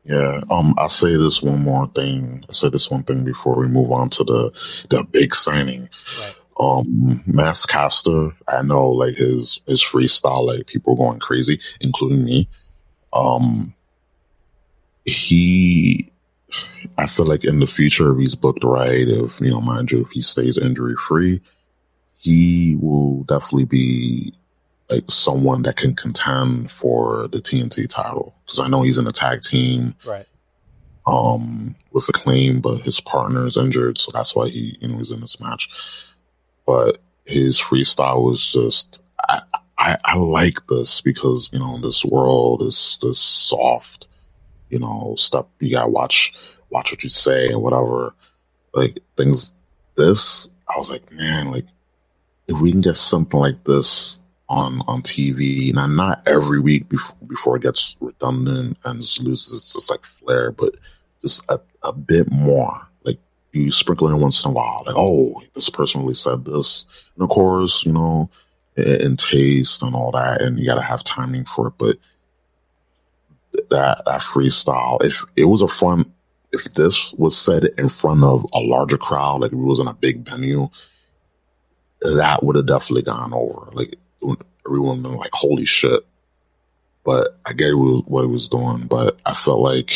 Yeah. I'll say this one more thing. I'll say this one thing before we move on to the big signing. Right. Max Caster, I know, like, his freestyle, like, people going crazy, including me. I feel like in the future, if he's booked right, if, you know, mind you, if he stays injury free, he will definitely be like someone that can contend for the TNT title. Because I know he's in a tag team, right? With Acclaim, but his partner is injured, so that's why he, you know, he's in this match. But his freestyle was just, I like this because, you know, this world is this soft, you know, stuff. You gotta watch what you say and whatever, like, things. This, I was like, man, like, if we can get something like this on TV, not every week before it gets redundant and just loses its just like flair, but just a bit more. Like, you sprinkle in once in a while, like, oh, this person really said this, and of course, you know, in taste and all that, and you gotta have timing for it. But that freestyle, if it was if this was said in front of a larger crowd, like if it was in a big venue, that would have definitely gone over. Like, everyone been like, holy shit. But I get what he was doing, but I felt like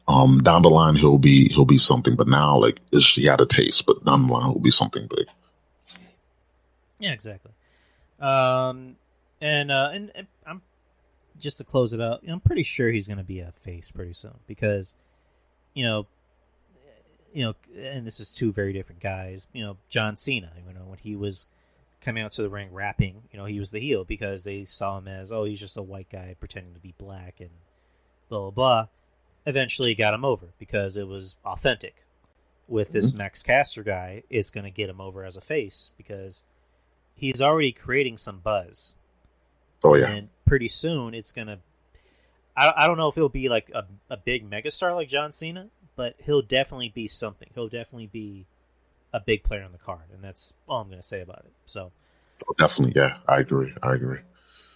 down the line he'll be something. But now, like, he had a taste, but down the line he'll be something big. Yeah, exactly. And I'm just to close it out, I'm pretty sure he's going to be a face pretty soon because, you know, and this is two very different guys. You know, John Cena, you know, when he was coming out to the ring rapping, you know, he was the heel because they saw him as, oh, he's just a white guy pretending to be black and blah, blah, blah. Eventually got him over because it was authentic. With this Max Caster guy, it's going to get him over as a face because, he's already creating some buzz. Oh yeah. And pretty soon it's gonna. I don't know if he'll be like a big megastar like John Cena, but he'll definitely be something. He'll definitely be a big player on the card, and that's all I'm gonna say about it. So. Definitely, yeah, I agree.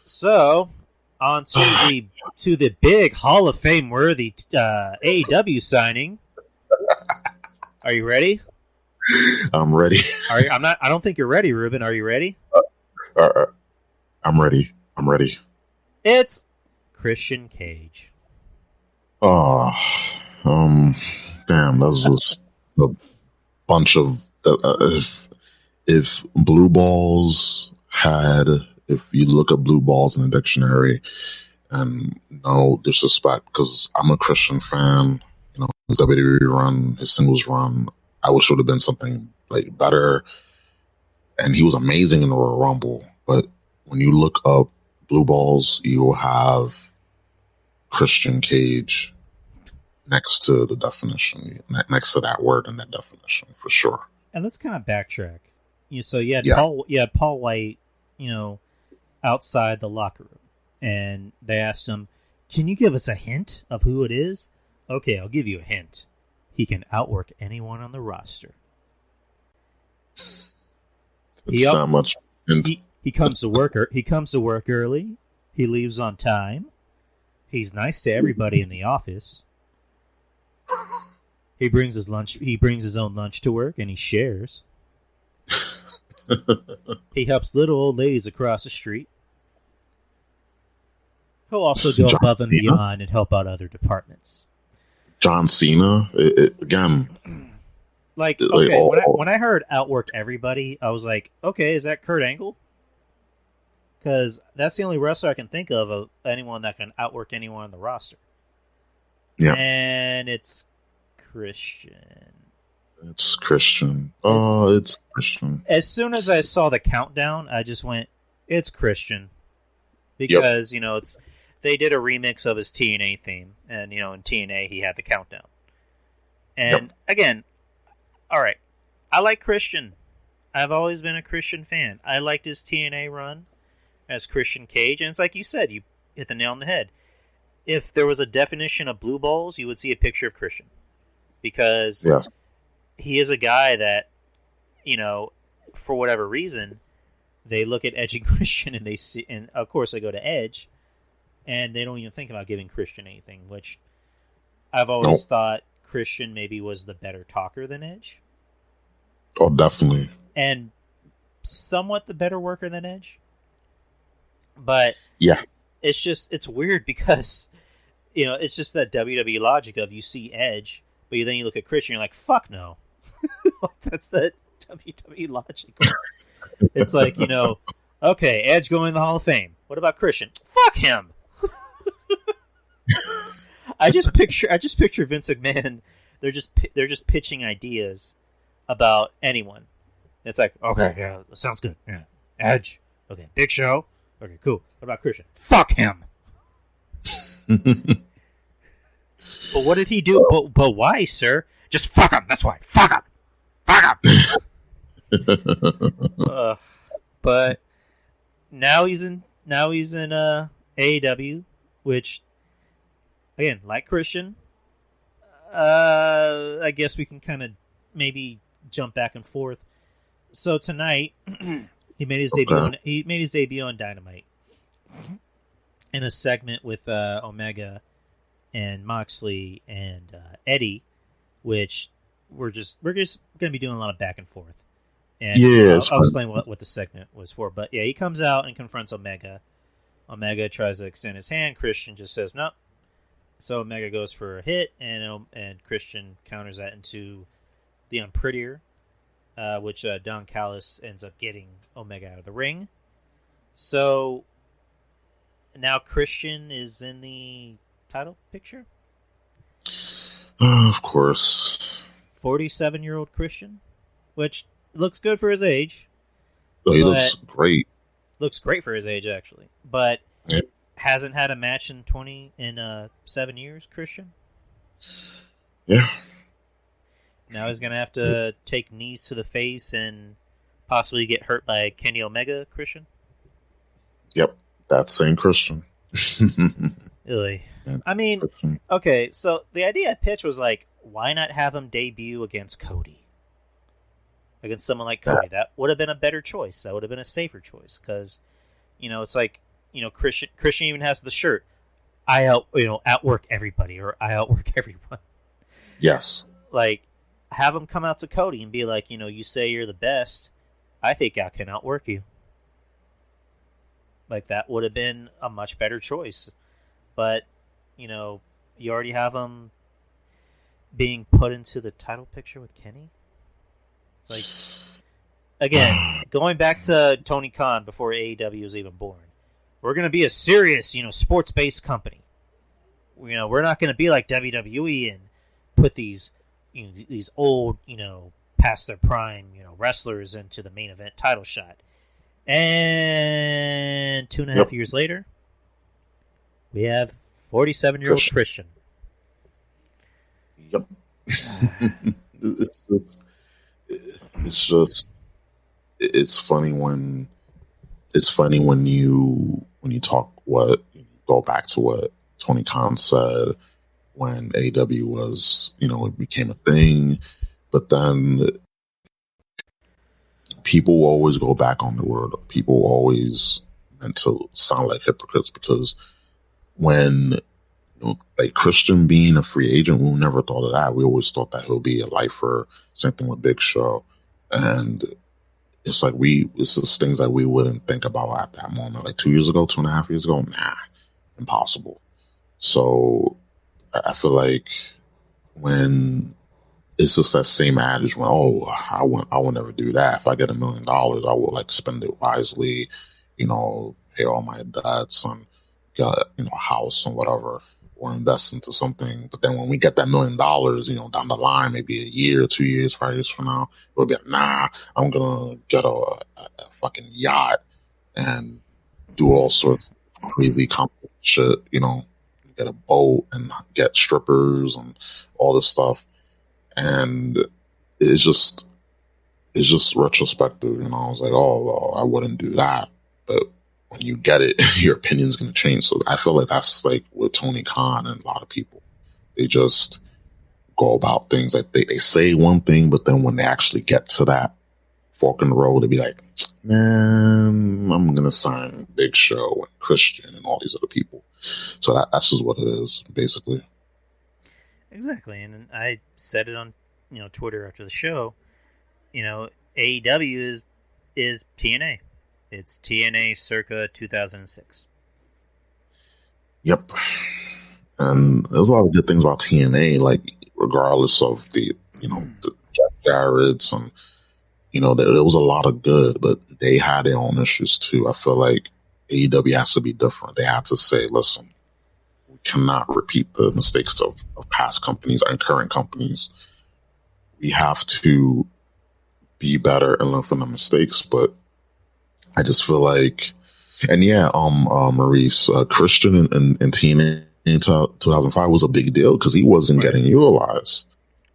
So, on to the big Hall of Fame worthy AEW signing. Are you ready? I'm ready. I'm not. I don't think you're ready, Ruben. Are you ready? I'm ready. It's Christian Cage. Oh, damn, that was just a bunch of if blue balls had, if you look at blue balls in the dictionary, and no disrespect, because I'm a Christian fan, his WWE run, his singles run, I wish it would have been something like better. And he was amazing in the Royal Rumble. But when you look up blue balls, you will have Christian Cage next to the definition, next to that word in that definition, for sure. And let's kind of backtrack. So you had Paul White, outside the locker room, and they asked him, "Can you give us a hint of who it is?" Okay, I'll give you a hint. He can outwork anyone on the roster. It's not much. He comes to work. He comes to work early. He leaves on time. He's nice to everybody in the office. He brings his lunch. He brings his own lunch to work, and he shares. He helps little old ladies across the street. He'll also go above and beyond and help out other departments. John Cena, again. When I heard outwork everybody, I was like, okay, is that Kurt Angle? Because that's the only wrestler I can think of anyone that can outwork anyone on the roster. Yeah. And it's Christian. It's Christian. Oh, it's Christian. As soon as I saw the countdown, I just went, it's Christian. Because, they did a remix of his TNA theme. And, in TNA, he had the countdown. And, again, all right, I like Christian. I've always been a Christian fan. I liked his TNA run as Christian Cage. And it's like you said, you hit the nail on the head. If there was a definition of blue balls, you would see a picture of Christian. Because... Yes. He is a guy that, for whatever reason, they look at Edge and Christian and they see, and of course they go to Edge, and they don't even think about giving Christian anything, which I've always thought Christian maybe was the better talker than Edge. Oh, definitely. And somewhat the better worker than Edge. But yeah, it's weird because, it's just that WWE logic of you see Edge, but then you look at Christian, you're like, fuck no. That's that WWE logic. It's like, okay, Edge going to the Hall of Fame. What about Christian? Fuck him. I just picture Vince McMahon. They're just pitching ideas about anyone. It's like, okay, yeah, that sounds good. Yeah, Edge. Okay, Big Show. Okay, cool. What about Christian? Fuck him. But what did he do? But why, sir? Just fuck him. That's why. Fuck him. Fuck him. But now he's in AEW, which again, like Christian, I guess we can kind of maybe jump back and forth. So tonight, he made his debut. He made his debut on Dynamite in a segment with Omega and Moxley and Eddie, which we're just going to be doing a lot of back and forth. And I'll explain what the segment was for. But yeah, he comes out and confronts Omega. Omega tries to extend his hand. Christian just says no. So Omega goes for a hit, and Christian counters that into the Unprettier, which Don Callis ends up getting Omega out of the ring. So now Christian is in the title picture? Of course. 47-year-old Christian, which looks good for his age. Oh, he looks great. Looks great for his age, actually. But hasn't had a match in 7 years, Christian? Yeah. Now he's going to have to take knees to the face and possibly get hurt by Kenny Omega, Christian? Yep, that same Christian. Really? Yeah, I mean, Christian. okay, so the idea I pitched was like, why not have him debut against Cody? Against someone like Cody. That would have been a better choice. That would have been a safer choice. Because, it's like, Christian even has the shirt. I outwork everybody, or I outwork everyone. Yes. Like, have him come out to Cody and be like, you say you're the best. I think I can outwork you. Like, that would have been a much better choice. But, you already have him being put into the title picture with Kenny. It's like, again, going back to Tony Khan before AEW was even born. We're going to be a serious, sports-based company. We're not going to be like WWE and put these old, past their prime, wrestlers into the main event title shot. And 2.5 years later, we have 47-year-old Christian. Yep. It's funny when you talk go back to what Tony Khan said when AEW was, it became a thing, but then people always go back on the word. People always meant to sound like hypocrites, because when like Christian being a free agent, we never thought of that. We always thought that he'll be a lifer. Same thing with Big Show, and it's like it's just things that we wouldn't think about at that moment. Like 2 years ago, 2.5 years ago, impossible. So I feel like when it's just that same adage when, I would never do that. If I get $1 million, I will like spend it wisely, pay all my debts and get, a house and whatever, or invest into something. But then when we get that $1 million, down the line, maybe a year, 2 years, 5 years from now, we'll be like, I'm going to get a fucking yacht and do all sorts of crazy complicated shit, get a boat and get strippers and all this stuff. And it's just retrospective, I was like, I wouldn't do that. But when you get it, your opinion's going to change. So I feel like that's like with Tony Khan and a lot of people. They just go about things like they say one thing, but then when they actually get to that fork in the road, they be like, man, I'm going to sign Big Show and Christian and all these other people. So that's just what it is, basically. Exactly. And I said it on, Twitter after the show. AEW is TNA. It's TNA circa 2006. Yep. And there's a lot of good things about TNA, like regardless of the Jeff Jarrett's and, there was a lot of good, but they had their own issues too. I feel like AEW has to be different. They had to say, listen, we cannot repeat the mistakes of past companies and current companies. We have to be better and learn from the mistakes, but I just feel like, and Maurice, Christian in TNA in 2005 was a big deal because he wasn't getting utilized.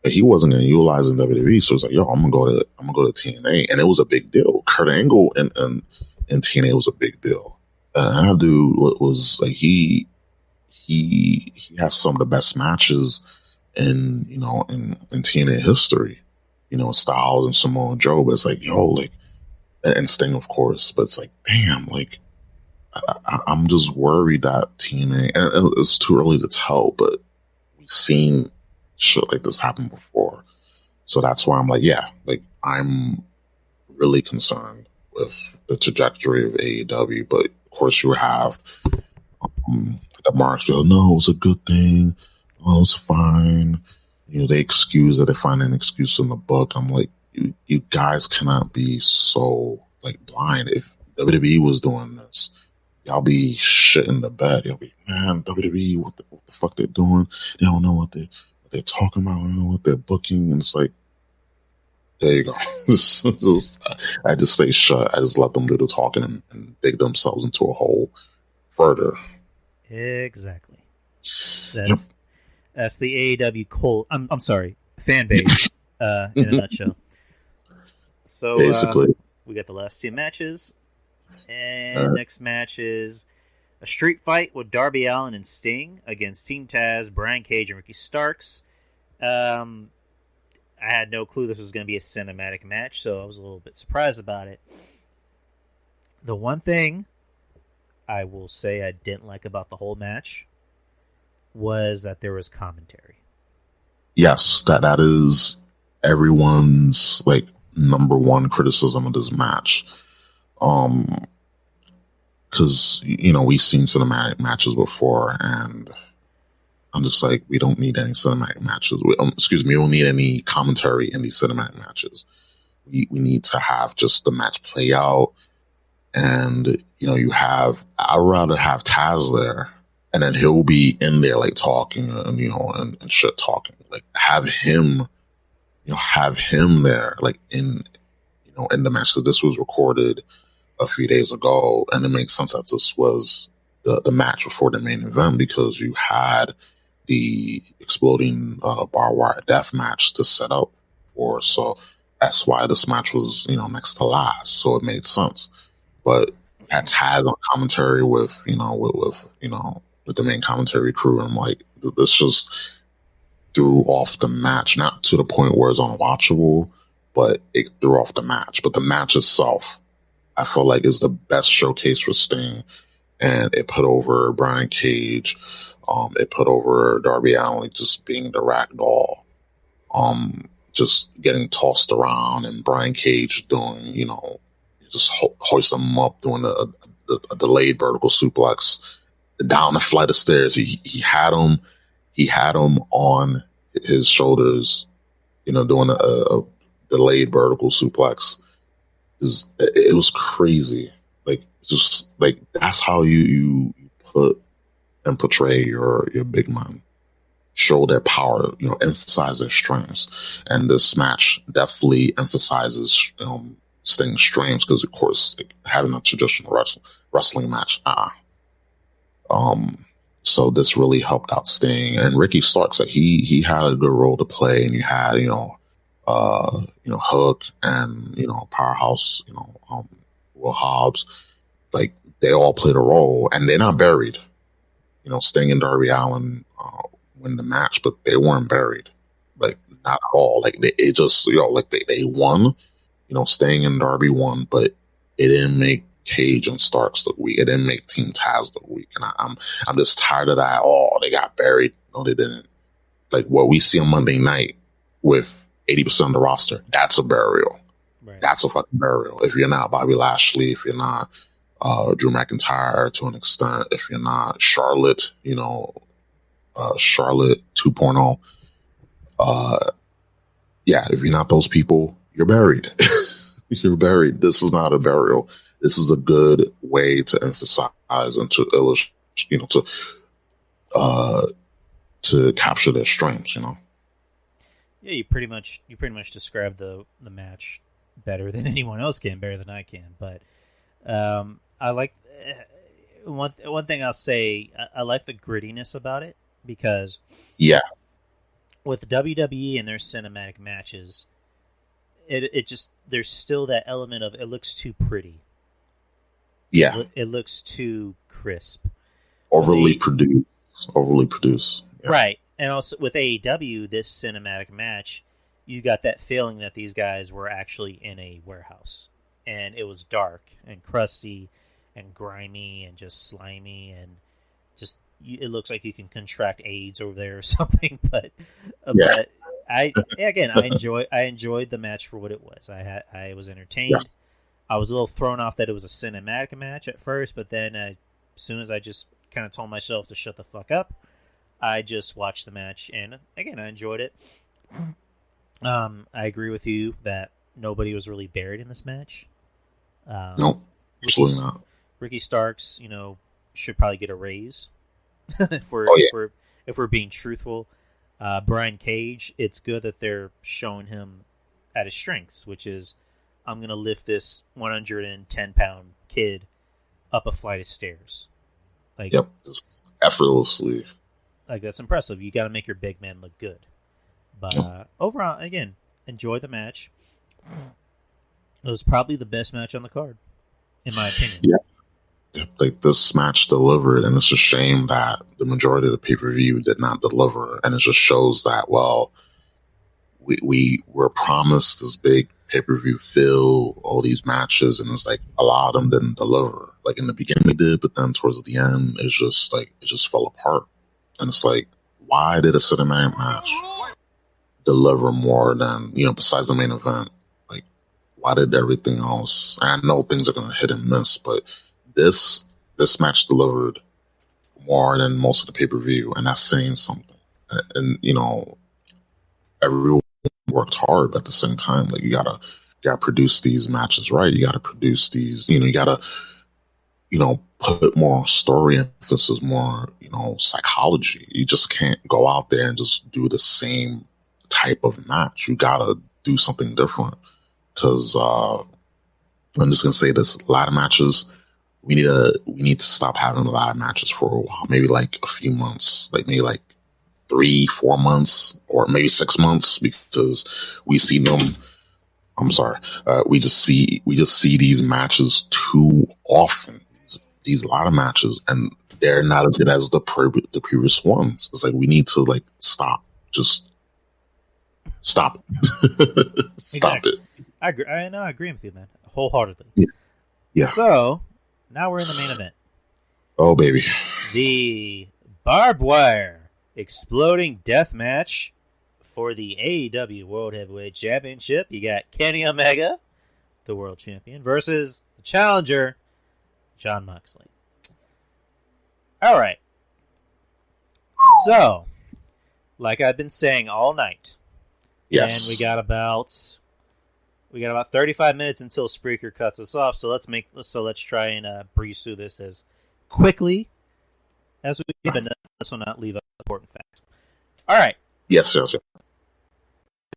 He wasn't getting utilized in WWE, so it's like, I'm gonna go to TNA, and it was a big deal. Kurt Angle in TNA was a big deal. That dude was like he has some of the best matches in TNA history. Styles and Samoa Joe, but it's like and Sting, of course, but it's like, damn, like I'm just worried that TNA, and it's too early to tell, but we've seen shit like this happen before. So that's why I'm like, I'm really concerned with the trajectory of AEW. But of course, you have the marks go, no, it was a good thing. Oh, it was fine. They excuse it. They find an excuse in the book. I'm like, you guys cannot be so like blind. If WWE was doing this, y'all be shitting the bed. Y'all be, man, WWE, what the fuck they're doing? They don't know what they're talking about. They don't know what they're booking. And it's like, there you go. I just stay shut. I just let them do the talking and dig themselves into a hole further. Exactly. That's the AEW I'm sorry, fan base in a nutshell. So basically, we got the last two matches. And next match is a street fight with Darby Allin and Sting against Team Taz, Brian Cage, and Ricky Starks. I had no clue this was going to be a cinematic match, so I was a little bit surprised about it. The one thing I will say I didn't like about the whole match was that there was commentary. Yes, that is everyone's like number one criticism of this match. Because we've seen cinematic matches before, and I'm just like, we don't need any cinematic matches. We don't need any commentary in these cinematic matches. We need to have just the match play out. And, I'd rather have Taz there, and then he'll be in there, like, talking and shit talking. Like, have him there, like, in the match. Because this was recorded a few days ago, and it makes sense that this was the match before the main event, because you had the exploding barbed wire death match to set up for. So that's why this match was, next to last. So it made sense. But had Taz on commentary with the main commentary crew, and I'm like, this just threw off the match, not to the point where it's unwatchable, but it threw off the match. But the match itself, I feel like, is the best showcase for Sting, and it put over Brian Cage. It put over Darby Allin just being the rag doll, just getting tossed around, and Brian Cage doing, just hoisting him up, doing a delayed vertical suplex down the flight of stairs. He had him on his shoulders, doing a delayed vertical suplex. It was crazy. Like, just like, that's how you put and portray your big man. Show their power, emphasize their strengths. And this match definitely emphasizes Sting's strengths, because, of course, like, having a traditional wrestling match, so this really helped out Sting. And Ricky Starks, like, he had a good role to play, and you had Hook and Powerhouse, Will Hobbs, like, they all played a role, and they're not buried. Sting and Darby Allin win the match, but they weren't buried, like, not at all. Like, they just they won. Sting and Darby won, but it didn't make Cage and Starks look weak. It didn't make Team Taz look weak, and I'm just tired of that. Oh, they got buried. No, they didn't. Like, what we see on Monday night with 80% of the roster, that's a burial. Right. That's a fucking burial. If you're not Bobby Lashley, if you're not Drew McIntyre to an extent, if you're not Charlotte, Charlotte 2.0, if you're not those people, you're buried. You're buried. This is not a burial. This is a good way to emphasize and to illustrate, to capture their strengths. Yeah, you pretty much described the match better than anyone else can, better than I can. But I like one thing I'll say. I like the grittiness about it, because with WWE and their cinematic matches, it just, there's still that element of, it looks too pretty. Yeah, it looks too crisp, overly produced. Yeah. Right. And also with AEW, this cinematic match, you got that feeling that these guys were actually in a warehouse, and it was dark and crusty and grimy and just slimy, and just, it looks like you can contract AIDS over there or something. But I enjoyed the match for what it was. I was entertained. Yeah. I was a little thrown off that it was a cinematic match at first, but then as soon as I just kind of told myself to shut the fuck up, I just watched the match, and again, I enjoyed it. I agree with you that nobody was really buried in this match. No, absolutely not. Ricky Starks, should probably get a raise if we're being truthful. Brian Cage, it's good that they're showing him at his strengths, which is, I'm going to lift this 110-pound kid up a flight of stairs. Like, yep, just effortlessly. Like, that's impressive. You got to make your big man look good. But overall, again, enjoy the match. It was probably the best match on the card, in my opinion. Yeah. Like, this match delivered, and it's a shame that the majority of the pay-per-view did not deliver. And it just shows that, well, we were promised this big pay-per-view fill, all these matches, and it's like a lot of them didn't deliver. Like, in the beginning they did, but then towards the end, it's just like, it just fell apart. And it's like, why did a cinematic match deliver more than, besides the main event? Like, why did everything else? And I know things are going to hit and miss, but this match delivered more than most of the pay-per-view, and that's saying something. And everyone worked hard, but at the same time, like, you gotta produce these matches right. You gotta produce these, you gotta, put more story emphasis, more, psychology. You just can't go out there and just do the same type of match. You gotta do something different. Because I'm just gonna say this: a lot of matches, we need to stop having a lot of matches for a while. Maybe like a few months, like maybe like 3-4 months, or maybe 6 months, because we see them. I'm sorry, we just see these matches too often. These a lot of matches, and they're not as good as the previous ones. It's like, we need to like stop. Just stop. Stop Exactly. it. I agree. I agree with you, man, wholeheartedly. Yeah. So now we're in the main event. Oh, baby. The barbed wire exploding death match for the AEW World Heavyweight Championship. You got Kenny Omega, the world champion, versus the challenger, Jon Moxley. All right. So, like I've been saying all night, Yes. and we got about 35 minutes until Spreaker cuts us off. So let's try and breeze through this as quickly as we can, but this will not leave out important facts. All right. Yes.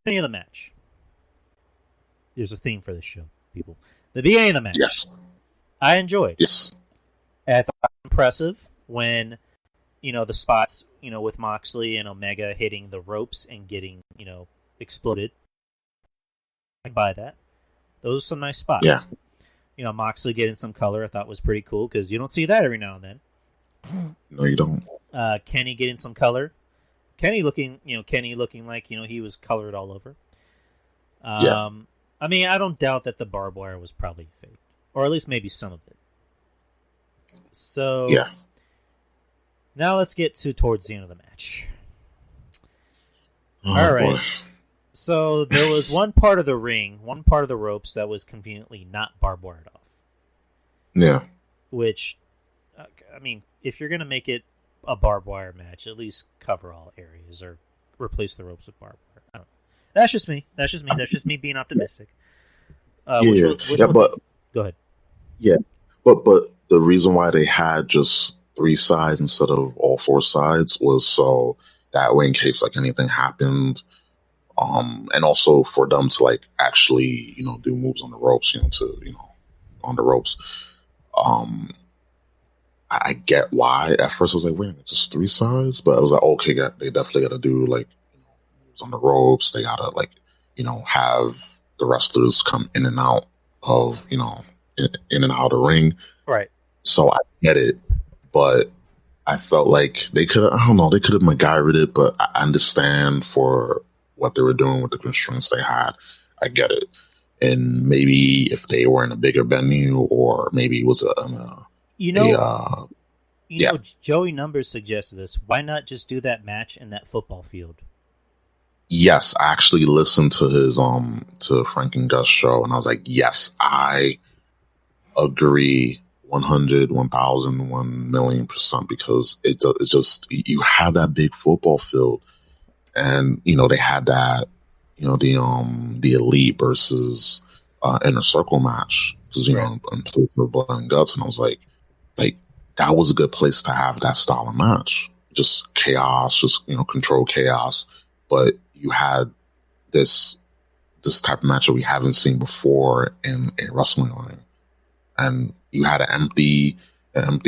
Beginning of the match. There's a theme for this show, people. The beginning of the match. Yes. I enjoyed. Yes. I thought it was impressive when, the spots, with Moxley and Omega hitting the ropes and getting, exploded. I buy that. Those are some nice spots. Yeah. Moxley getting some color I thought was pretty cool, because you don't see that every now and then. No, you don't. Kenny getting some color. Kenny looking like, he was colored all over. Yeah. I mean, I don't doubt that the barbed wire was probably fake. Or at least maybe some of it. So, Yeah. Now let's get towards the end of the match. Oh, All right. boy. So there was one part of the ring, one part of the ropes that was conveniently not barbed wired off. Yeah. Which, I mean, if you're going to make it a barbed wire match, at least cover all areas or replace the ropes with barbed wire. I don't know. That's just me. That's just me being optimistic. But Go ahead. Yeah, but the reason why they had just 3 sides instead of all 4 sides was so that way, in case like anything happened, and also for them to like actually do moves on the ropes, on the ropes. I get why. At first I was like, wait a minute, just 3 sides, but I was like, okay, they definitely got to do like moves on the ropes. They gotta like have the wrestlers come in and out of in and out of the ring. Right. So I get it, but I felt like they could have MacGyvered it, but I understand for what they were doing with the constraints they had. I get it. And maybe if they were in a bigger venue, or maybe it was Joey Numbers suggested this. Why not just do that match in that football field? Yes, I actually listened to his to Frank and Gus show, and I was like, yes, I agree 100, 1,000, 1,000,000%, because it's just, you had that big football field, and they had that the Elite versus Inner Circle match, because in place of Blood and Guts, and I was like that was a good place to have that style of match, just chaos, just control chaos, but you had this type of match that we haven't seen before in a wrestling ring. And you had an empty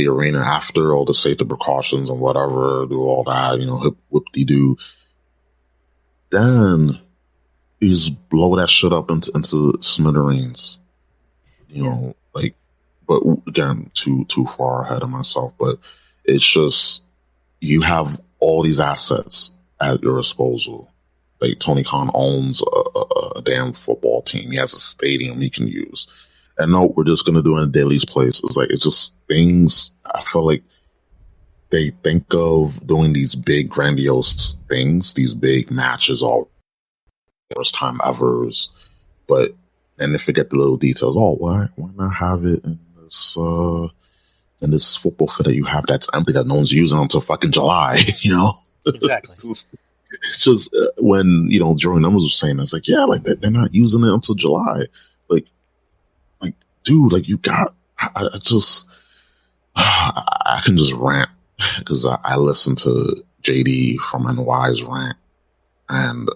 arena after all the safety precautions and whatever, do all that, whoop-de-doo. Then you just blow that shit up into smithereens. you know, like, but again, too far ahead of myself. But it's just you have all these assets at your disposal. Like Tony Khan owns a damn football team. He has a stadium he can use. And no, we're just gonna do it in Daly's place. It's like it's just things. I feel like they think of doing these big grandiose things, these big matches, all first time evers, but and they forget the little details. Oh, why not have it in this football field that you have that's empty that no one's using until fucking July? You know, Exactly. It's just when Joey Numbers was saying, it's like, yeah, like they're not using it until July. Like, dude, like you got. I just I can just rant because I listened to JD from NY's rant, and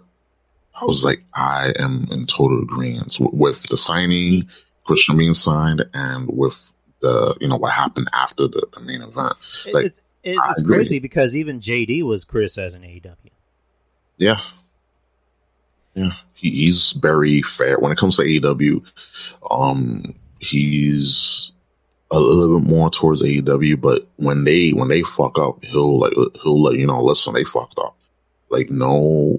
I was like, I am in total agreement with the signing, Christian being signed, and with the what happened after the main event. Like, it's crazy because even JD was criticizing AEW. Yeah. He's very fair when it comes to AEW. He's a little bit more towards AEW, but when they fuck up, he'll let you know. Listen, they fucked up. Like no,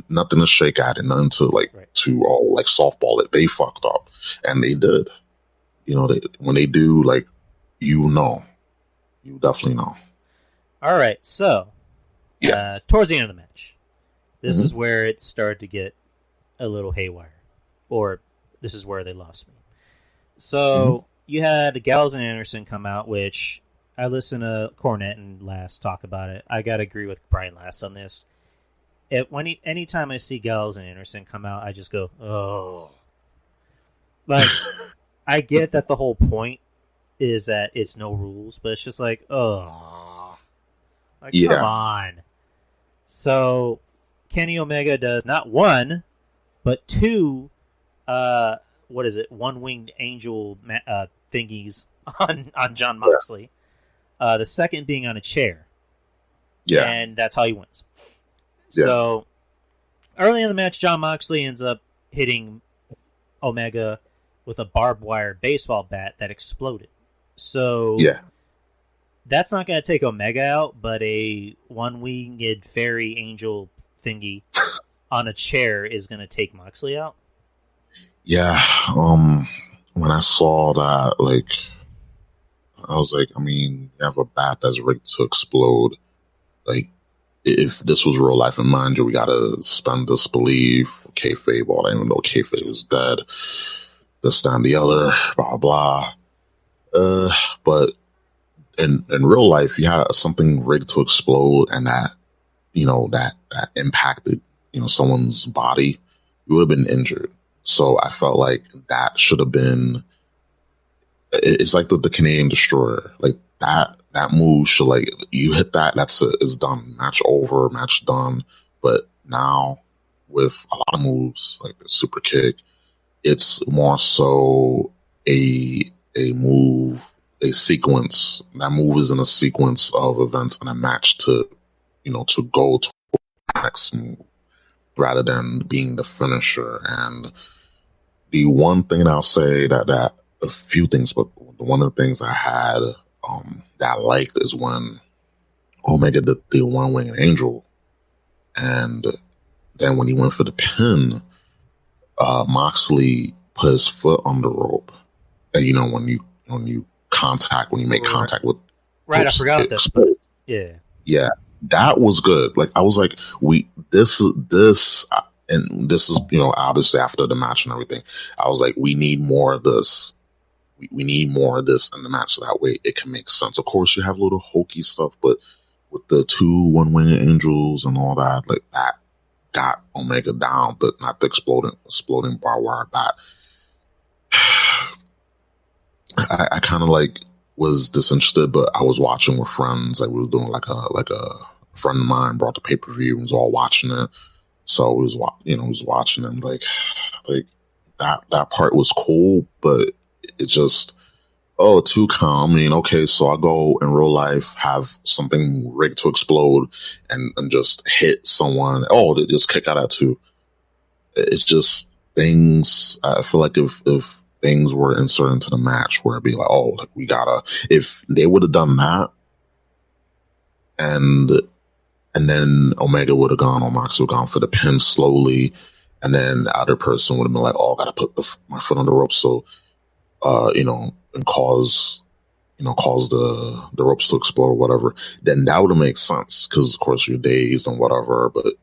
nothing to shake at, and nothing to to all like softball it. They fucked up, and they did. When they do, like you definitely know. All right, so. Yeah. Towards the end of the match, this is where it started to get a little haywire, or this is where they lost me. So you had Gallows and Anderson come out, which I listened to Cornette and Last talk about it. I gotta agree with Brian Last on this. Anytime I see Gallows and Anderson come out, I just go, oh. Like, I get that the whole point is that it's no rules, but it's just like, oh. Like, come on. So, Kenny Omega does not one, but two, one-winged angel thingies on Jon Moxley. The second being on a chair. Yeah. And that's how he wins. Yeah. So, early in the match, Jon Moxley ends up hitting Omega with a barbed wire baseball bat that exploded. So, that's not going to take Omega out, but a one-winged fairy angel thingy on a chair is going to take Moxley out. Yeah. When I saw that, like, I was like, I mean, you have a bat that's rigged to explode. Like, if this was real life, and mind you, we got to suspend disbelief, kayfabe, all that, even though kayfabe is dead. This, that, and the other, blah, blah. But in real life, you had something rigged to explode, and that that impacted someone's body, you would have been injured. So I felt like that should have been. It's like the Canadian Destroyer, like that move should, like, you hit that's it, it's done, match over, match done. But now with a lot of moves like the super kick, it's more so a move. A sequence. That move is in a sequence of events in a match to go to the next move rather than being the finisher. And the one thing that I'll say that a few things, but one of the things I had that I liked is when Omega did the one-winged angel, and then when he went for the pin, Moxley put his foot on the rope, and when you make contact with I forgot that. Yeah, that was good. Like, I was like, this is obviously after the match and everything, I was like, we need more of this. We need more of this in the match, so that way it can make sense. Of course, you have little hokey stuff, but with the two one-winged angels and all that, like, that got Omega down, but not the exploding barbed wire bat. I kind of was disinterested, but I was watching with friends. Like, we was doing like a friend of mine brought the pay-per-view and was all watching it. So we was watching it, and like that part was cool, but it just too calm. I mean, okay, so I go in real life, have something rigged to explode, and just hit someone. Oh, they just kick out at two. It's just things. I feel like if things were inserted into the match where it'd be like, oh, like we gotta, if they would have done that, and then Omega would have gone, or Mox would have gone for the pin slowly, and then the other person would have been like, oh, I gotta put my foot on the rope, so and cause the ropes to explode or whatever, then that would have made sense, because of course you're dazed and whatever, but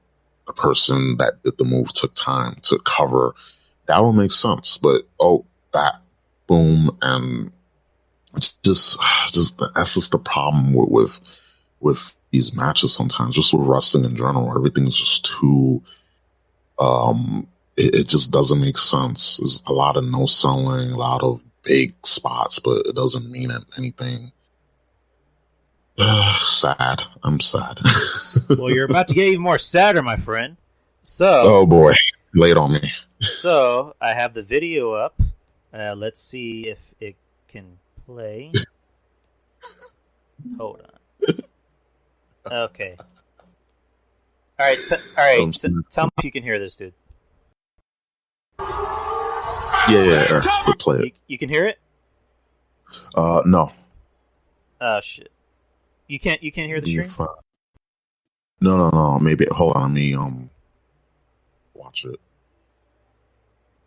the person that did the move took time to cover. That would make sense. But that boom, and it's just that's just the problem with these matches sometimes, just with wrestling in general. Everything's just too it just doesn't make sense. There's a lot of no selling, a lot of big spots, but it doesn't mean anything. Sad. I'm sad. Well, you're about to get even more sadder, my friend. So, oh boy, lay it on me. So I have the video up. Let's see if it can play. Hold on. Okay. All right. Tell me if you can hear this, dude. Yeah. We'll play it. You can hear it? No. Oh shit. You can't hear the stream? No. Maybe hold on. Let me watch it.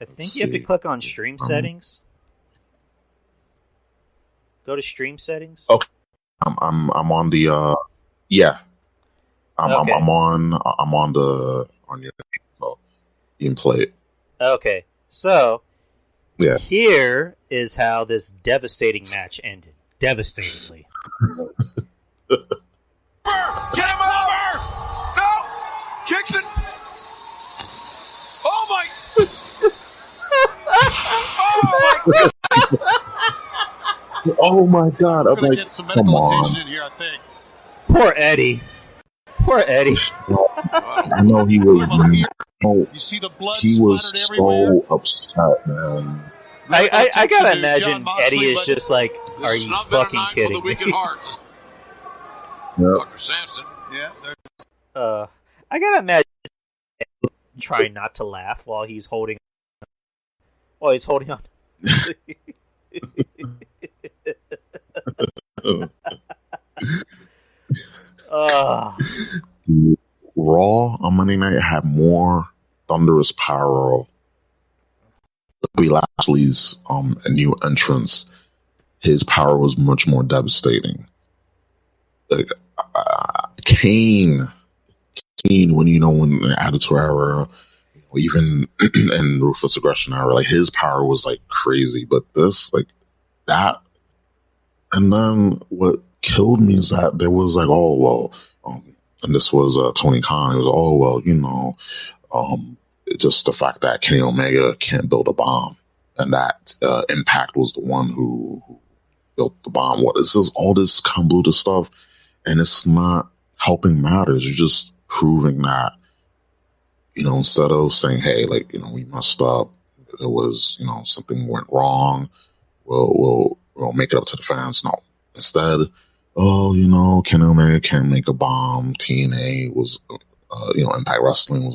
I think you have to click on stream settings. Go to stream settings. Okay. I'm on the yeah. I'm on your, so you can play it. Okay. So yeah. Here is how this devastating match ended. Devastatingly. Get him over! No! Kicks it! Oh my! Oh my god! I'm gonna get some medical attention in here, I think. Poor Eddie. I know he was. You see the blood he was everywhere? so upset, man. I gotta imagine Eddie is just like, "Are you fucking kidding me?" Dr. Sampson. Yeah. I gotta imagine trying not to laugh while he's holding on. Raw on Monday night had more thunderous power. Bobby Lashley's a new entrance. His power was much more devastating. Like Kane, when the Attitude Era, even in Ruthless Aggression Era, like his power was like crazy. But this, like that, and then what killed me is that there was like, and this was Tony Khan. It was just the fact that Kenny Omega can't build a bomb, and that Impact was the one who built the bomb. What is this? All this convoluted stuff, and it's not helping matters. You're just proving that, instead of saying, "Hey, we messed up. It was, something went wrong. We'll make it up to the fans." No, instead, Kenny Omega can't make a bomb. TNA was. Impact Wrestling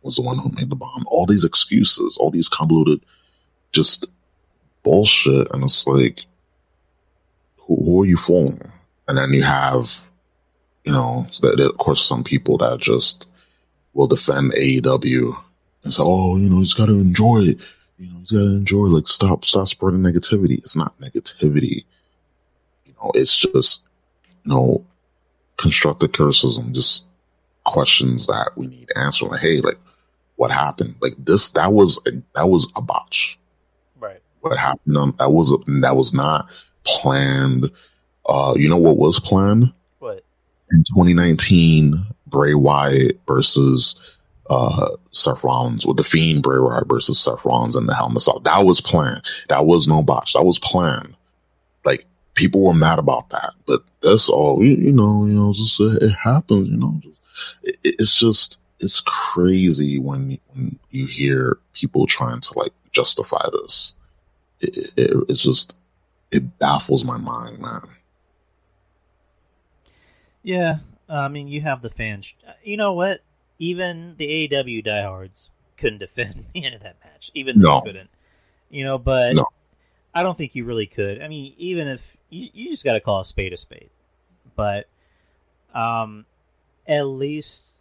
was the one who made the bomb. All these excuses, all these convoluted, just bullshit, and it's like, who are you fooling? And then you have, of course, some people that just will defend AEW and say, he's got to enjoy it. He's got to enjoy. Like, stop spreading negativity. It's not negativity. It's just, constructive criticism, just questions that we need answered. Like, hey, like, what happened? Like this, that was a botch. Right. What happened? That was not planned. What was planned? What? In 2019, Bray Wyatt versus Seth Rollins, with the Fiend, Bray Wyatt versus Seth Rollins in the Hell in a Cell. That was planned. That was no botch. That was planned. Like, people were mad about that, but that's all. Just it happens. It's crazy when you hear people trying to like justify this. It baffles my mind, man. Yeah, I mean, you have the fans. You know what? Even the AEW diehards couldn't defend the end of that match, even though he couldn't. But I don't think you really could. I mean, even if you just got to call a spade, but at least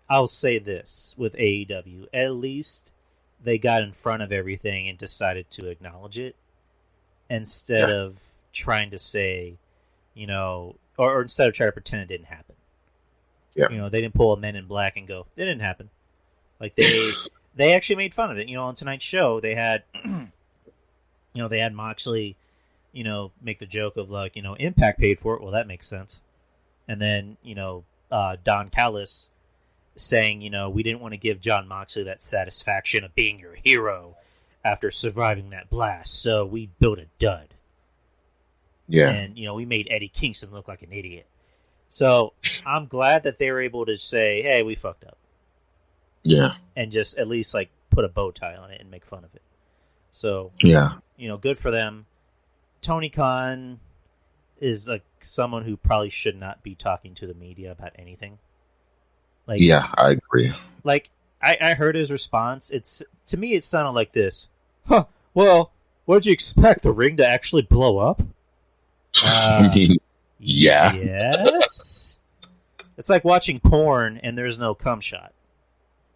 I'll say this with AEW: at least they got in front of everything and decided to acknowledge it instead of trying to say, or instead of trying to pretend it didn't happen. Yeah. They didn't pull a Men in Black and go, it didn't happen. Like they actually made fun of it. On tonight's show, they had, they had Moxley, make the joke of like, Impact paid for it. Well, that makes sense. And then, Don Callis saying, we didn't want to give John Moxley that satisfaction of being your hero after surviving that blast, so we built a dud. Yeah. And, we made Eddie Kingston look like an idiot. So I'm glad that they were able to say, hey, we fucked up. Yeah. And just at least like put a bow tie on it and make fun of it. So, good for them. Tony Khan is like someone who probably should not be talking to the media about anything. Like, yeah, I agree. Like, I heard his response. To me, it sounded like this. Huh, well, what did you expect? The ring to actually blow up? I mean, yeah. Yes. It's like watching porn and there's no cum shot.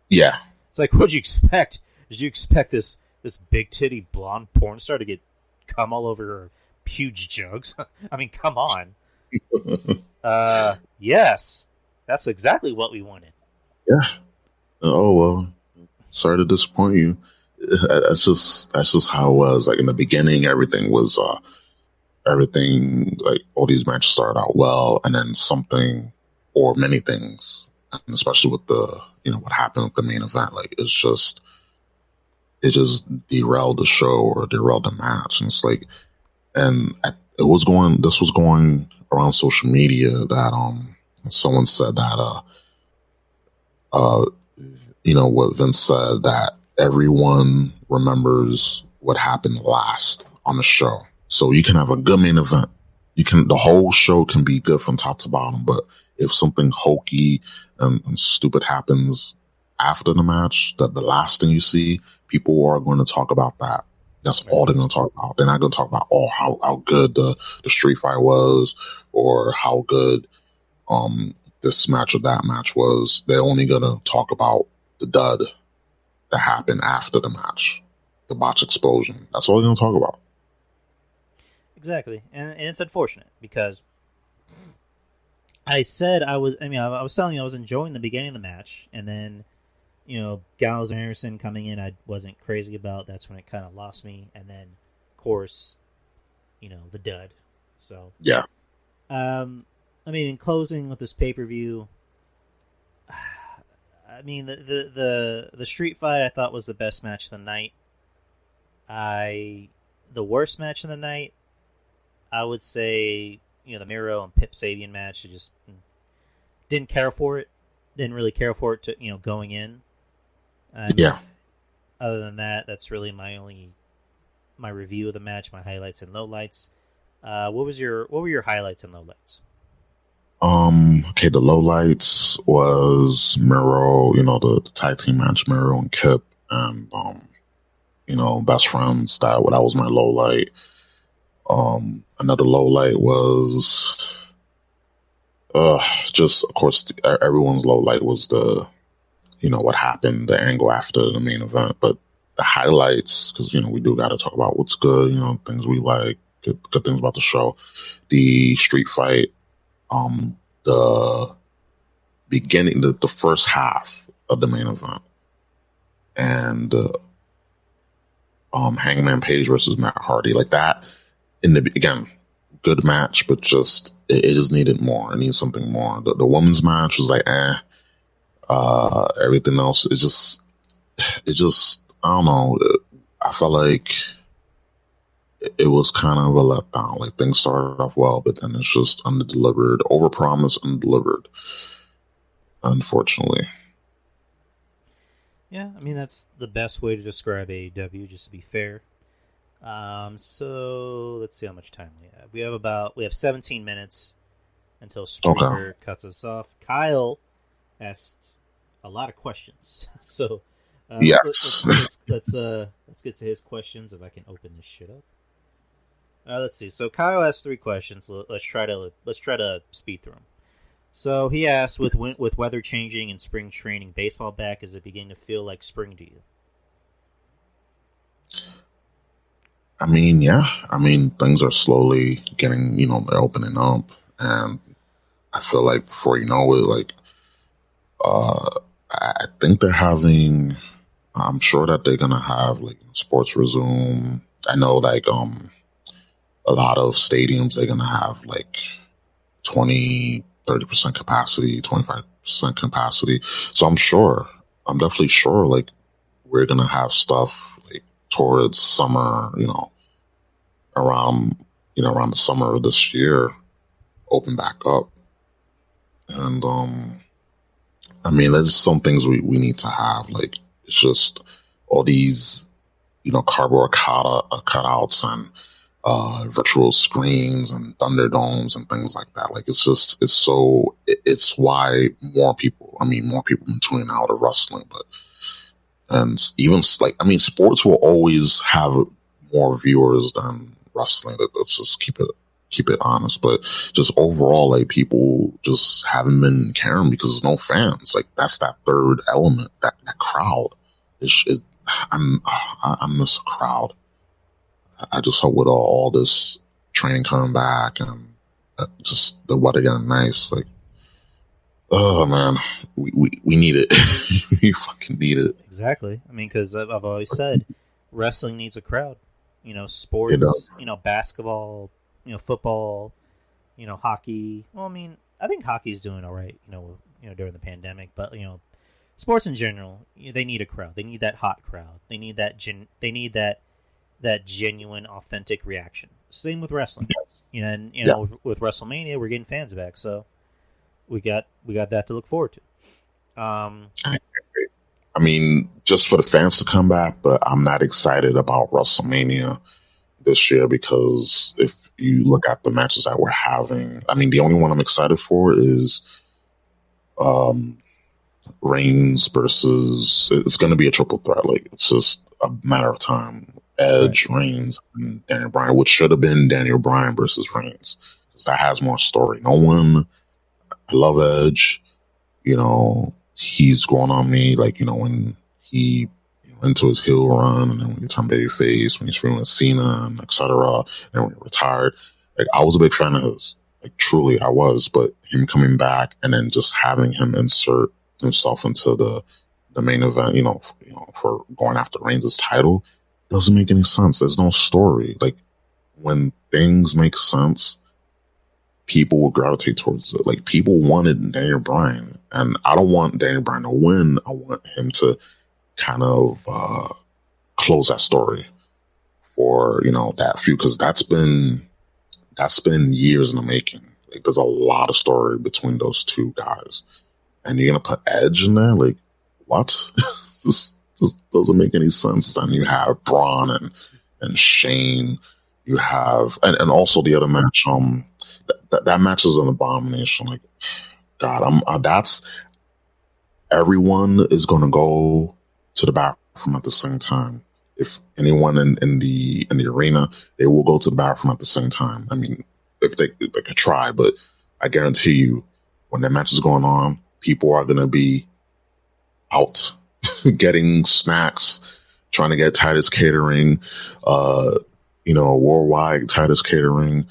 Yeah. It's like, what'd you expect? Did you expect this big titty blonde porn star to get cum all over her huge jugs? I mean, come on. Yes. That's exactly what we wanted. Yeah. Oh, well, sorry to disappoint you. That's just how it was. Like in the beginning, everything was, like all these matches started out well, and then something or many things, and especially with the, what happened with the main event, like it just derailed the show or derailed the match. And it's like, this was going around social media that, someone said that, what Vince said, that everyone remembers what happened last on the show. So you can have a good main event. The whole show can be good from top to bottom, but if something hokey and stupid happens after the match, that the last thing you see, people are going to talk about that. That's all they're going to talk about. They're not going to talk about, how good the street fight was, or how good this match or that match was. They're only going to talk about the dud that happened after the match, the botch explosion. That's all they're going to talk about. Exactly, and it's unfortunate because I was telling you I was enjoying the beginning of the match, and then Gallows and Anderson coming in I wasn't crazy about. That's when it kind of lost me, and then of course the dud. So yeah. In closing with this pay-per-view, the street fight I thought was the best match of the night. The worst match of the night, I would say, the Miro and Pip Sabian match. I just didn't care for it. Didn't really care for it to going in. Yeah. Other than that, that's really my review of the match, my highlights and lowlights. What were your highlights and lowlights? Okay, the lowlights was Miro, the tag team match, Miro and Kip, and best friends. That was my lowlight. Another lowlight was just, of course, everyone's lowlight was the what happened, the angle after the main event. But the highlights, because we do got to talk about what's good, things we like, good things about the show. The street fight, the beginning, the first half of the main event, and Hangman Page versus Matt Hardy, like that. Again, good match, but just it just needed more. It needs something more. The women's match was like everything else is just I don't know. I felt like it was kind of a letdown. Like things started off well, but then it's just underdelivered, overpromised, underdelivered. Unfortunately. Yeah, that's the best way to describe AEW, just to be fair. So let's see how much time we have. We have 17 minutes until Spreaker cuts us off. Kyle asked a lot of questions, so Yes. Let's get to his questions. If I can open this shit up. Let's see. So Kyle asked 3 questions. Let's try to speed through them. So he asked, with weather changing and spring training, baseball back, is it beginning to feel like spring to you? I mean, yeah. I mean, things are slowly getting, they're opening up, and I feel like before you know it, like, I think they're having. I'm sure that they're gonna have like sports resume. I know, like, a lot of stadiums they're gonna have like 20-30% capacity, 25% capacity. So I'm definitely sure, like, we're gonna have stuff like towards summer, around the summer of this year, open back up. And I mean, there's some things we need to have. Like, it's just all these, cardboard cutouts and virtual screens and Thunderdomes and things like that. Like, it's why more people been tuning out of wrestling. And even like, I mean, sports will always have more viewers than wrestling. Let's just keep it honest. But just overall, like, people just haven't been caring because there's no fans. Like, that's that third element, that crowd. I miss a crowd. I just hope with all this training coming back and just the weather getting nice, like, oh man, we need it. We fucking need it. Exactly. I mean, because I've always said wrestling needs a crowd. Sports, basketball, football, hockey. Well, I mean, I think hockey's doing all right, during the pandemic, but sports in general, they need a crowd. They need that hot crowd. They need that that genuine, authentic reaction. Same with wrestling. With WrestleMania, we're getting fans back, so we got that to look forward to. I mean, just for the fans to come back, but I'm not excited about WrestleMania this year because if you look at the matches that we're having, I mean, the only one I'm excited for is Reigns versus. It's going to be a triple threat. Like, it's just a matter of time. Edge, right. Reigns, and Daniel Bryan, which should have been Daniel Bryan versus Reigns, because that has more story. I love Edge. He's growing on me. Like, when he into his heel run, and then when he turned babyface, when he's feeling with Cena, and etc. And when he retired, like, I was a big fan of his. Like, truly, I was. But him coming back and then just having him insert himself into the main event, for going after Reigns' title, doesn't make any sense. There's no story. Like, when things make sense, people will gravitate towards it. Like, people wanted Daniel Bryan, and I don't want Daniel Bryan to win. I want him to kind of close that story for that feud, because that's been years in the making. Like, there's a lot of story between those two guys, and you're gonna put Edge in there? Like, what? This doesn't make any sense. Then you have Braun and Shane. You have and also the other match. That match is an abomination. Like, God, that's everyone is going to go to the bathroom at the same time. If anyone in the arena, they will go to the bathroom at the same time. I mean, if they could try, but I guarantee you, when that match is going on, people are going to be out getting snacks, trying to get Titus Catering, worldwide Titus Catering,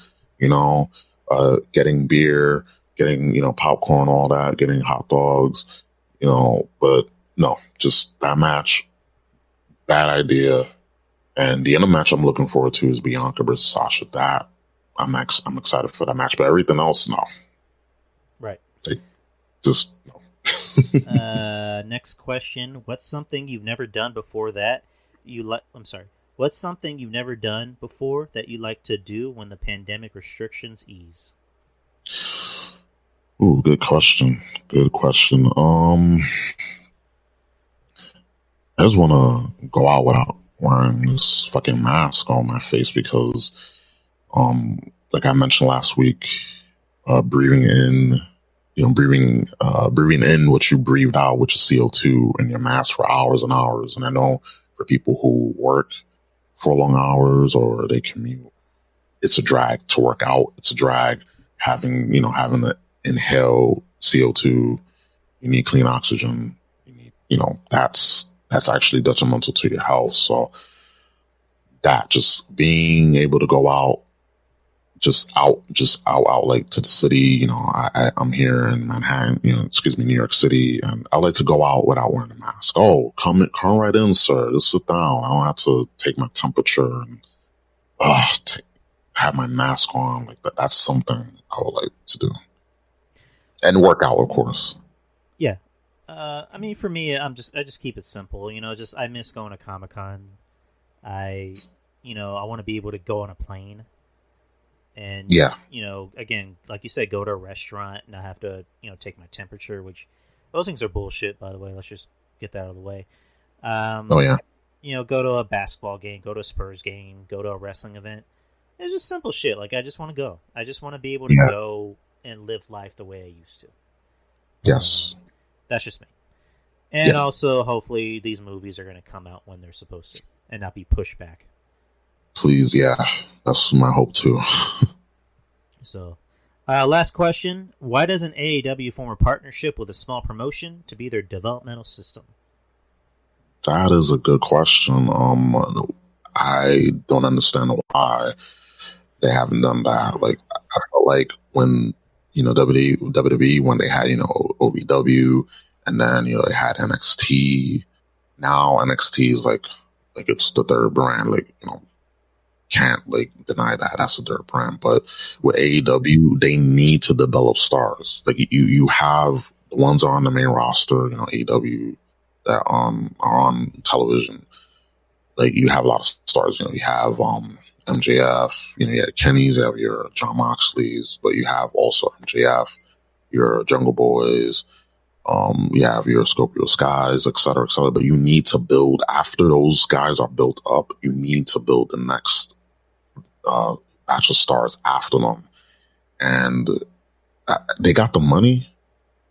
getting beer, getting, popcorn, all that, getting hot dogs, but no, just that match, bad idea. And the other match I'm looking forward to is Bianca versus Sasha. That I'm excited for that match, but everything else, no. Right. Just no. Next question. What's something you've never done before that you like? I'm sorry. What's something you've never done before that you like to do when the pandemic restrictions ease? Ooh, good question. Good question. I just want to go out without wearing this fucking mask on my face because, like I mentioned last week, breathing in breathing in what you breathed out, which is CO2 in your mask for hours and hours. And I know for people who work for long hours or they commute, it's a drag to work out. It's a drag having to inhale CO2. You need clean oxygen. You need, that's actually detrimental to your health. So that just being able to go out, just out like to the city. I'm here in Manhattan, New York City, and I like to go out without wearing a mask. Oh, come right in, sir. Just sit down. I don't have to take my temperature and have my mask on. Like that. That's something I would like to do, and work out, of course. Yeah, I mean, for me, I just keep it simple. I miss going to Comic-Con. I want to be able to go on a plane. And, again, like you said, go to a restaurant and I have to, take my temperature, which those things are bullshit, by the way. Let's just get that out of the way. Go to a basketball game, go to a Spurs game, go to a wrestling event. It's just simple shit. Like, I just want to go. I just want to be able to go and live life the way I used to. Yes. That's just me. And also, hopefully, these movies are going to come out when they're supposed to and not be pushed back. Please, that's my hope too. So, last question. Why doesn't AEW form a partnership with a small promotion to be their developmental system? That is a good question. I don't understand why they haven't done that. Like, I felt like when, WWE, when they had, OVW, and then, they had NXT. Now NXT is like it's the third brand. Like, can't deny that that's a third brand. But with AEW, they need to develop stars. Like you have the ones on the main roster, AEW that are on television. Like you have a lot of stars. You have MJF. You have Kenny's. You have your John Moxley's, but you have also MJF, your Jungle Boys. You have your Scorpio Skies, et cetera, et cetera. But you need to build after those guys are built up. You need to build the next batch of stars after them, and they got the money,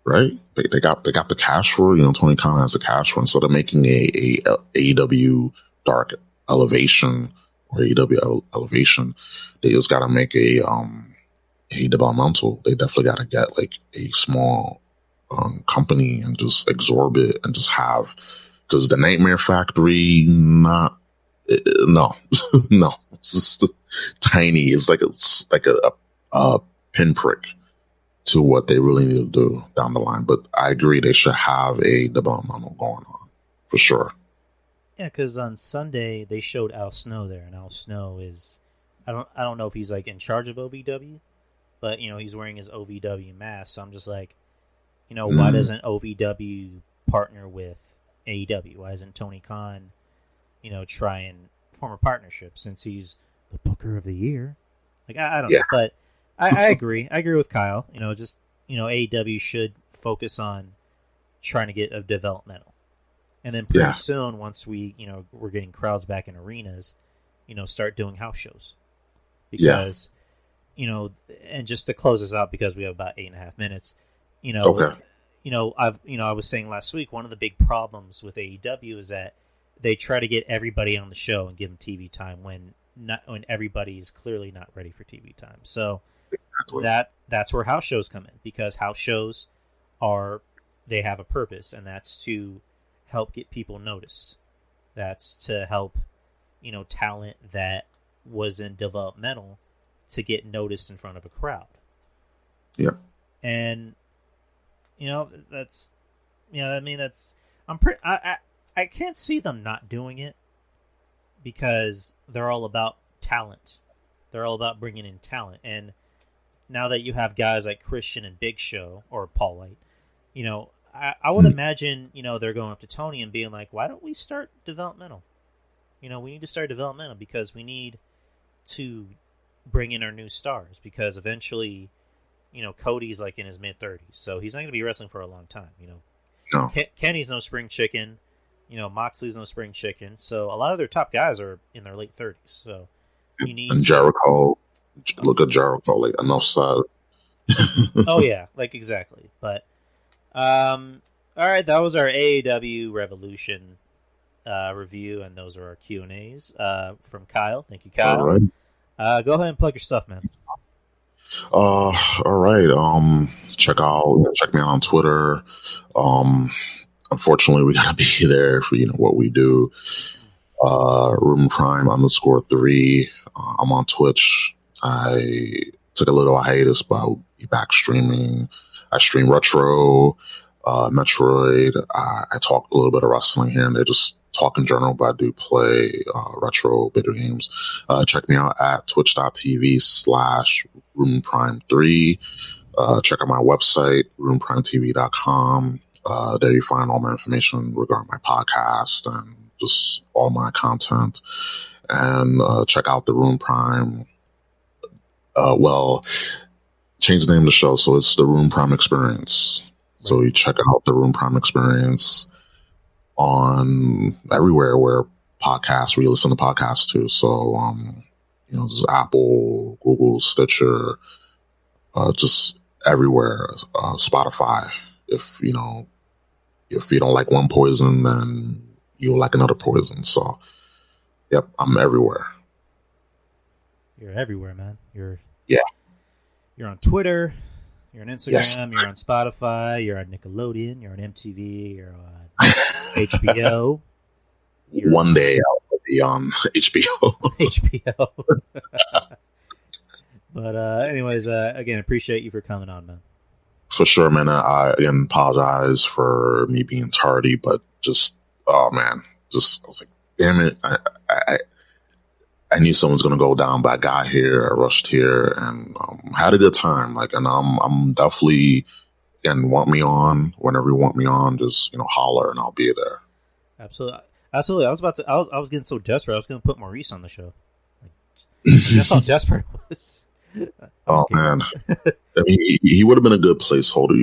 right? They got the cash for it. Tony Khan has the cash for it. Instead of making a AEW Dark Elevation or AEW Elevation, they just got to make a developmental. They definitely got to get a small company and just absorb it and just have, because the Nightmare Factory, no, it's just tiny. It's like a pinprick to what they really need to do down the line. But I agree, they should have a developmental going on for sure. Yeah, because on Sunday they showed Al Snow there, and Al Snow is, I don't know if he's in charge of OVW, but he's wearing his OVW mask. So I'm just like, why doesn't OVW partner with AEW? Why doesn't Tony Khan, try and form a partnership since he's the Booker of the Year? I don't know, but I agree. I agree with Kyle. AEW should focus on trying to get a developmental, and then pretty soon, once we're getting crowds back in arenas, start doing house shows, because and just to close this out, because we have about 8.5 minutes. I was saying last week, one of the big problems with AEW is that they try to get everybody on the show and give them TV time when everybody is clearly not ready for TV time. So that's where house shows come in, because house shows they have a purpose, and that's to help get people noticed. That's to help, talent that was in developmental to get noticed in front of a crowd. Yeah. And I can't see them not doing it, because they're all about talent. They're all about bringing in talent. And now that you have guys like Christian and Big Show, or Paul White, I would imagine, they're going up to Tony and being like, why don't we start developmental? We need to start developmental because we need to bring in our new stars, because eventually, Cody's in his mid-30s, so he's not going to be wrestling for a long time. No. Kenny's no spring chicken. Moxley's no spring chicken. So a lot of their top guys are in their late 30s. So you need Jericho. Look at Jericho. Enough said. Oh yeah, like exactly. But all right, that was our AEW Revolution review, and those are our Q&As from Kyle. Thank you, Kyle. All right. Go ahead and plug your stuff, man. All right. Check me out on Twitter. Unfortunately, we gotta be there for what we do. Ruben Prime _3. I'm on Twitch. I took a little hiatus, but I'll be back streaming. I stream Retro, Metroid. I talk a little bit of wrestling here and there, just talk in general, but I do play retro video games. Check me out at twitch.tv/RubenPrime3. Check out my website, RubenPrimeTV.com. There you find all my information regarding my podcast and just all my content. And check out the Ruben Prime. Change the name of the show, so it's the Ruben Prime Experience. Right. So you check out the Ruben Prime Experience on everywhere where podcasts, where you listen to podcasts too. So, this is Apple, Google, Stitcher, just everywhere. Spotify. If you don't like one poison, then you'll like another poison. So, yep, I'm everywhere. You're everywhere, man. You're on Twitter, you're on Instagram, yes. You're on Spotify, you're on Nickelodeon, you're on MTV, you're on HBO. One day I'll be on HBO. HBO. But anyways, again, appreciate you for coming on, man. For sure, man. I again apologize for me being tardy, but I was like, damn it. I knew someone's going to go down, but I got here, I rushed here, and had a good time. And I'm definitely, again, want me on whenever you want me on. Just holler, and I'll be there. Absolutely. I was I was getting so desperate. I was going to put Maurice on the show. That's how desperate it was. Oh man, I mean, he would have been a good placeholder.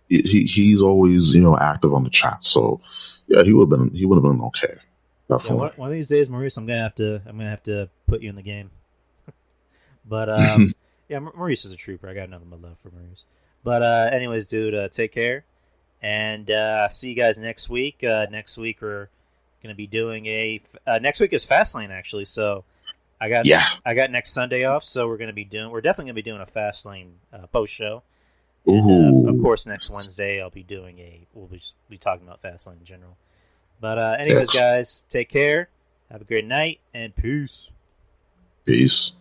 He's always active on the chat. So yeah, he would have been okay. Definitely. Yeah, one of these days, Maurice, I'm gonna have to put you in the game. But yeah, Maurice is a trooper. I got nothing but love for Maurice. But anyways, dude, take care, and see you guys next week. Next week we're gonna be doing next week is Fastlane actually. So I got next Sunday off, so we're definitely gonna be doing a Fastlane post show. And, of course, next Wednesday we'll be talking about Fastlane in general. But anyways, guys, take care. Have a great night, and peace. Peace.